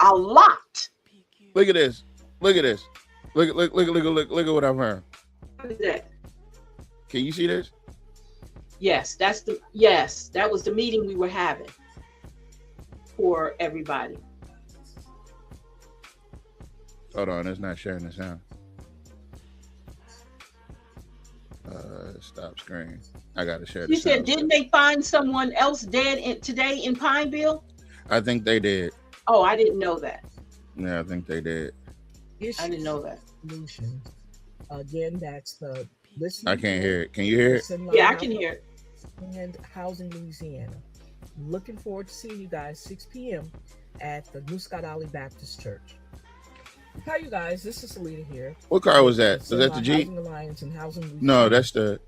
A lot. Look at this. Look at this. Look at what I've heard. What is that? Can you see this? Yes, that was the meeting we were having for everybody. Hold on, it's not sharing the sound. Stop screen. I gotta share the You said, didn't they find someone else dead today in Pineville? I think they did. Oh, I didn't know that. Yeah, I think they did. I didn't know that. Solutions. Again, that's the listen. I can't hear it. Can you hear it? Yeah, I can hear it. And Housing Louisiana. Looking forward to seeing you guys 6 p.m. at the New Scott Alley Baptist Church. Hi, you guys. This is Salita here. What car was that? Was that the Jeep? Housing Alliance and Housing Louisiana. No, that's the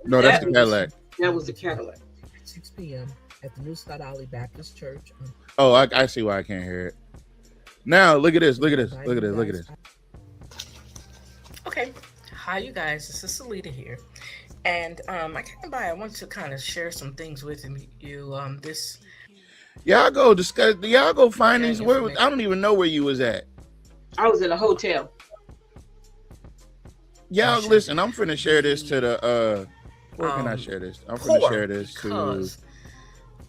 Cadillac. That was the Cadillac. 6 p.m. at the New Scott Alley Baptist Church. Oh, I see why I can't hear it. Now look at this. Look at this. Look at this. Look at this. Okay. Hi, you guys. This is Salita here. And I came by. I want to kind of share some things with you. Y'all go discuss. Y'all go find these. Where I don't even know where you was at. I was in a hotel. Y'all listen. I'm finna share this to the. Where can I share this? I'm finna share this to.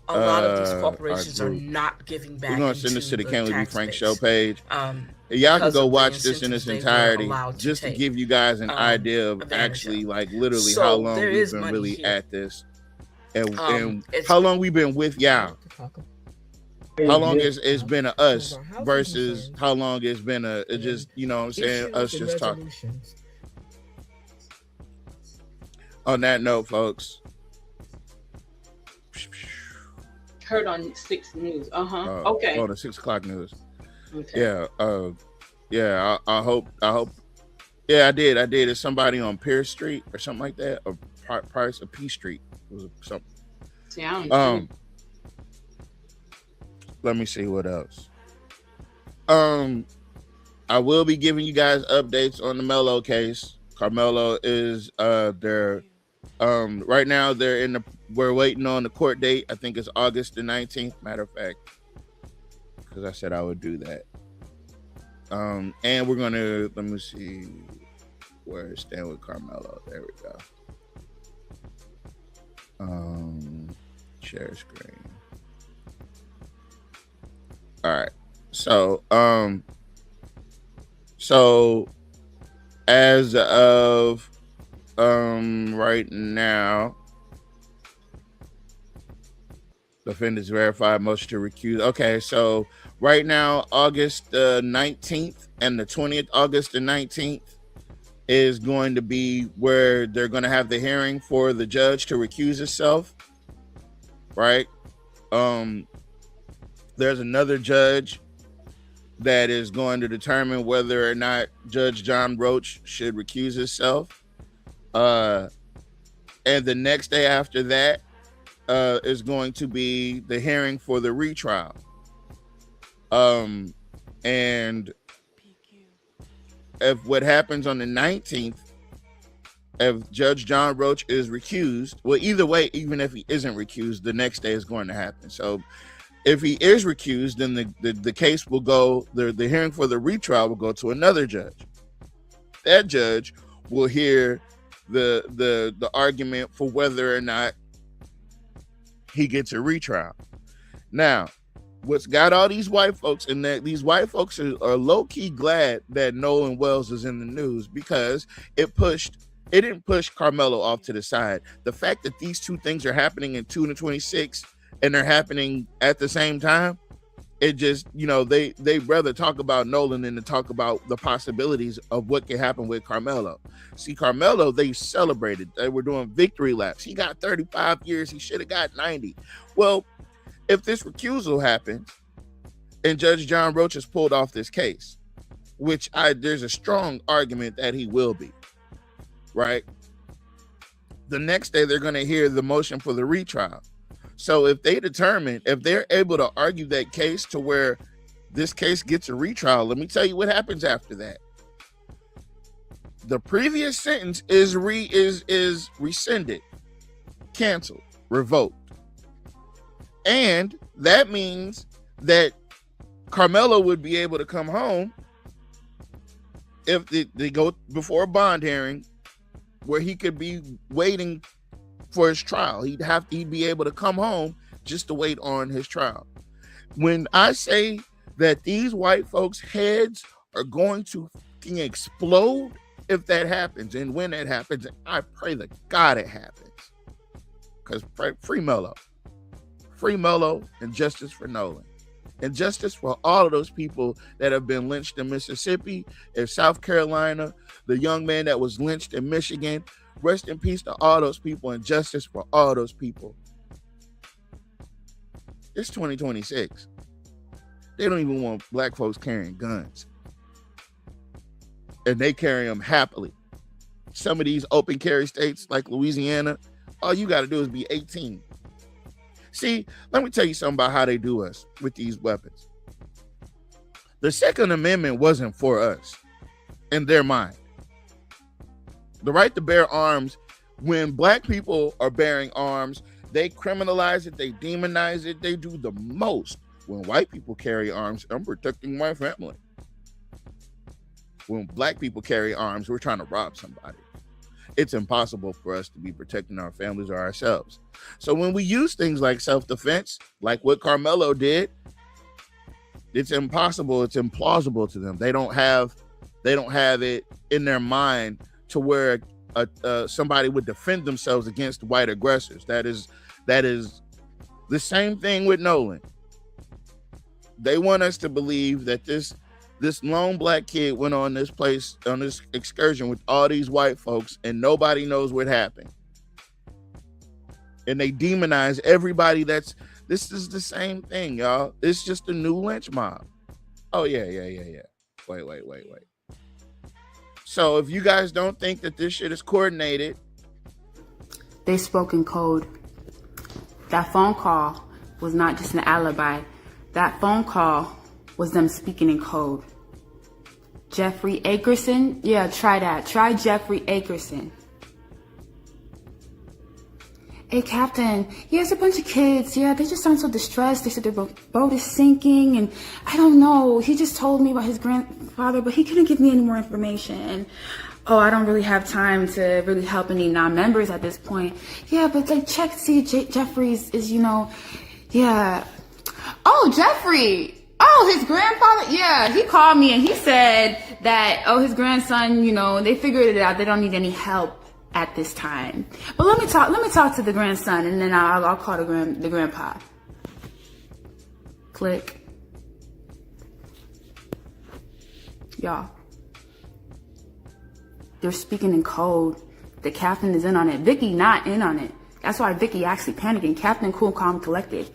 A lot of these corporations are not giving back. We're gonna send this to the Can We Be Frank show page. Y'all can go watch this in its entirety, just to give you guys an idea of actually, like, literally how long we've been really at this, and how long we've been with y'all. How long it's been a us versus how long it's been a just, you know what I'm saying, us just talking. On that note, folks. Heard on 6 News. Okay. On the 6 o'clock news. Okay. Yeah. Yeah. I hope. Yeah, I did. It's somebody on Pierce Street or something like that, or Price of P Street. It was something. See, I don't know. Let me see what else. I will be giving you guys updates on the Mello case. Carmelo is right now we're waiting on the court date. I think it's August the 19th. Matter of fact, because I said I would do that. And we're gonna, let me see where it stand with Carmelo. There we go. Share screen. All right. So as of right now, defendants verified motion to recuse. Okay, so right now, August the 19th and the 20th, August the 19th is going to be where they're going to have the hearing for the judge to recuse himself, right? There's another judge that is going to determine whether or not Judge John Roach should recuse himself. And the next day after that is going to be the hearing for the retrial. And if what happens on the 19th, if Judge John Roach is recused, well, either way, even if he isn't recused, the next day is going to happen. So if he is recused, then the case will go, the hearing for the retrial will go to another judge. That judge will hear the argument for whether or not he gets a retrial. Now, what's got all these white folks, and that these white folks are low-key glad that Nolan Wells is in the news, because it didn't push Carmelo off to the side. The fact that these two things are happening in 226 and they're happening at the same time, it just, they rather talk about Nolan than to talk about the possibilities of what can happen with Carmelo. See, Carmelo, they celebrated. They were doing victory laps. He got 35 years. He should have got 90. Well, if this recusal happens and Judge John Roach has pulled off this case, which there's a strong argument that he will be, right? The next day, they're going to hear the motion for the retrial. So if they're able to argue that case to where this case gets a retrial, let me tell you what happens after that. The previous sentence is rescinded, canceled, revoked. And that means that Carmelo would be able to come home if they go before a bond hearing where he could be waiting for his trial. He'd be able to come home just to wait on his trial. When I say that these white folks' heads are going to fucking explode if that happens, and when that happens, I pray to God it happens. Because free Melo, and justice for Nolan. And justice for all of those people that have been lynched in Mississippi, in South Carolina, the young man that was lynched in Michigan. Rest in peace to all those people, and justice for all those people. It's 2026. They don't even want black folks carrying guns. And they carry them happily. Some of these open carry states like Louisiana, all you got to do is be 18. See, let me tell you something about how they do us with these weapons. The Second Amendment wasn't for us in their mind. The right to bear arms, when black people are bearing arms, they criminalize it, they demonize it, they do the most. When white people carry arms, I'm protecting my family. When black people carry arms, we're trying to rob somebody. It's impossible for us to be protecting our families or ourselves. So when we use things like self-defense, like what Carmelo did, it's impossible, it's implausible to them. They don't have it in their mind to where somebody would defend themselves against white aggressors. That is the same thing with Nolan. They want us to believe that this lone black kid went on this excursion with all these white folks and nobody knows what happened. And they demonize everybody. This is the same thing, y'all. It's just a new lynch mob. Oh, yeah. Wait. So if you guys don't think that this shit is coordinated. They spoke in code. That phone call was not just an alibi. That phone call was them speaking in code. Jeffrey Akerson? Yeah, try that. Try Jeffrey Akerson. Hey, Captain. Yeah, it's a bunch of kids. Yeah, they just sound so distressed. They said their boat is sinking, and I don't know. He just told me about his grandfather, but he couldn't give me any more information. And, I don't really have time to really help any non-members at this point. Yeah, but like, check to see Jeffrey's is, yeah. Oh, Jeffrey. Oh, his grandfather. Yeah, he called me and he said that, his grandson, they figured it out. They don't need any help at this time. But let me talk to the grandson, and then I'll call the grandpa. Click. Y'all. They're speaking in code. The captain is in on it. Vicky not in on it. That's why Vicky actually panicking. Captain cool, calm, collected.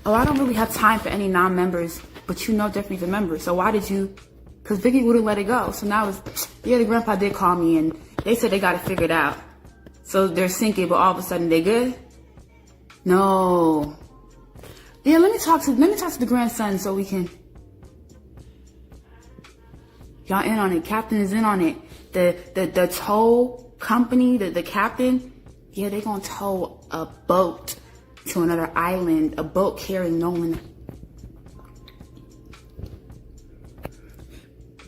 I don't really have time for any non-members, but Jeffrey's a member. So why did you? Because Vicky wouldn't let it go. So now the grandpa did call me and they said they got it figured out. So they're sinking, but all of a sudden they good? No. Yeah, let me talk to the grandson so we can. Y'all in on it. Captain is in on it. The tow company, the captain, yeah, they gonna tow a boat to another island, a boat carrying Nolan.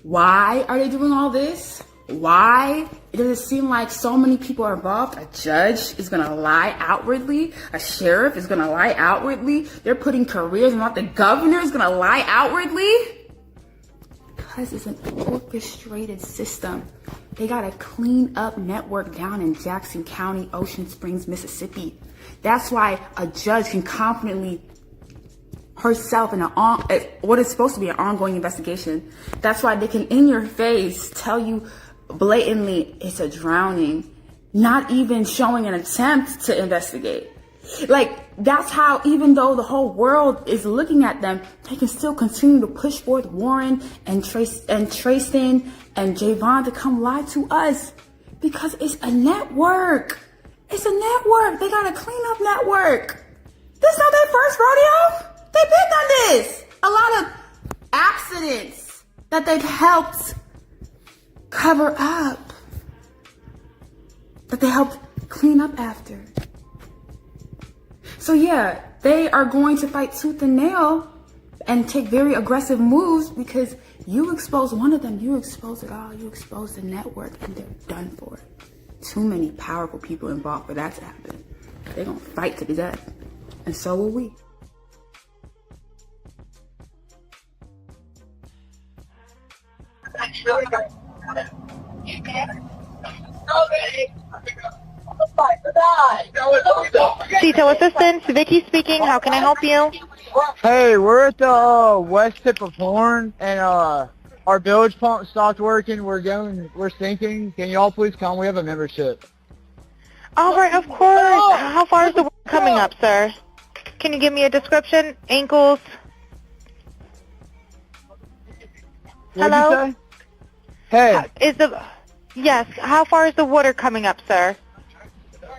Why are they doing all this? Why does it seem like so many people are involved? A judge is gonna lie outwardly. A sheriff is gonna lie outwardly. They're putting careers in what the governor is gonna lie outwardly. Because it's an orchestrated system. They got a clean up network down in Jackson County, Ocean Springs, Mississippi. That's why a judge can confidently herself in what is supposed to be an ongoing investigation. That's why they can in your face tell you blatantly it's a drowning, not even showing an attempt to investigate. That's how, even though the whole world is looking at them, they can still continue to push forth Warren and Tristan and Javon to come lie to us. Because it's a network. It's a network. They got a cleanup network. This is not their first rodeo. They've been done this. A lot of accidents that they've helped cover up, that they helped clean up after. So yeah, they are going to fight tooth and nail and take very aggressive moves, because you expose one of them, you expose it all. You expose the network, and they're done for it. Too many powerful people involved for that to happen. They're gonna fight to the death, and so will we. CETO Assistance, Vicky speaking. How can I help you? Hey, we're at the west tip of Horn, and our bilge pump stopped working. We're sinking. Can y'all please come? We have a membership. All right, of course. How far is the water coming up, sir? Can you give me a description? Ankles? What'd Hello? you say? Hey. Yes. How far is the water coming up, sir?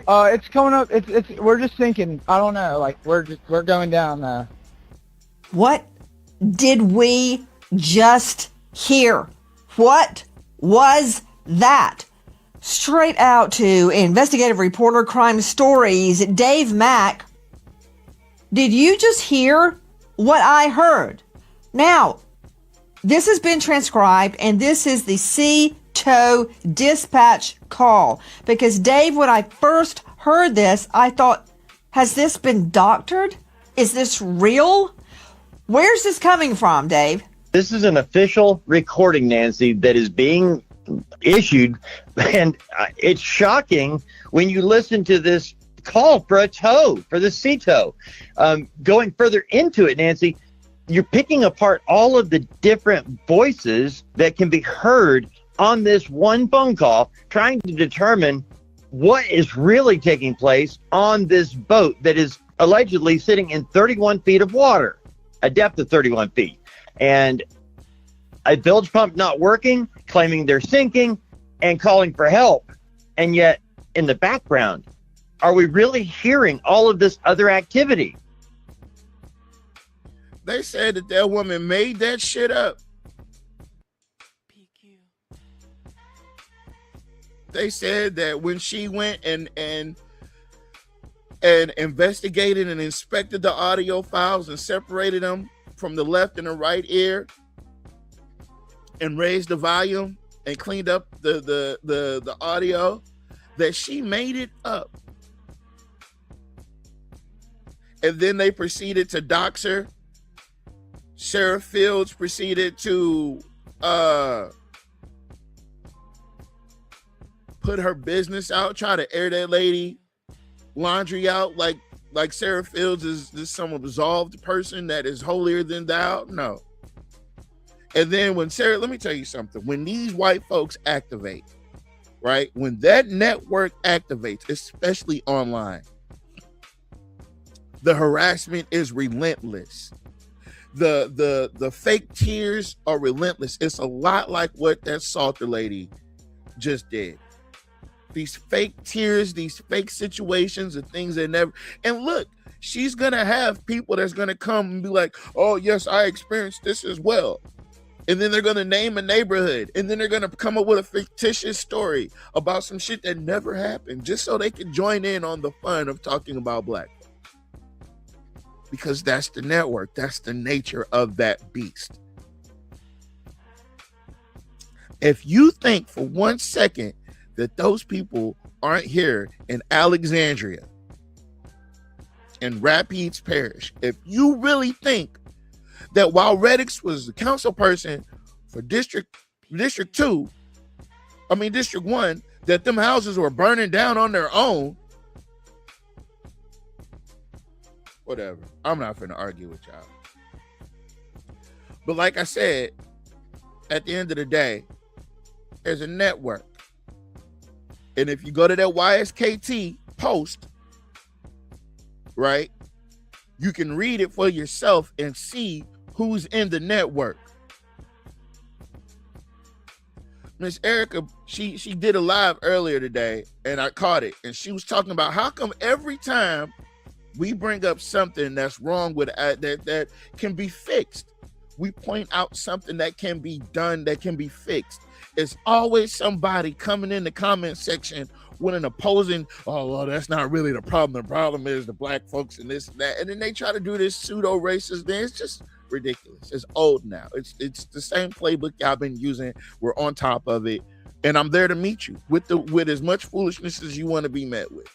It's coming up. We're just sinking. I don't know. Like we're going down now. What did we just hear? What was that? Straight out to investigative reporter Crime Stories, Dave Mack. Did you just hear what I heard? Now, this has been transcribed, and this is the CETO dispatch call. Because, Dave, when I first heard this, I thought, has this been doctored? Is this real? Where's this coming from, Dave? This is an official recording, Nancy, that is being issued, and it's shocking when you listen to this call for a tow, for the CETO. Going further into it, Nancy, you're picking apart all of the different voices that can be heard on this one phone call, trying to determine what is really taking place on this boat that is allegedly sitting in 31 feet of water, a depth of 31 feet. And a bilge pump not working, claiming they're sinking, and calling for help. And yet, in the background, are we really hearing all of this other activity? They said that woman made that shit up. They said that when she went and investigated and inspected the audio files and separated them from the left and the right ear and raised the volume and cleaned up the audio, that she made it up. And then they proceeded to dox her. Sheriff Fields proceeded to put her business out, try to air that lady laundry out like Sarah Fields is some absolved person that is holier than thou. No. And then when Sarah, let me tell you something. When these white folks activate, right? When that network activates, especially online, the harassment is relentless. The fake tears are relentless. It's a lot like what that Salter lady just did. These fake tears, these fake situations and things that never, and look, she's gonna have people that's gonna come and be like, oh yes, I experienced this as well. And then they're gonna name a neighborhood, and then they're gonna come up with a fictitious story about some shit that never happened, just so they can join in on the fun of talking about black. Because that's the network, that's the nature of that beast. If you think for 1 second that those people aren't here in Alexandria, in Rapides Parish, if you really think that while Reddix was the council person for District 1, that them houses were burning down on their own, whatever. I'm not finna argue with y'all. But like I said, at the end of the day, there's a network. And if you go to that YSKT post, right, you can read it for yourself and see who's in the network. Miss Erica, she did a live earlier today, and I caught it, and she was talking about how come every time we bring up something that's wrong with that can be fixed, we point out something that can be done, that can be fixed. It's always somebody coming in the comment section with an opposing, oh, well, that's not really the problem. The problem is the black folks and this and that. And then they try to do this pseudo racist thing. It's just ridiculous. It's old now. It's the same playbook y'all been using. We're on top of it. And I'm there to meet you with as much foolishness as you want to be met with.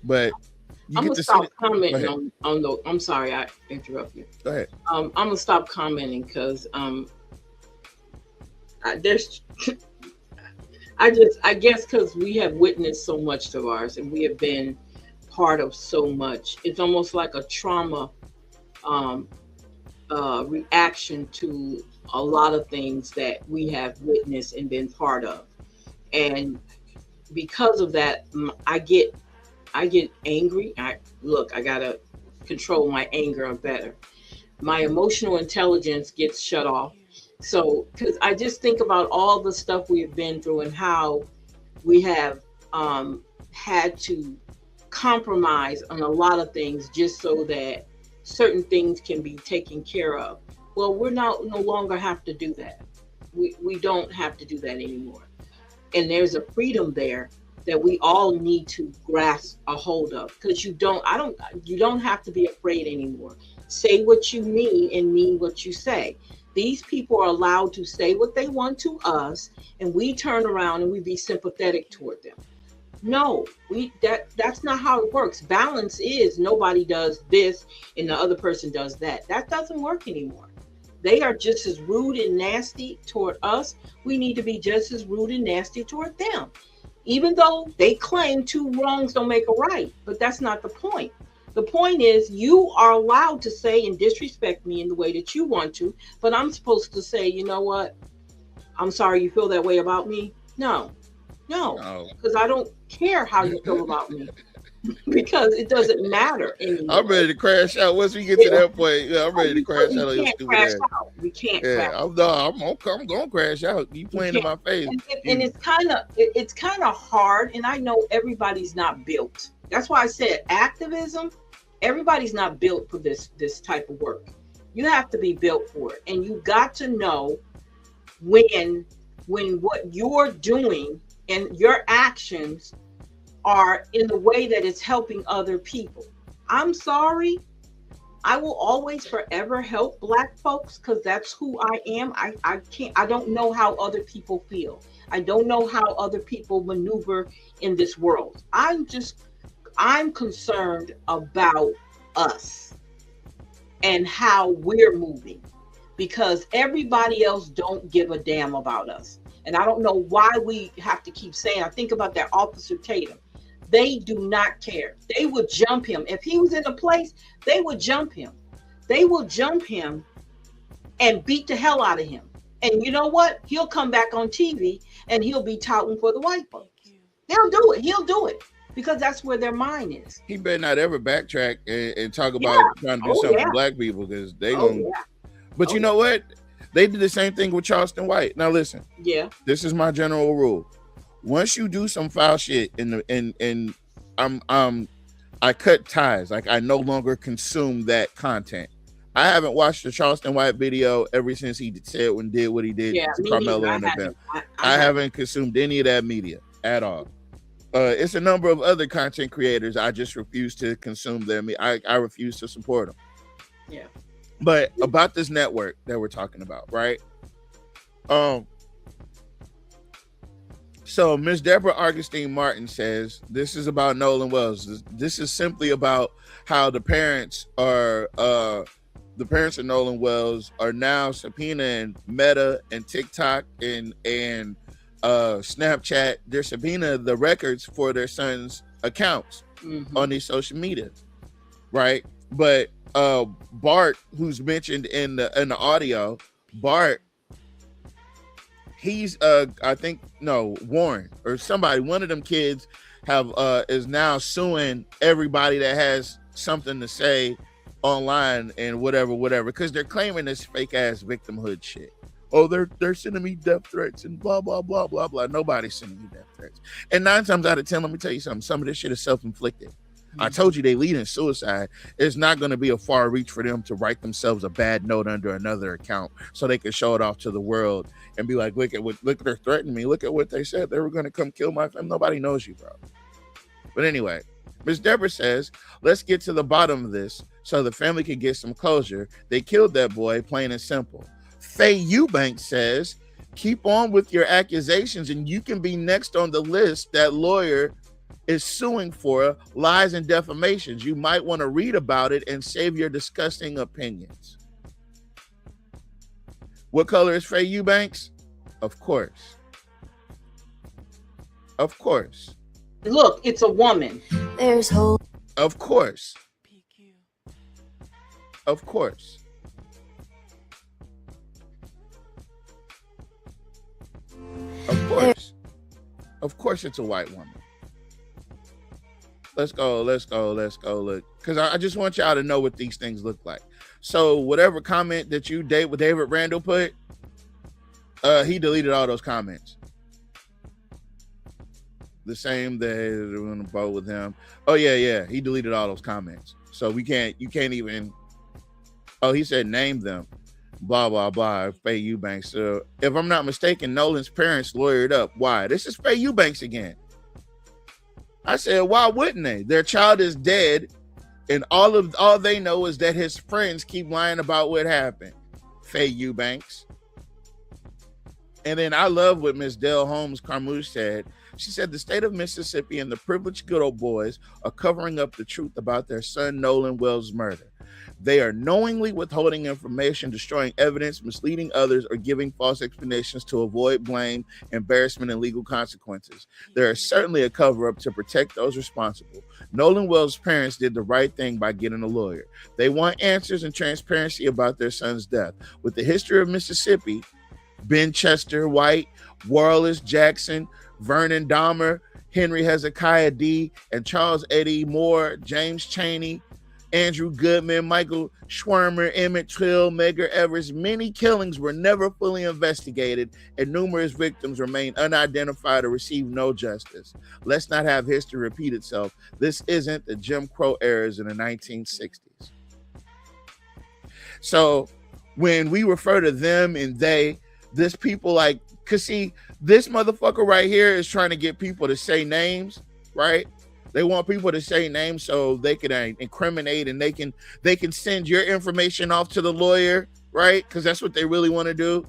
But I'm gonna stop commenting on the. I'm sorry, I interrupt you. Go ahead. I'm gonna stop commenting because there's. I guess because we have witnessed so much to ours and we have been part of so much. It's almost like a trauma reaction to a lot of things that we have witnessed and been part of, and because of that, I get angry. I gotta control my anger better. My emotional intelligence gets shut off. So, because I just think about all the stuff we've been through and how we have had to compromise on a lot of things just so that certain things can be taken care of. Well, we're no longer have to do that. We don't have to do that anymore. And there's a freedom there that we all need to grasp a hold of, because you don't have to be afraid anymore. Say what you mean and mean what you say. These people are allowed to say what they want to us, and we turn around and we be sympathetic toward them. No, that's not how it works. Balance is nobody does this and the other person does that. That doesn't work anymore. They are just as rude and nasty toward us. We need to be just as rude and nasty toward them. Even though they claim two wrongs don't make a right, but that's not the point. The point is you are allowed to say and disrespect me in the way that you want to, but I'm supposed to say, you know what? I'm sorry you feel that way about me. No, because I don't care how you feel about me because it doesn't matter anymore. I'm ready to crash out once we get to that point. Yeah, I'm ready to crash out on your stupid ass. We can't crash out. I'm gonna crash out. You playing in my face. And it's kind of hard, and I know everybody's not built. That's why I said activism. Everybody's not built for this type of work. You have to be built for it, and you got to know when what you're doing and your actions are in the way that it's helping other people. I'm sorry. I will always forever help Black folks because that's who I am. I don't know how other people feel. I don't know how other people maneuver in this world. I'm concerned about us and how we're moving because everybody else don't give a damn about us. And I don't know why we have to keep saying, I think about that Officer Tatum. They do not care. They would jump him. If he was in a place, they would jump him. They will jump him and beat the hell out of him. And you know what? He'll come back on TV and he'll be touting for the white folks. They'll do it. He'll do it. Because that's where their mind is. He better not ever backtrack and talk about trying to do something for Black people because they gonna. But you know what? They did the same thing with Charleston White. Now listen. Yeah. This is my general rule. Once you do some foul shit and I cut ties. Like I no longer consume that content. I haven't watched the Charleston White video ever since he said and did what he did to Carmelo and them. I haven't consumed any of that media at all. It's a number of other content creators. I just refuse to consume them. I refuse to support them. Yeah. But about this network that we're talking about, right? So Miss Deborah Augustine Martin says this is about Nolan Wells. This is simply about how the parents of Nolan Wells are now subpoenaing Meta and TikTok and Snapchat. They're subpoenaing the records for their son's accounts on these social media, right? But Bart, who's mentioned in the audio, Bart, he's Warren or somebody, one of them kids is now suing everybody that has something to say online and whatever, because they're claiming this fake ass victimhood shit oh, they're sending me death threats and blah, blah, blah, blah, blah. Nobody's sending you death threats. And 9 times out of 10, let me tell you something. Some of this shit is self-inflicted. I told you they lead in suicide. It's not going to be a far reach for them to write themselves a bad note under another account so they can show it off to the world and be like, look, they're threatening me. Look at what they said. They were going to come kill my family. Nobody knows you, bro. But anyway, Ms. Deborah says, let's get to the bottom of this so the family can get some closure. They killed that boy, plain and simple. Faye Eubanks says, keep on with your accusations and you can be next on the list. That lawyer is suing for lies and defamations. You might want to read about it and save your disgusting opinions. What color is Faye Eubanks? Of course. Of course. Look, it's a woman. There's hope. Of course. Of course. Of course. Of course it's a white woman. Let's go. Look, because I just want y'all to know what these things look like. So whatever comment that you date with David Randall put, he deleted all those comments. The same that we're on the boat with him. Oh yeah, he deleted all those comments. So you can't even. Oh, he said name them. Blah blah blah. Faye Eubanks. So if I'm not mistaken, Nolan's parents lawyered up. Why? This is Faye Eubanks again. I said, why wouldn't they? Their child is dead, and all they know is that his friends keep lying about what happened. Faye Eubanks. And then I love what Ms. Dale Holmes Carmouche said. She said the state of Mississippi and the privileged good old boys are covering up the truth about their son Nolan Wells' murder. They are knowingly withholding information, destroying evidence, misleading others, or giving false explanations to avoid blame, embarrassment, and legal consequences. There is certainly a cover-up to protect those responsible. Nolan Wells' parents did the right thing by getting a lawyer. They want answers and transparency about their son's death. With the history of Mississippi, Ben Chester White, Wallace Jackson, Vernon Dahmer, Henry Hezekiah D., and Charles Eddie Moore, James Chaney, Andrew Goodman, Michael Schwimmer, Emmett Till, Medgar Evers. Many killings were never fully investigated, and numerous victims remain unidentified or receive no justice. Let's not have history repeat itself. This isn't the Jim Crow eras in the 1960s. So when we refer to them and they, this people like, cause see, this motherfucker right here is trying to get people to say names, right? They want people to say names so they can incriminate and they can send your information off to the lawyer, right? Because that's what they really want to do.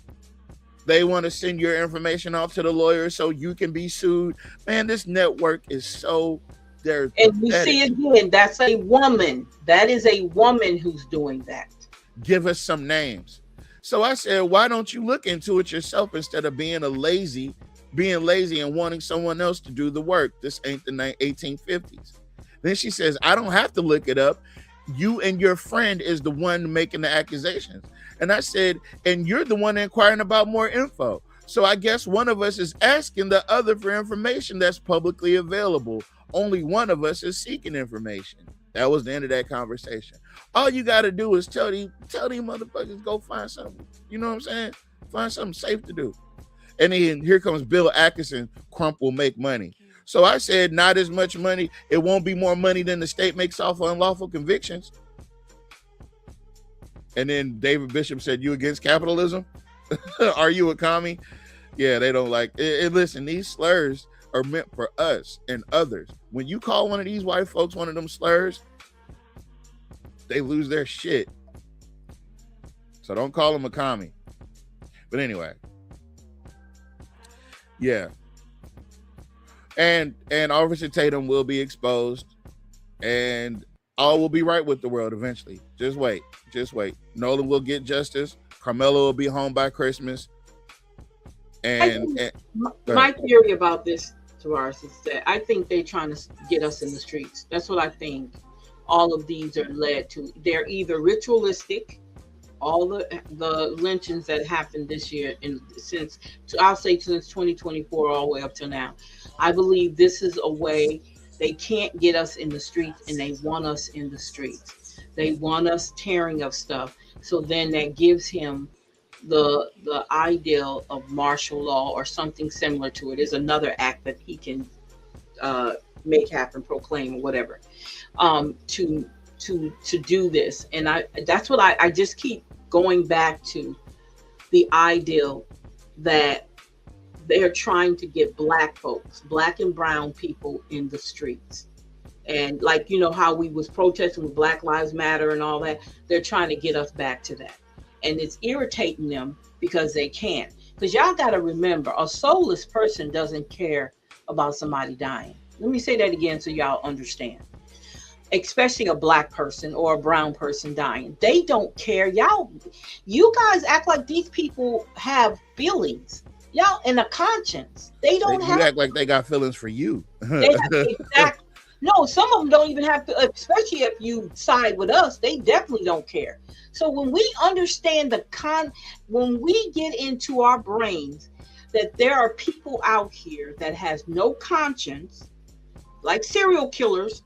They want to send your information off to the lawyer so you can be sued. Man, this network is so there. And we see again, that's a woman. That is a woman who's doing that. Give us some names. So I said, why don't you look into it yourself instead of being lazy and wanting someone else to do the work? This ain't the 1850s. Then she says, I don't have to look it up. You and your friend is the one making the accusations. And I said, and you're the one inquiring about more info. So I guess one of us is asking the other for information that's publicly available. Only one of us is seeking information. That was the end of that conversation. All you got to do is tell these motherfuckers, go find something. You know what I'm saying? Find something safe to do. And then here comes Bill Atkinson, Crump will make money. So I said, not as much money. It won't be more money than the state makes off of unlawful convictions. And then David Bishop said, you against capitalism? Are you a commie? Yeah, they don't like it. Listen, these slurs are meant for us and others. When you call one of these white folks one of them slurs, they lose their shit. So don't call them a commie. But anyway. Yeah. And Officer Tatum will be exposed and all will be right with the world eventually. Just wait. Nolan will get justice. Carmelo will be home by Christmas. And my theory about this, Tavares, is that I think they're trying to get us in the streets. That's what I think all of these are led to. They're either ritualistic, all the lynchings that happened this year, and since 2024 all the way up till now. I believe this is a way they can't get us in the streets, and they want us in the streets. They want us tearing up stuff. So then that gives him the ideal of martial law or something similar to it is another act that he can make happen, proclaim, or whatever, to do this. And that's what I just keep going back to, the ideal that they're trying to get black folks, black and brown people in the streets. And like, you know, how we was protesting with Black Lives Matter and all that, they're trying to get us back to that. And it's irritating them because they can't. Because y'all got to remember, a soulless person doesn't care about somebody dying. Let me say that again so y'all understand. Especially a black person or a brown person dying. They don't care. You guys act like these people have feelings. Y'all, and a conscience. They act like they got feelings for you. Exactly. No, some of them don't even have to, especially if you side with us, they definitely don't care. So when we understand when we get into our brains that there are people out here that has no conscience, like serial killers,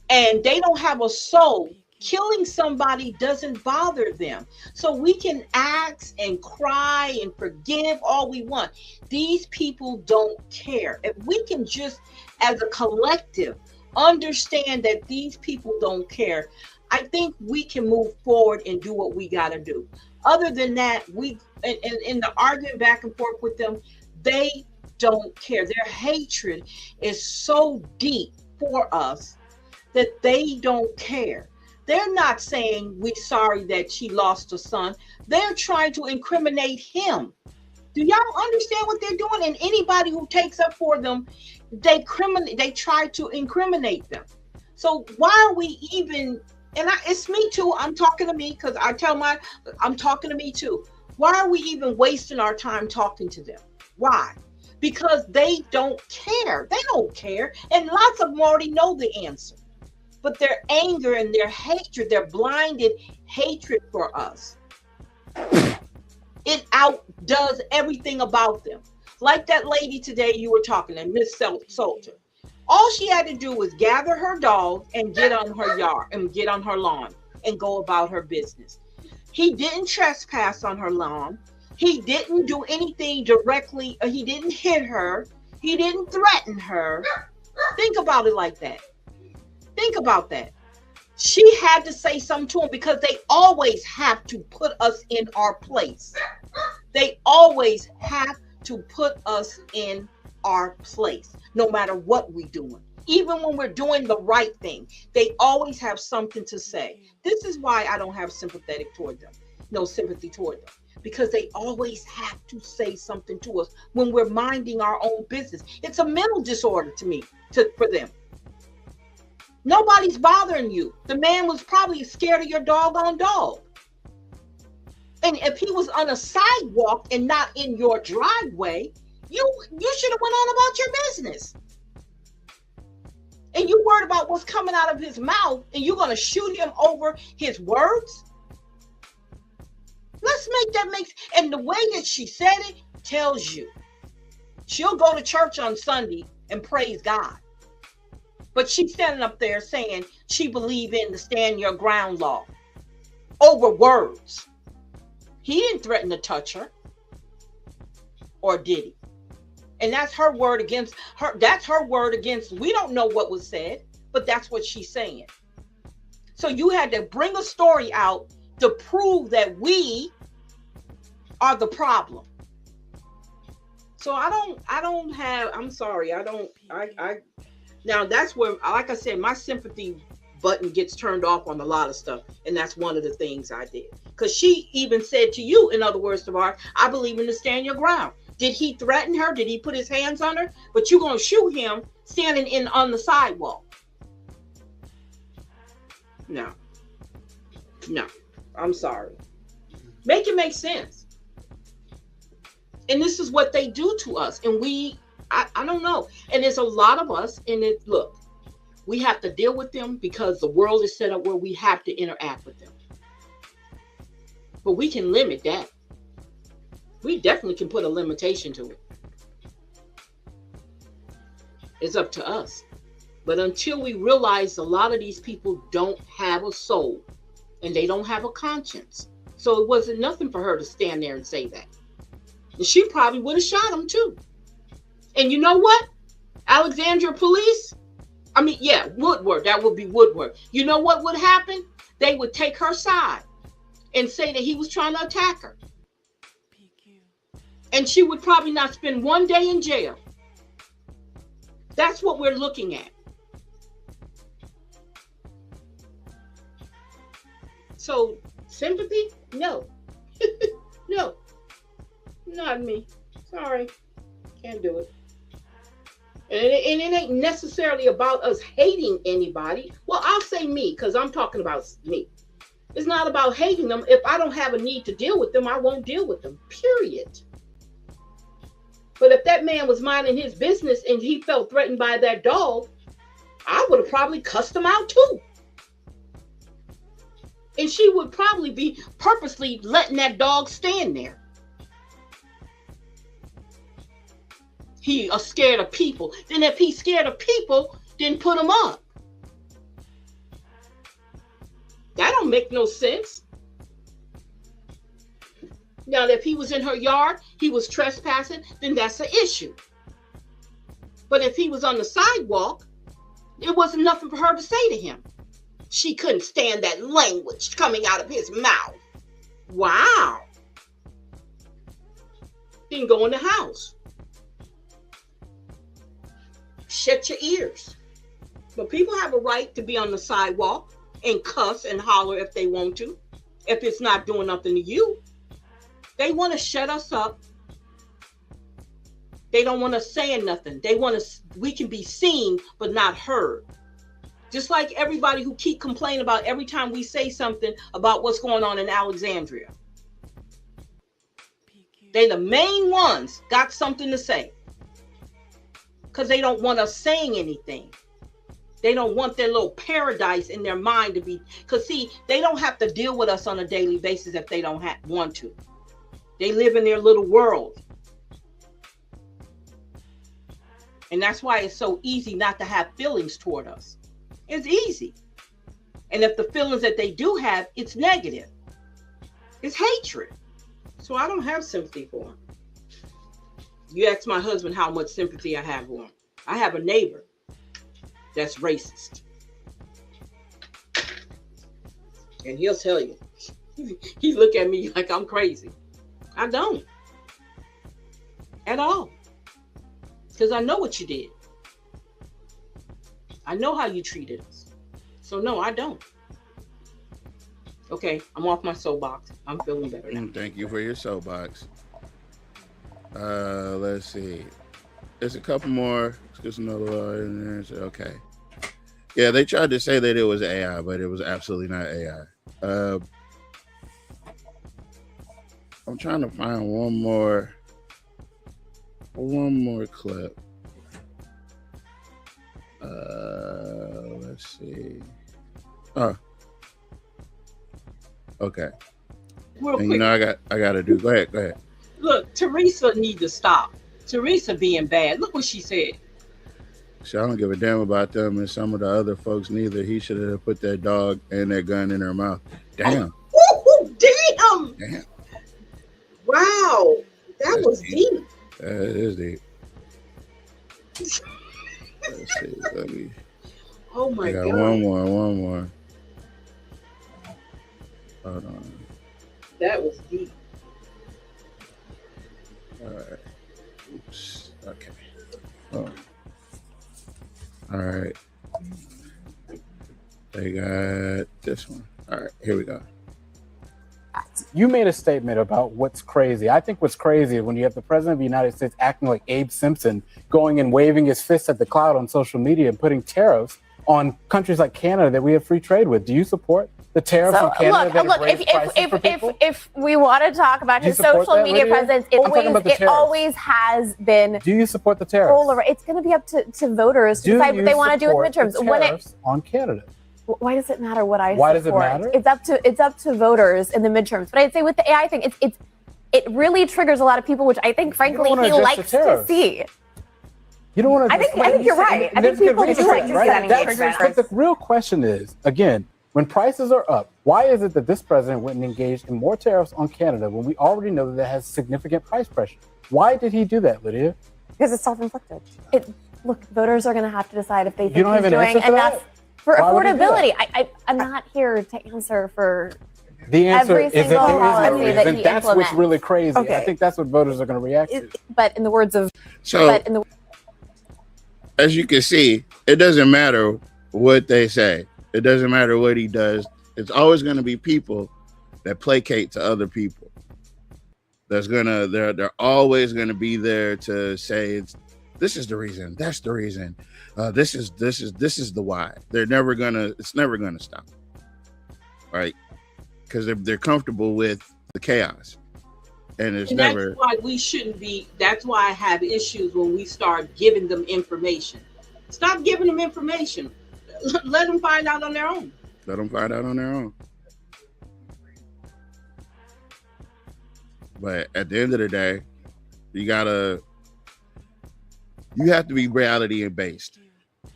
and they don't have a soul, killing somebody doesn't bother them. So we can ask and cry and forgive all we want. These people don't care. If we can just, as a collective, understand that these people don't care, I think we can move forward and do what we got to do. Other than that, in the arguing back and forth with them, they don't care. Their hatred is so deep for us that they don't care. They're not saying we're sorry that she lost a son. They're trying to incriminate him. Do y'all understand what they're doing? And anybody who takes up for them, they try to incriminate them. So why are we even, and it's me too, I'm talking to me because I'm talking to me too. Why are we even wasting our time talking to them? Why? Because they don't care. They don't care. And lots of them already know the answer. But their anger and their hatred, their blinded hatred for us, it outdoes everything about them. Like that lady today you were talking to, Miss Salter. All she had to do was gather her dog and get on her yard and get on her lawn and go about her business. He didn't trespass on her lawn. He didn't do anything directly. He didn't hit her. He didn't threaten her. Think about it like that. Think about that. She had to say something to him because they always have to put us in our place. They always have to put us in our place, no matter what we're doing. Even when we're doing the right thing, they always have something to say. This is why I don't have sympathy toward them, because they always have to say something to us when we're minding our own business. It's a mental disorder to me, for them. Nobody's bothering you. The man was probably scared of your doggone dog. And if he was on a sidewalk and not in your driveway, you should have went on about your business. And you worried about what's coming out of his mouth, and you're going to shoot him over his words? Let's make that make sense. And the way that she said it tells you. She'll go to church on Sunday and praise God. But she's standing up there saying she believes in the stand your ground law over words. He didn't threaten to touch her. Or did he? And that's her word against her. That's her word against. We don't know what was said, but that's what she's saying. So you had to bring a story out to prove that we are the problem. So I'm sorry. Now that's where, like I said, my sympathy button gets turned off on a lot of stuff. And that's one of the things I did. Because she even said to you, in other words, Tamar, I believe in the stand your ground. Did he threaten her? Did he put his hands on her? But you're going to shoot him standing on the sidewalk. No. I'm sorry. Make it make sense. And this is what they do to us. And I don't know. And there's a lot of us, and look, we have to deal with them because the world is set up where we have to interact with them. But we can limit that. We definitely can put a limitation to it. It's up to us. But until we realize a lot of these people don't have a soul and they don't have a conscience, So it wasn't nothing for her to stand there and say that. And she probably would have shot him too. And you know what? Alexandria police, Woodward, that would be Woodward. You know what would happen? They would take her side and say that he was trying to attack her. And she would probably not spend one day in jail. That's what we're looking at. So, sympathy? No. No. Not me. Sorry. Can't do it. And it ain't necessarily about us hating anybody. Well, I'll say me, because I'm talking about me. It's not about hating them. If I don't have a need to deal with them, I won't deal with them, period. But if that man was minding his business and he felt threatened by that dog, I would have probably cussed him out too. And she would probably be purposely letting that dog stand there. He is scared of people. Then if he's scared of people, then put him up. That don't make no sense. Now, if he was in her yard, he was trespassing, then that's an issue. But if he was on the sidewalk, there wasn't nothing for her to say to him. She couldn't stand that language coming out of his mouth. Wow. Then go in the house. Shut your ears. But people have a right to be on the sidewalk and cuss and holler if they want to, if it's not doing nothing to you. They want to shut us up. They don't want us saying nothing. They want us, we can be seen but not heard. Just like everybody who keep complaining about every time we say something about what's going on in Alexandria. They the main ones got something to say. Because they don't want us saying anything. They don't want their little paradise in their mind to be, because see, they don't have to deal with us on a daily basis if they don't want to. They live in their little world. And that's why it's so easy not to have feelings toward us. It's easy. And if the feelings that they do have, it's negative. It's hatred. So I don't have sympathy for them. You ask my husband how much sympathy I have for him. I have a neighbor that's racist. And he'll tell you. He look at me like I'm crazy. I don't. At all. Because I know what you did. I know how you treated us. So no, I don't. Okay, I'm off my soapbox. I'm feeling better now. Thank you for your soapbox. Let's see. There's a couple more. There's another in there. Okay. Yeah, they tried to say that it was AI, but it was absolutely not AI. I'm trying to find one more clip. Let's see. Oh. Okay. Real and quick. you know I gotta do. Go ahead. Look, Teresa need to stop. Teresa being bad. Look what she said. So I don't give a damn about them and some of the other folks neither. He should have put that dog and that gun in her mouth. Damn. Oh, damn. Wow. That was deep. That is deep. Let's see. Let me. Oh my I got God. one more. Hold on. That was deep. All right. Oops. Okay. Oh. All right. They got this one. All right. Here we go. You made a statement about what's crazy. I think what's crazy is when you have the president of the United States acting like Abe Simpson, going and waving his fist at the cloud on social media and putting tariffs on countries like Canada that we have free trade with. Do you support the tariffs on Canada that have raised prices for people? If we want to talk about his social media presence, it always has been. Do you support the tariffs? It's going to be up to voters to decide what they want to do with midterms. Tariffs on Canada. Why does it matter what I support? Why does it matter? It's up to voters in the midterms. But I'd say with the AI thing, it really triggers a lot of people, which I think, frankly, he likes to see. You don't want to. I think you're right. I think people do like to see that engagement. But the real question is, again, When prices are up, why is it that this president went and engaged in more tariffs on Canada when we already know that it has significant price pressure? Why did he do that, Lydia? Because it's self-inflicted. Look, voters are going to have to decide if they think You don't he's have an doing answer for enough for Why would he do affordability. I'm not here to answer for The answer every is that single there is policy no that reason. he That's what's implements. really crazy. Okay. I think that's what voters are going to react to. But in the words of, So, as you can see, it doesn't matter what they say. It doesn't matter what he does. It's always going to be people that placate to other people. They're always going to be there to say this is the reason, that's the reason, this is the why. It's never gonna stop, right? Because they're comfortable with the chaos, and it's never. That's why we shouldn't be. That's why I have issues when we start giving them information. Stop giving them information. Let them find out on their own. Let them find out on their own. But at the end of the day, you have to be reality based,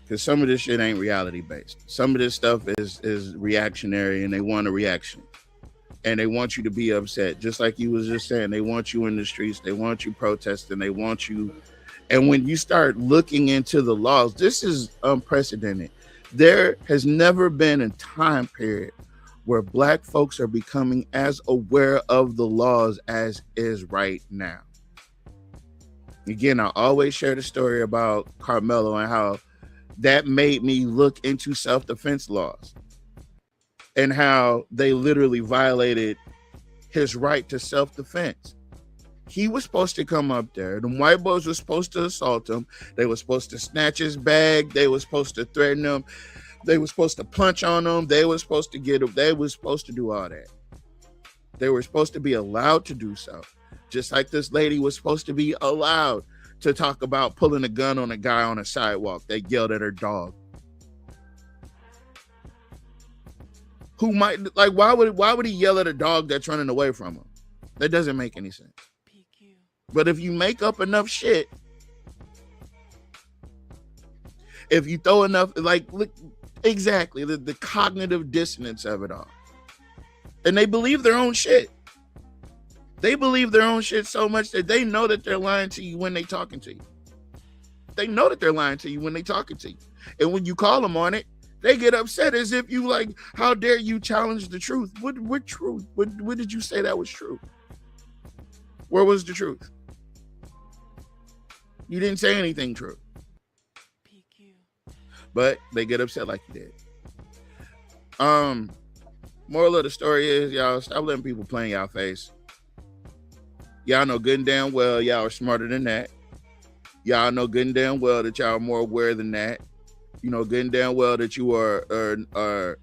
because some of this shit ain't reality based. Some of this stuff is reactionary, and they want a reaction, and they want you to be upset, just like you was just saying. They want you in the streets, they want you protesting, they want you. And when you start looking into the laws, this is unprecedented. There has never been a time period where Black folks are becoming as aware of the laws as is right now. Again, I always share the story about Carmelo and how that made me look into self-defense laws and how they literally violated his right to self-defense. He was supposed to come up there. The white boys were supposed to assault him. They were supposed to snatch his bag. They were supposed to threaten him. They were supposed to punch on him. They were supposed to get him. They were supposed to do all that. They were supposed to be allowed to do so. Just like this lady was supposed to be allowed to talk about pulling a gun on a guy on a sidewalk. They yelled at her dog. Who might, like, why would he yell at a dog that's running away from him? That doesn't make any sense. But if you make up enough shit, if you throw enough, like, look, exactly, the cognitive dissonance of it all. And they believe their own shit. They believe their own shit so much that they know that they're lying to you when they talking to you. They know that they're lying to you when they talking to you. And when you call them on it, they get upset as if you like, how dare you challenge the truth? What truth? What did you say that was true? Where was the truth? You didn't say anything true. But they get upset like you did. Moral of the story is, y'all, stop letting people play in y'all face. Y'all know good and damn well y'all are smarter than that. Y'all know good and damn well that y'all are more aware than that. You know good and damn well that you are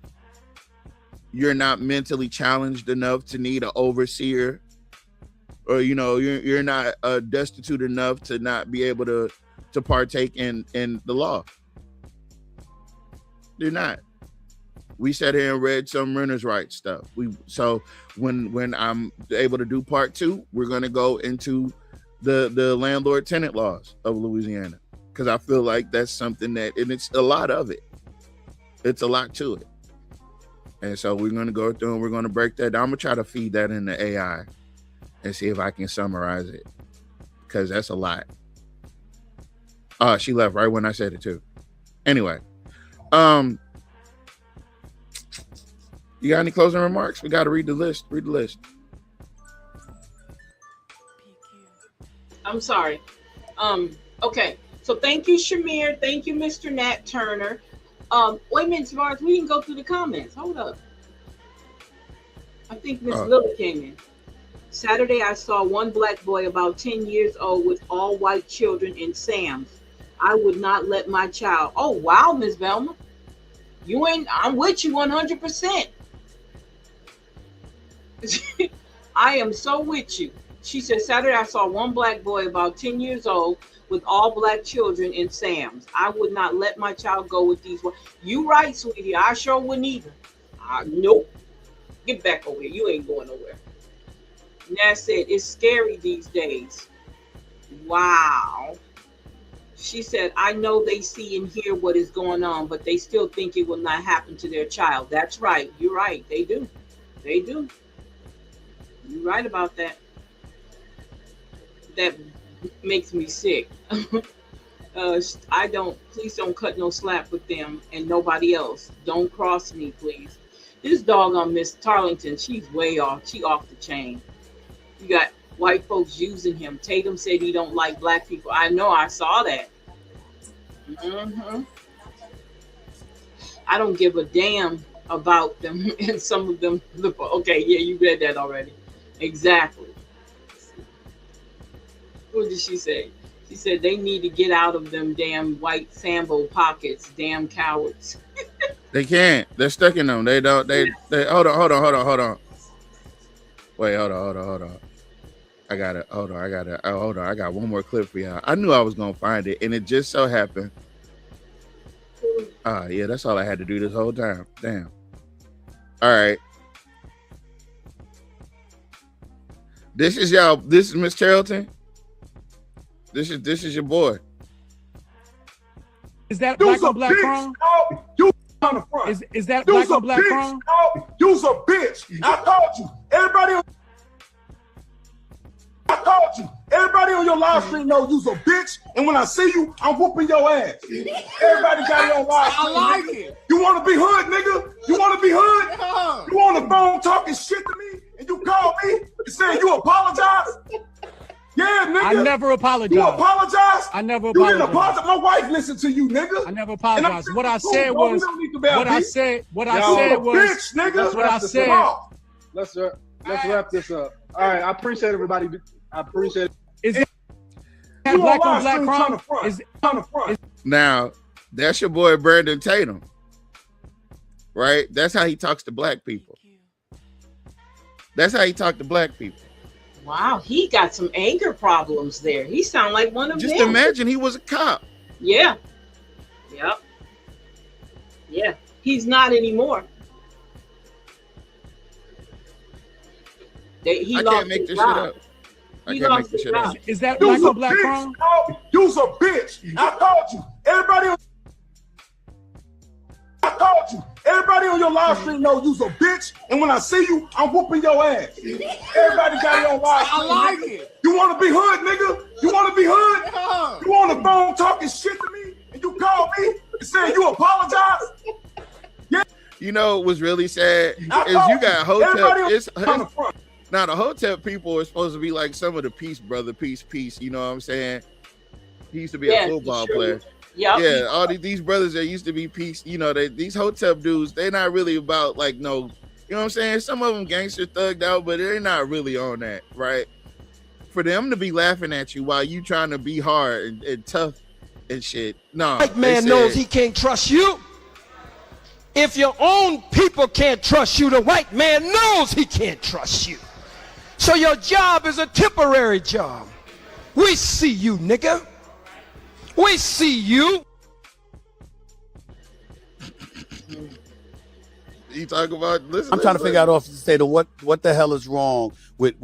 you're not mentally challenged enough to need an overseer, or you know you're not destitute enough to not be able to partake in the law. You're not. We sat here and read some renters' rights stuff. So when I'm able to do part 2, we're gonna go into the landlord tenant laws of Louisiana, because I feel like that's something that, and it's a lot of it. It's a lot to it. And so we're gonna go through and we're gonna break that down. I'm gonna try to feed that into AI and see if I can summarize it, because that's a lot. She left right when I said it too. Anyway, you got any closing remarks? We got to read the list. Read the list. I'm sorry. Okay. So thank you, Shamir. Thank you, Mr. Nat Turner. Wait a minute, Savard. We didn't go through the comments. Hold up. I think Miss Lily came in. Saturday, I saw one Black boy about 10 years old with all white children in Sam's. I would not let my child. Oh, wow, Miss Velma. I'm with you 100%. I am so with you. She said, Saturday, I saw one Black boy about 10 years old with all Black children in Sam's. I would not let my child go with these ones. You right, sweetie. I sure wouldn't either. Nope. Get back over here. You ain't going nowhere. Nat said, it's scary these days. Wow. She said, I know they see and hear what is going on, but they still think it will not happen to their child. That's right. You're right. They do. They do. You're right about that. That makes me sick. Please don't cut no slack with them and nobody else. Don't cross me, please. This dog on Miss Tarlington, she's way off. She off the chain. You got white folks using him. Tatum said he don't like black people. I know, I saw that. I don't give a damn about them, and some of them. Okay, yeah, you read that already. Exactly. What did she say? She said they need to get out of them damn white Sambo pockets. Damn cowards. They can't. They're stuck in them. They don't. They hold on. Wait, hold on. I got it. Hold on. I got one more clip for y'all. I knew I was gonna find it, and it just so happened. Yeah, that's all I had to do this whole time. Damn. All right. This is y'all. This is Miss Charlton. This is your boy. Is that black on black crime? You on the front. Is that black on black crime? You's a bitch. I told you. Everybody on your live stream know you's a bitch. And when I see you, I'm whooping your ass. Everybody got it on live stream. I like it. You want to be hood, nigga? You want to be hood? You on the phone talking shit to me, and you call me and saying you apologize? Yeah, nigga. I never apologize. You apologize? I never You didn't apologize. apologize. My wife listened to you, nigga. I never apologized. What I said Bro, was, we don't need to be a what I bitch. said was, Bitch, nigga. that's what I said. Let's wrap this up. All right, I appreciate everybody. I appreciate it. Is that black on black crime? Is Now, that's your boy Brandon Tatum, right? That's how he talks to black people. That's how he talks to black people. Wow, he got some anger problems there. He sound like one of them. Just imagine he was a cop. Yeah. Yep. Yeah. He's not anymore. I can't make this shit up. I can't make this shit up. Is that black on black crime? You's a bitch. I told you. Everybody on your live stream know you's a bitch. And when I see you, I'm whooping your ass. Everybody got it on live stream. I like nigga. it. You want to be hood, nigga? You want to be hood? You on the phone talking shit to me, and you call me and saying you apologize? You know what's really sad is you got Hotep. Now the Hotep people are supposed to be like some of the peace, brother, peace. You know what I'm saying? He used to be a football player. Yep. Yeah, all these brothers that used to be peace, you know, these Hotep dudes, they're not really about like no, you know what I'm saying? Some of them gangster thugged out, but they're not really on that, right? For them to be laughing at you while you trying to be hard and tough and shit. No, white man knows he can't trust you. If your own people can't trust you, the white man knows he can't trust you. So your job is a temporary job. We see you, nigga. We see you. You talk about, listen. I'm trying to figure out off the state of what the hell is wrong with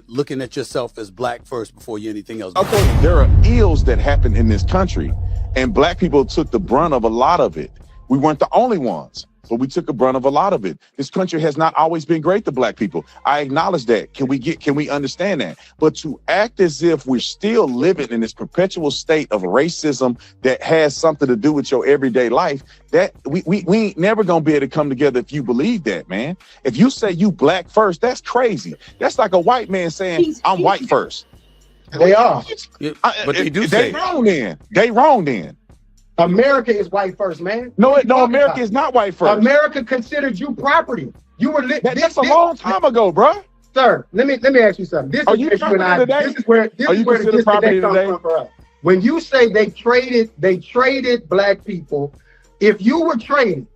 looking at yourself as black first before you anything else. Okay, there are ills that happen in this country, and black people took the brunt of a lot of it. We weren't the only ones, but we took the brunt of a lot of it. This country has not always been great to black people. I acknowledge that. Can we understand that? But to act as if we're still living in this perpetual state of racism that has something to do with your everyday life, that we ain't never gonna be able to come together if you believe that, man. If you say you black first, that's crazy. That's like a white man saying I'm white first. They are. But they do they say wrong then. They wrong then. America is white first, man. No, America is not white first. America considered you property. You were that's a long time ago, bro. Sir, let me ask you something. This Are is you where you and I. today? This is where the property disconnect comes from for us. When you say they traded black people, if you were traded,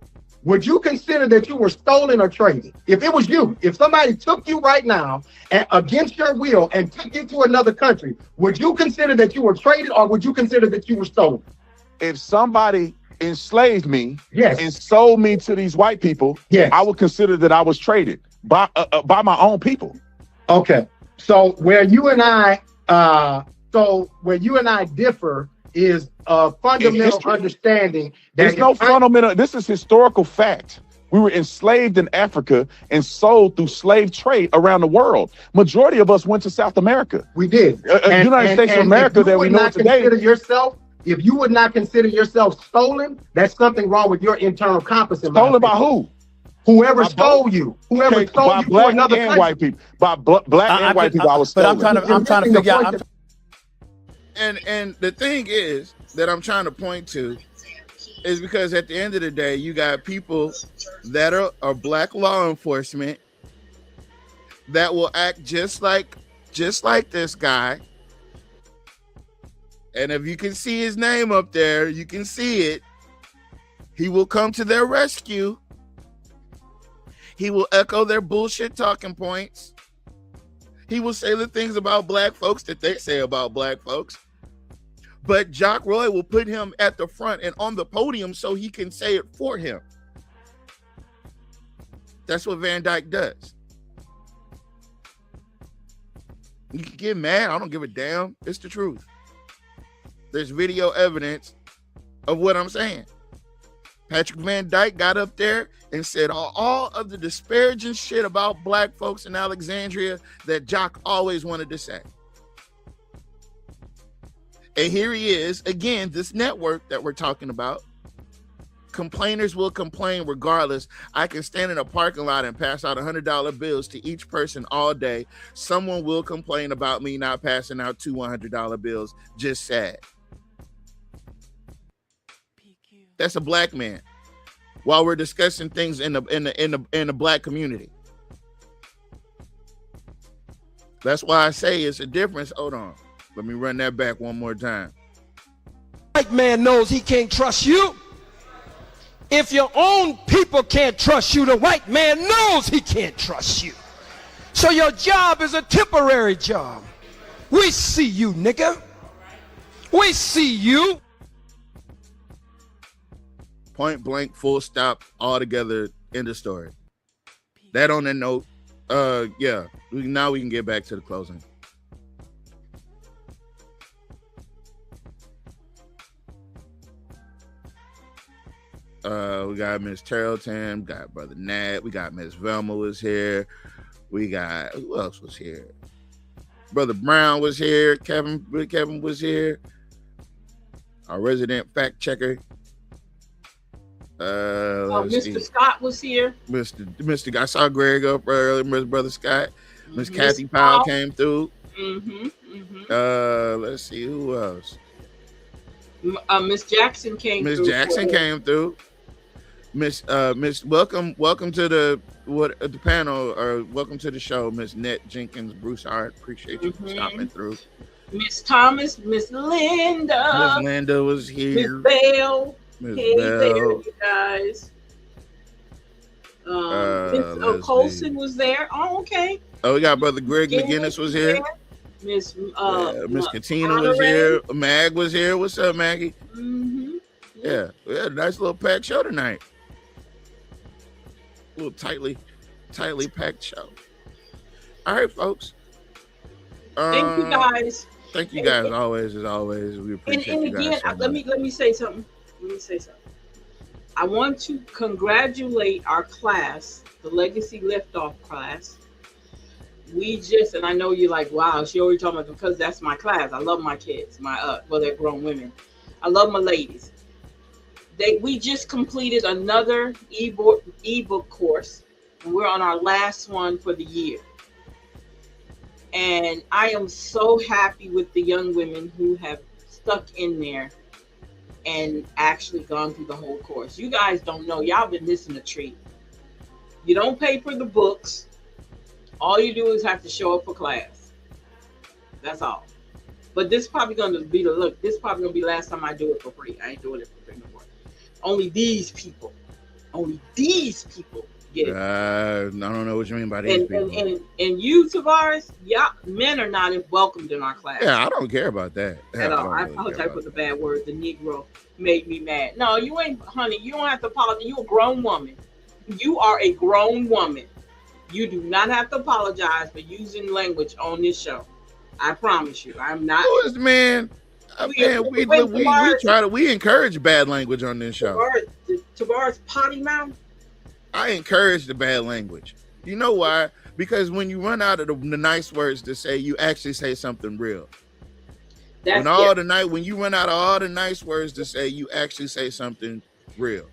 would you consider that you were stolen or traded? If it was you, if somebody took you right now and against your will and took you to another country, would you consider that you were traded or would you consider that you were stolen? If somebody enslaved me yes. and sold me to these white people, yes. I would consider that I was traded by my own people. Okay. So where you and I So where you and I differ is a fundamental understanding that There's no fundamental. This is historical fact. We were enslaved in Africa and sold through slave trade around the world. Majority of us went to South America. We did. United States of America that we know today. If you would not consider yourself stolen, that's something wrong with your internal compass. Stolen by who? Whoever stole you. Whoever stole by you black for another and country. white people. By black and white people, I was stolen. But I'm trying to figure out. And the thing is that I'm trying to point to is because at the end of the day, you got people that are black law enforcement that will act just like this guy. And if you can see his name up there, you can see it. He will come to their rescue. He will echo their bullshit talking points. He will say the things about black folks that they say about black folks. But Jock Roy will put him at the front and on the podium so he can say it for him. That's what Van Dyke does. You can get mad. I don't give a damn. It's the truth. There's video evidence of what I'm saying. Patrick Van Dyke got up there and said all of the disparaging shit about black folks in Alexandria that Jock always wanted to say. And here he is, again, this network that we're talking about. Complainers will complain regardless. I can stand in a parking lot and pass out $100 bills to each person all day. Someone will complain about me not passing out two $100 bills. Just sad. That's a black man. While we're discussing things in the black community. That's why I say it's a difference. Hold on. Let me run that back one more time. White man knows he can't trust you. If your own people can't trust you, the white man knows he can't trust you. So your job is a temporary job. We see you, nigga. We see you. Point blank, full stop, all together, end of story. That on that note, yeah, now we can get back to the closing. We got Miss Tarleton, got Brother Nat, we got Miss Velma was here. We got, who else was here? Brother Brown was here. Kevin was here. Our resident fact checker. Mr. Scott was here. Mr. I saw Greg up earlier. Miss Brother Scott. Miss Kathy Powell came through. Let's see who else. Miss Jackson came through. Miss Jackson came through. Miss welcome to the panel, or welcome to the show, Miss Net Jenkins Broussard. Appreciate you stopping through. Miss Thomas, Miss Linda. Miss Linda was here. Miss Bell. Miss Hey Bell. there, you guys. Miss Colson was there. Oh, okay. Oh, we got Brother Greg McGinnis was here. Miss Katina was here. Mag was here. What's up, Maggie? Yeah, we had a nice little packed show tonight. A little tightly packed show. All right, folks. Thank you guys. Thank you guys always, as always. We appreciate And you guys. again, So let much. me say something. I want to congratulate our class, the Legacy Liftoff class. We just, and I know you're like, wow, she already talking about, because that's my class. I love my kids, well, they're grown women. I love my ladies. We just completed another ebook course, and we're on our last one for the year. And I am so happy with the young women who have stuck in there and actually gone through the whole course. You guys don't know, y'all been missing a treat. You don't pay for the books. All you do is have to show up for class. That's all. But this is probably going to be this is probably going to be the last time I do it for free. I ain't doing it for free no more. Only these people get it. I don't know what you mean by these people. And you, Tavares, yeah, men are not welcomed in our class. Yeah, I don't care about that At all. I don't really apologize care for about the bad word. The Negro made me mad. No, you ain't, honey. You don't have to apologize. You're a grown woman. You are a grown woman. You do not have to apologize for using language on this show. I promise you, I'm not. Who is the man? We encourage bad language on this show. Tavares potty mouth. I encourage the bad language. You know why? Because when you run out of the nice words to say, you actually say something real. When you run out of all the nice words to say, you actually say something real.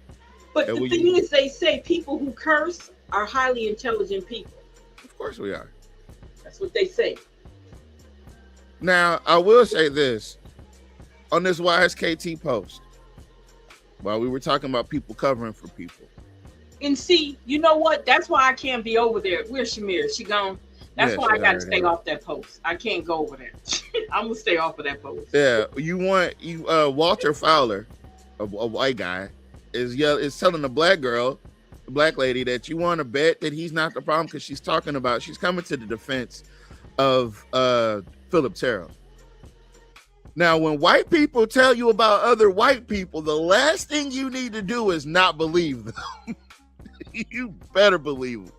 But the thing is, they say people who curse are highly intelligent people. Of course we are. That's what they say. Now, I will say this. On this YSKT post, while we were talking about people covering for people. And see, you know what? That's why I can't be over there. Where's Shamir? She gone? That's why I got to stay off that post. I can't go over there. I'm going to stay off of that post. Yeah, Walter Fowler, a white guy, is telling the black girl, the black lady, that you want to bet that he's not the problem because she's coming to the defense of Philip Terrell. Now, when white people tell you about other white people, the last thing you need to do is not believe them. You better believe them.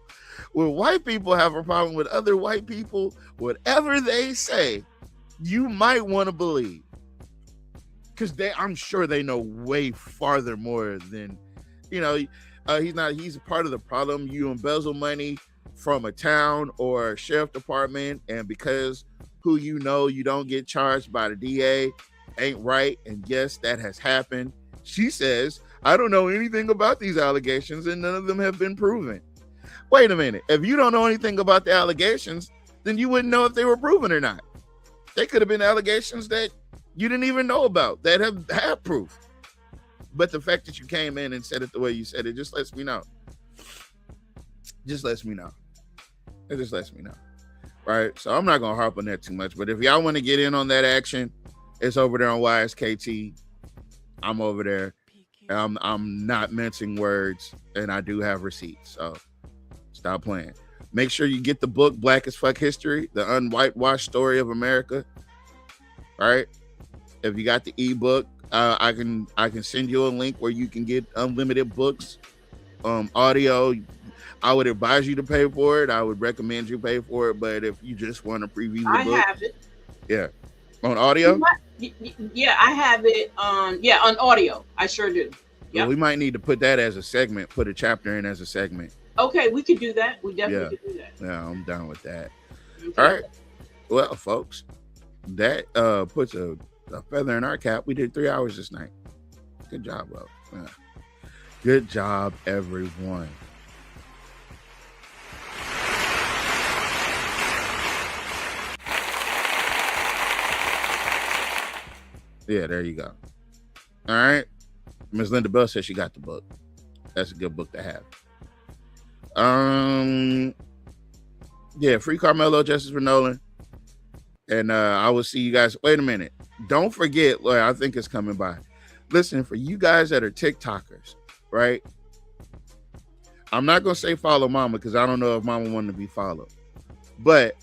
When white people have a problem with other white people, whatever they say, you might want to believe. Because I'm sure they know way farther more than, he's a part of the problem. You embezzle money from a town or a sheriff department, and because who you don't get charged by the DA ain't right. And yes, that has happened. She says, I don't know anything about these allegations and none of them have been proven. Wait a minute. If you don't know anything about the allegations, then you wouldn't know if they were proven or not. They could have been allegations that you didn't even know about that have proof. But the fact that you came in and said it the way you said it just lets me know. It just lets me know. Right, so I'm not gonna harp on that too much, but if y'all want to get in on that action, it's over there on YSKT. I'm over there. I'm not mincing words, and I do have receipts, so stop playing. Make sure you get the book Black as Fuck History, the unwhitewashed story of America. All right, if you got the ebook, I can send you a link where you can get unlimited books, audio. I would advise you to pay for it. I would recommend you pay for it. But if you just want to preview the book, I have it. Yeah, on audio. Yeah, I have it on audio. I sure do. Yeah, well, we might need to put that as a segment. Put a chapter in as a segment. Okay, we could do that. We definitely could do that. Yeah, I'm down with that. Okay. All right. Well, folks, that puts a feather in our cap. We did 3 hours this night. Good job, bro. Yeah. Good job, everyone. Yeah, there you go. All right. Ms. Linda Bell says she got the book. That's a good book to have. Yeah, free Carmelo, justice for Nolan. And I will see you guys. Wait a minute. Don't forget, I think it's coming by. Listen, for you guys that are TikTokers, right? I'm not going to say follow Mama because I don't know if Mama wanted to be followed. But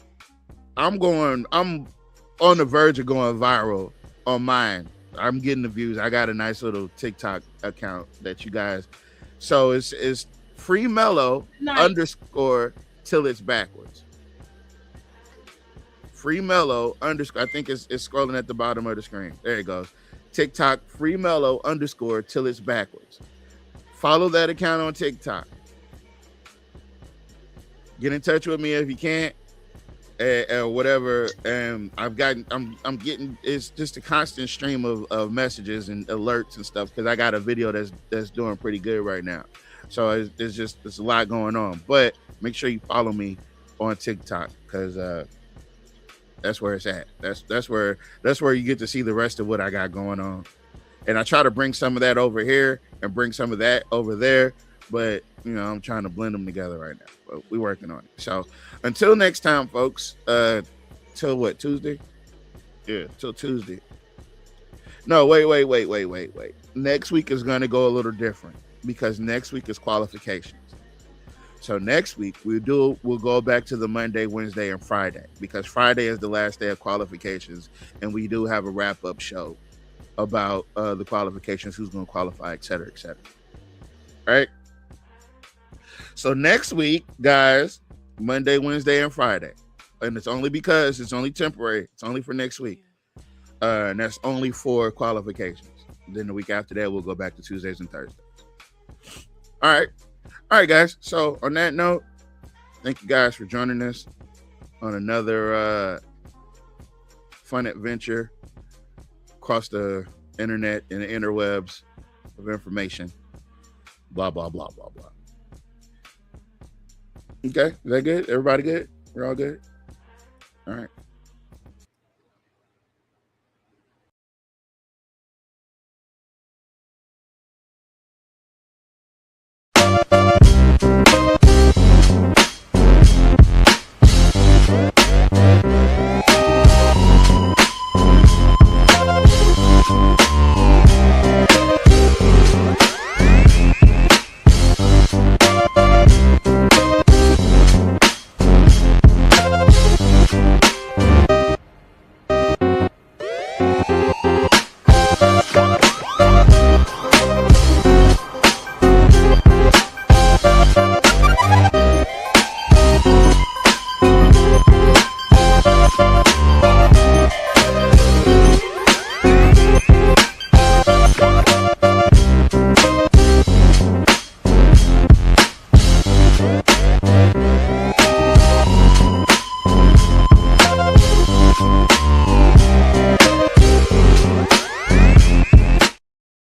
I'm on the verge of going viral on mine. I'm getting the views. I got a nice little TikTok account that you guys. So it's free Mellow _ till it's backwards. Free Mellow _ I think it's scrolling at the bottom of the screen. There it goes. TikTok free Mellow _ till it's backwards. Follow that account on TikTok. Get in touch with me if you can't. Or whatever, and I'm getting, it's just a constant stream of messages and alerts and stuff because I got a video that's doing pretty good right now. So it's a lot going on. But make sure you follow me on TikTok because that's where it's at. That's where you get to see the rest of what I got going on. And I try to bring some of that over here and bring some of that over there, but I'm trying to blend them together right now. But we're working on it. So until next time, folks. Till what, Tuesday? Yeah, till Tuesday. No, wait. Next week is gonna go a little different because next week is qualifications. So next week we'll go back to the Monday, Wednesday, and Friday because Friday is the last day of qualifications, and we do have a wrap-up show about the qualifications, who's gonna qualify, et cetera, et cetera. All right. So next week, guys, Monday, Wednesday, and Friday. and it's only because it's only temporary. It's only for next week. And that's only for qualifications. Then the week after that, we'll go back to Tuesdays and Thursdays. All right, guys. So on that note, thank you guys for joining us on another fun adventure across the internet and the interwebs of information. Blah, blah, blah, blah, blah. Okay, is that good? Everybody good? We're all good? All right.